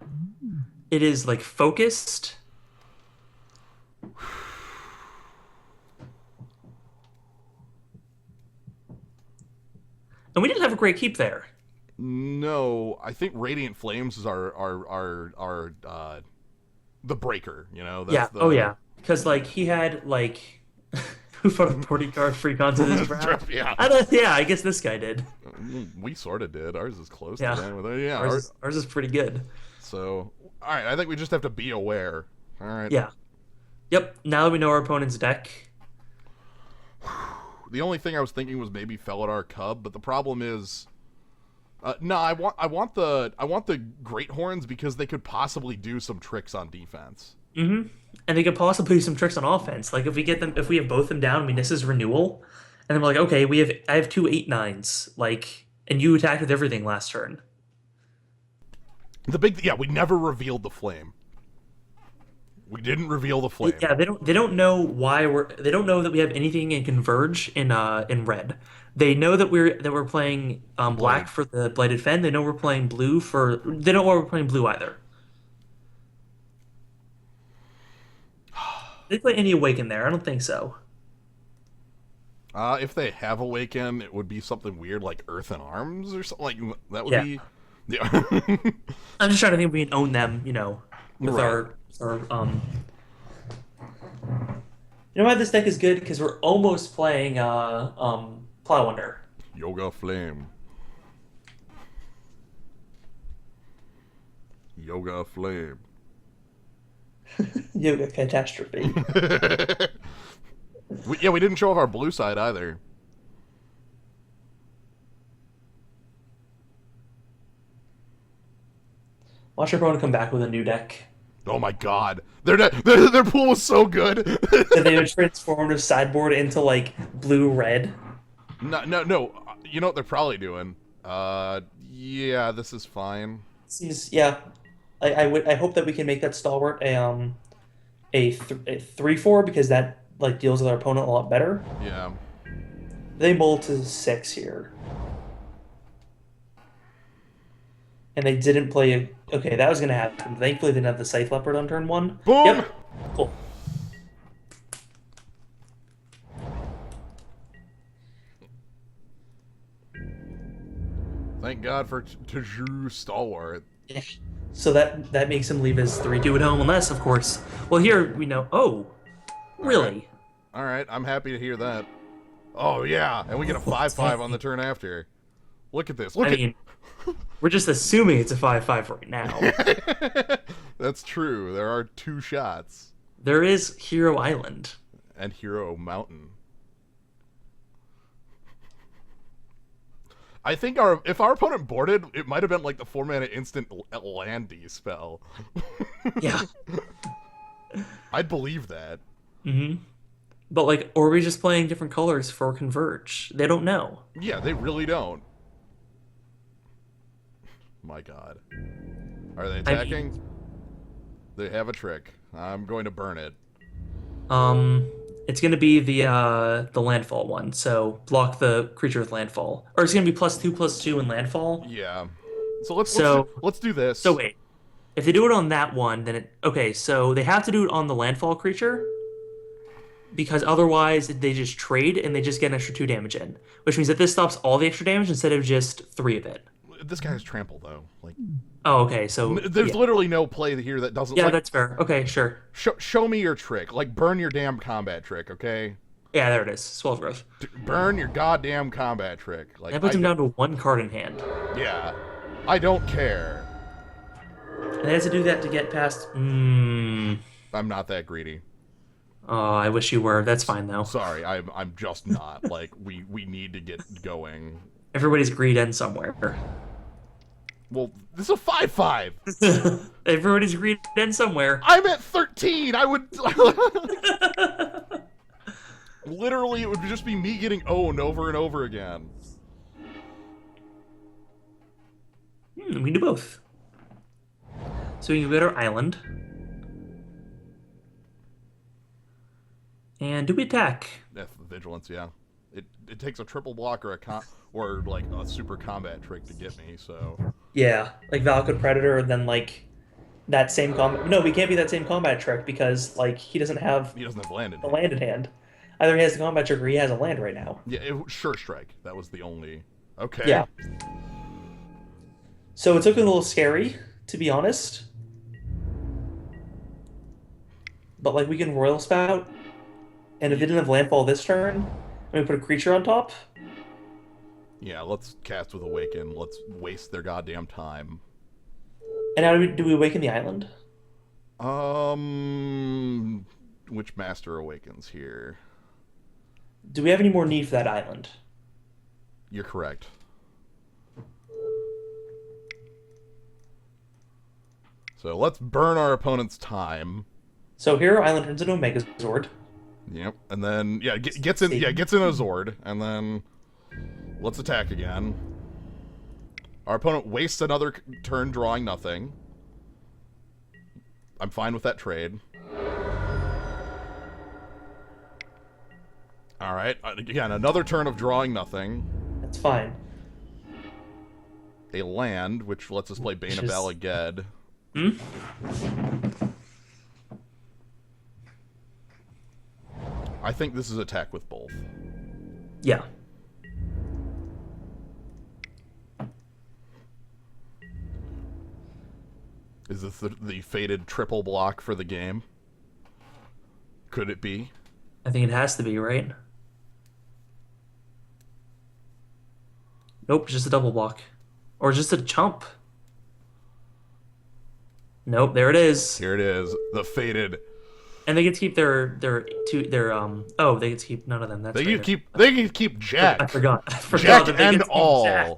It is, like, focused. And we didn't have a great keep there. No, I think Radiant Flames is our the breaker, you know? That's yeah. The... Oh, yeah. Because, like, he had, like... Who fought a party card freak onto this draft? Yeah. I guess this guy did. We sort of did. Ours is close yeah. to that. With it. Yeah, ours is pretty good. So, all right, I think we just have to be aware. All right. Yeah. Yep. Now that we know our opponent's deck. The only thing I was thinking was maybe Felidar Cub, but the problem is, no, I want the Great Horns because they could possibly do some tricks on defense. Mm-hmm. And they could possibly do some tricks on offense. Like if we have both of them down, I mean, this is renewal, and then we're like, okay, I have 2 8/9s, like, and you attacked with everything last turn. We never revealed the flame. We didn't reveal the flame. Yeah, they don't know why they don't know that we have anything in Converge in red. They know that we're playing black for the Blighted Fen. They know we're playing blue they don't know we're playing blue either. Did they play any Awaken there? I don't think so. If they have Awaken, it would be something weird like Earth and Arms or something like that. Would be. Yeah. I'm just trying to think if we can own them, you know, with our You know why this deck is good? Because we're almost playing Plowwonder. Yoga Flame. Yoga Flame. Yoga Catastrophe. We didn't show off our blue side either. Watch your opponent come back with a new deck. Oh my god. Their pool was so good. That they would transform their sideboard into, like, blue-red. No. You know what they're probably doing? Yeah, this is fine. I hope that we can make that stalwart a 3/4 because that, like, deals with our opponent a lot better. Yeah. They mull to 6 here. And they didn't play okay, that was gonna happen. Thankfully they didn't have the Scythe Leopard on turn 1. Boom! Yep. Cool. Thank God for Taju Stalwart. Yeah. So that makes him leave his 3/2 at home, unless, of course. Well, here we know. Oh, really? All right, I'm happy to hear that. Oh yeah, and we get a 5/5 on the turn after. Look at this. I mean, we're just assuming it's a 5/5 right now. That's true. There are 2 shots. There is Hero Island. and Hero Mountain. I think if our opponent boarded, it might have been like the 4-mana instant Landy spell. Yeah. I'd believe that. Mm-hmm. But like, or are we just playing different colors for Converge? They don't know. Yeah, they really don't. My God. Are they attacking? They have a trick. I'm going to burn it. It's gonna be the landfall one. So block the creature with landfall, or it's gonna be +2/+2 in landfall. Yeah. So let's do this. So wait, if they do it on that one, then okay. So they have to do it on the landfall creature, because otherwise they just trade and they just get an extra 2 damage in, which means that this stops all the extra damage instead of just 3 of it. This guy has trample though. Like, oh, okay. So there's literally no play here that doesn't. Yeah, like, that's fair. Okay, sure. Show me your trick. Like, burn your damn combat trick, okay? Yeah, there it is. Swell growth. Burn your goddamn combat trick. Like, that puts him down to 1 card in hand. Yeah, I don't care. And they have to do that to get past. I'm not that greedy. Oh, I wish you were. That's fine though. Sorry, I'm just not. Like, we need to get going. Everybody's greed ends somewhere. Well, this is a 5/5. Everybody's greed ends somewhere. I'm at 13. I would. Literally, it would just be me getting owned over and over again. We can do both. So we can go to our island. And do we attack? Vigilance, yeah. It takes a triple block or like a super combat trick to get me, so. Yeah, like Valakut Predator, and then like that same combat. No, we can't be that same combat trick because like he doesn't have land in hand. Either he has the combat trick or he has a land right now. Yeah, Sure Strike. That was the only. Okay. Yeah. So it's looking a little scary, to be honest. But like we can Royal Spout, and if they didn't have landfall this turn, and we put a creature on top. Yeah, let's cast with Awaken. Let's waste their goddamn time. And how do we awaken the island? Which Master Awakens here? Do we have any more need for that island? You're correct. So let's burn our opponent's time. So Hero Island turns into a Megazord. Yep, and then gets in a Zord, and then let's attack again. Our opponent wastes another turn drawing nothing. I'm fine with that trade. All right, again, another turn of drawing nothing. That's fine. A land, which lets us play Bane of Balaged. I think this is attack with both. Yeah. Is this the fated triple block for the game? Could it be? I think it has to be, right? Nope, just a double block. Or just a chump. Nope, there it is. Here it is. The fated. And they get to keep their oh, they get to keep none of them. That's they can keep Jack. I forgot Jack that they and get to keep all. Jack.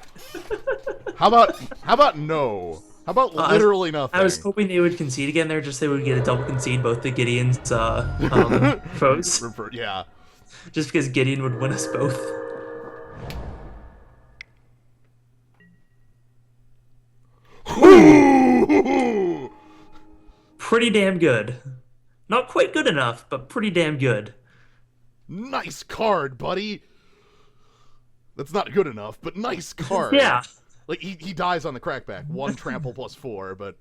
How about no? How about literally nothing? I was hoping they would concede again there, just so they would get a double concede both the Gideon's foes. Yeah. Just because Gideon would win us both. Pretty damn good. Not quite good enough, but pretty damn good. Nice card, buddy. That's not good enough, but nice card. Yeah. Like, he dies on the crackback. 1 trample +4, but...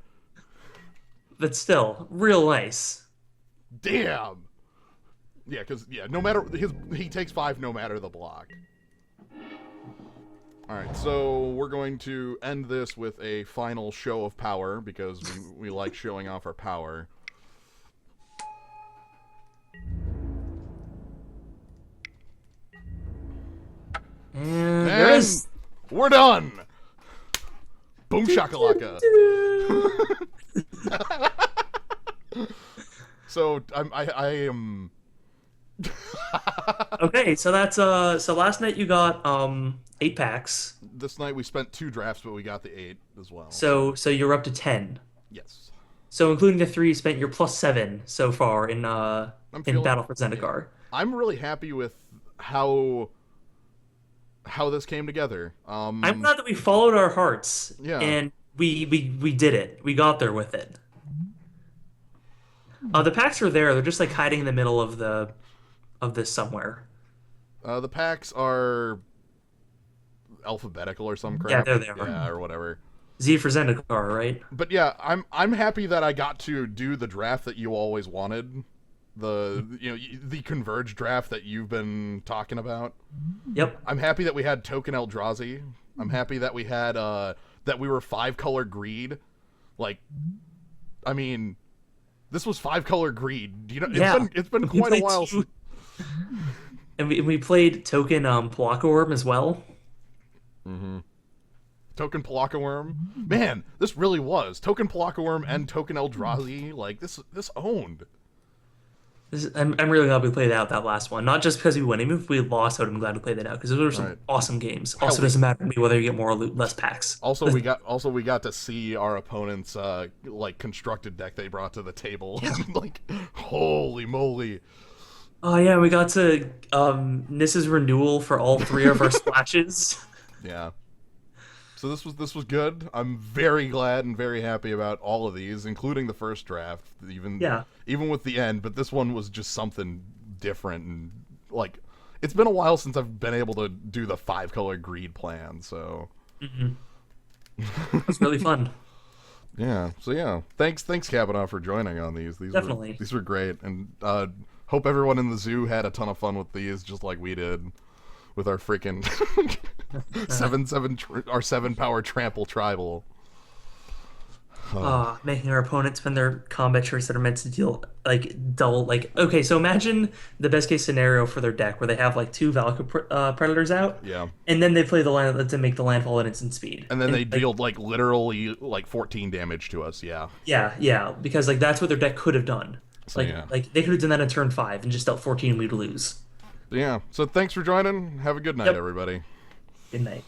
But still, real nice. Damn! Yeah, because, no matter... He takes 5 no matter the block. Alright, so we're going to end this with a final show of power, because we like showing off our power. And we're done! Boom shakalaka! So, I am... Okay, so that's so last night you got 8 packs. This night we spent 2 drafts, but we got the 8 as well. So you're up to 10. Yes. So including the 3 you spent, you're plus 7 so far I'm in feeling Battle for yeah. Zendikar. I'm really happy with how this came together. I'm glad that we followed our hearts Yeah. and we did it. We got there with it. The packs are there. They're just like hiding in the middle of this somewhere. The packs are alphabetical or some Yeah, crap. there they are. Yeah, or whatever. Z for Zendikar, right? But yeah, I'm happy that I got to do the draft that you always wanted. The Converge draft that you've been talking about. Yep. I'm happy that we had Token Eldrazi. I'm happy that we had that we were 5-color greed. Like, I mean, this was 5-color greed. You know, Yeah. it's been We quite a played while. and we played Token Palaka Worm as well. Mm-hmm. Token Palaka Worm. Man, this really was Token Palaka Worm and Token Eldrazi. Like this owned. I'm really glad we played out that last one. Not just because we won. Even if we lost, I'm glad we played that out because those were some Right. awesome games. Hell, Also, doesn't matter to me whether you get more or less packs. Also, we got to see our opponent's like constructed deck they brought to the table. Yeah. Like, holy moly! Oh yeah, we got to Nissa's renewal for all 3 of our splashes. Yeah. So this was good. I'm very glad and very happy about all of these, including the first draft, even with the end. But this one was just something different, and like it's been a while since I've been able to do the 5-color greed plan. So It's really fun. yeah. So yeah, thanks Kabanaw for joining on these. Definitely. These were great, and hope everyone in the zoo had a ton of fun with these, just like we did with our freaking 7-power trample tribal. Making our opponents spend their combat traits that are meant to deal like double. Like, okay, so imagine the best case scenario for their deck where they have like 2 Valka Predators out, Yeah. and then they play the land to make the landfall at instant speed, And then they deal like literally like 14 damage to us. Yeah. yeah, because like that's what their deck could have done. So, yeah. Like they could have done that in turn 5 and just dealt 14 and we'd lose. Yeah. So thanks for joining. Have a good night, Yep. everybody. Good night.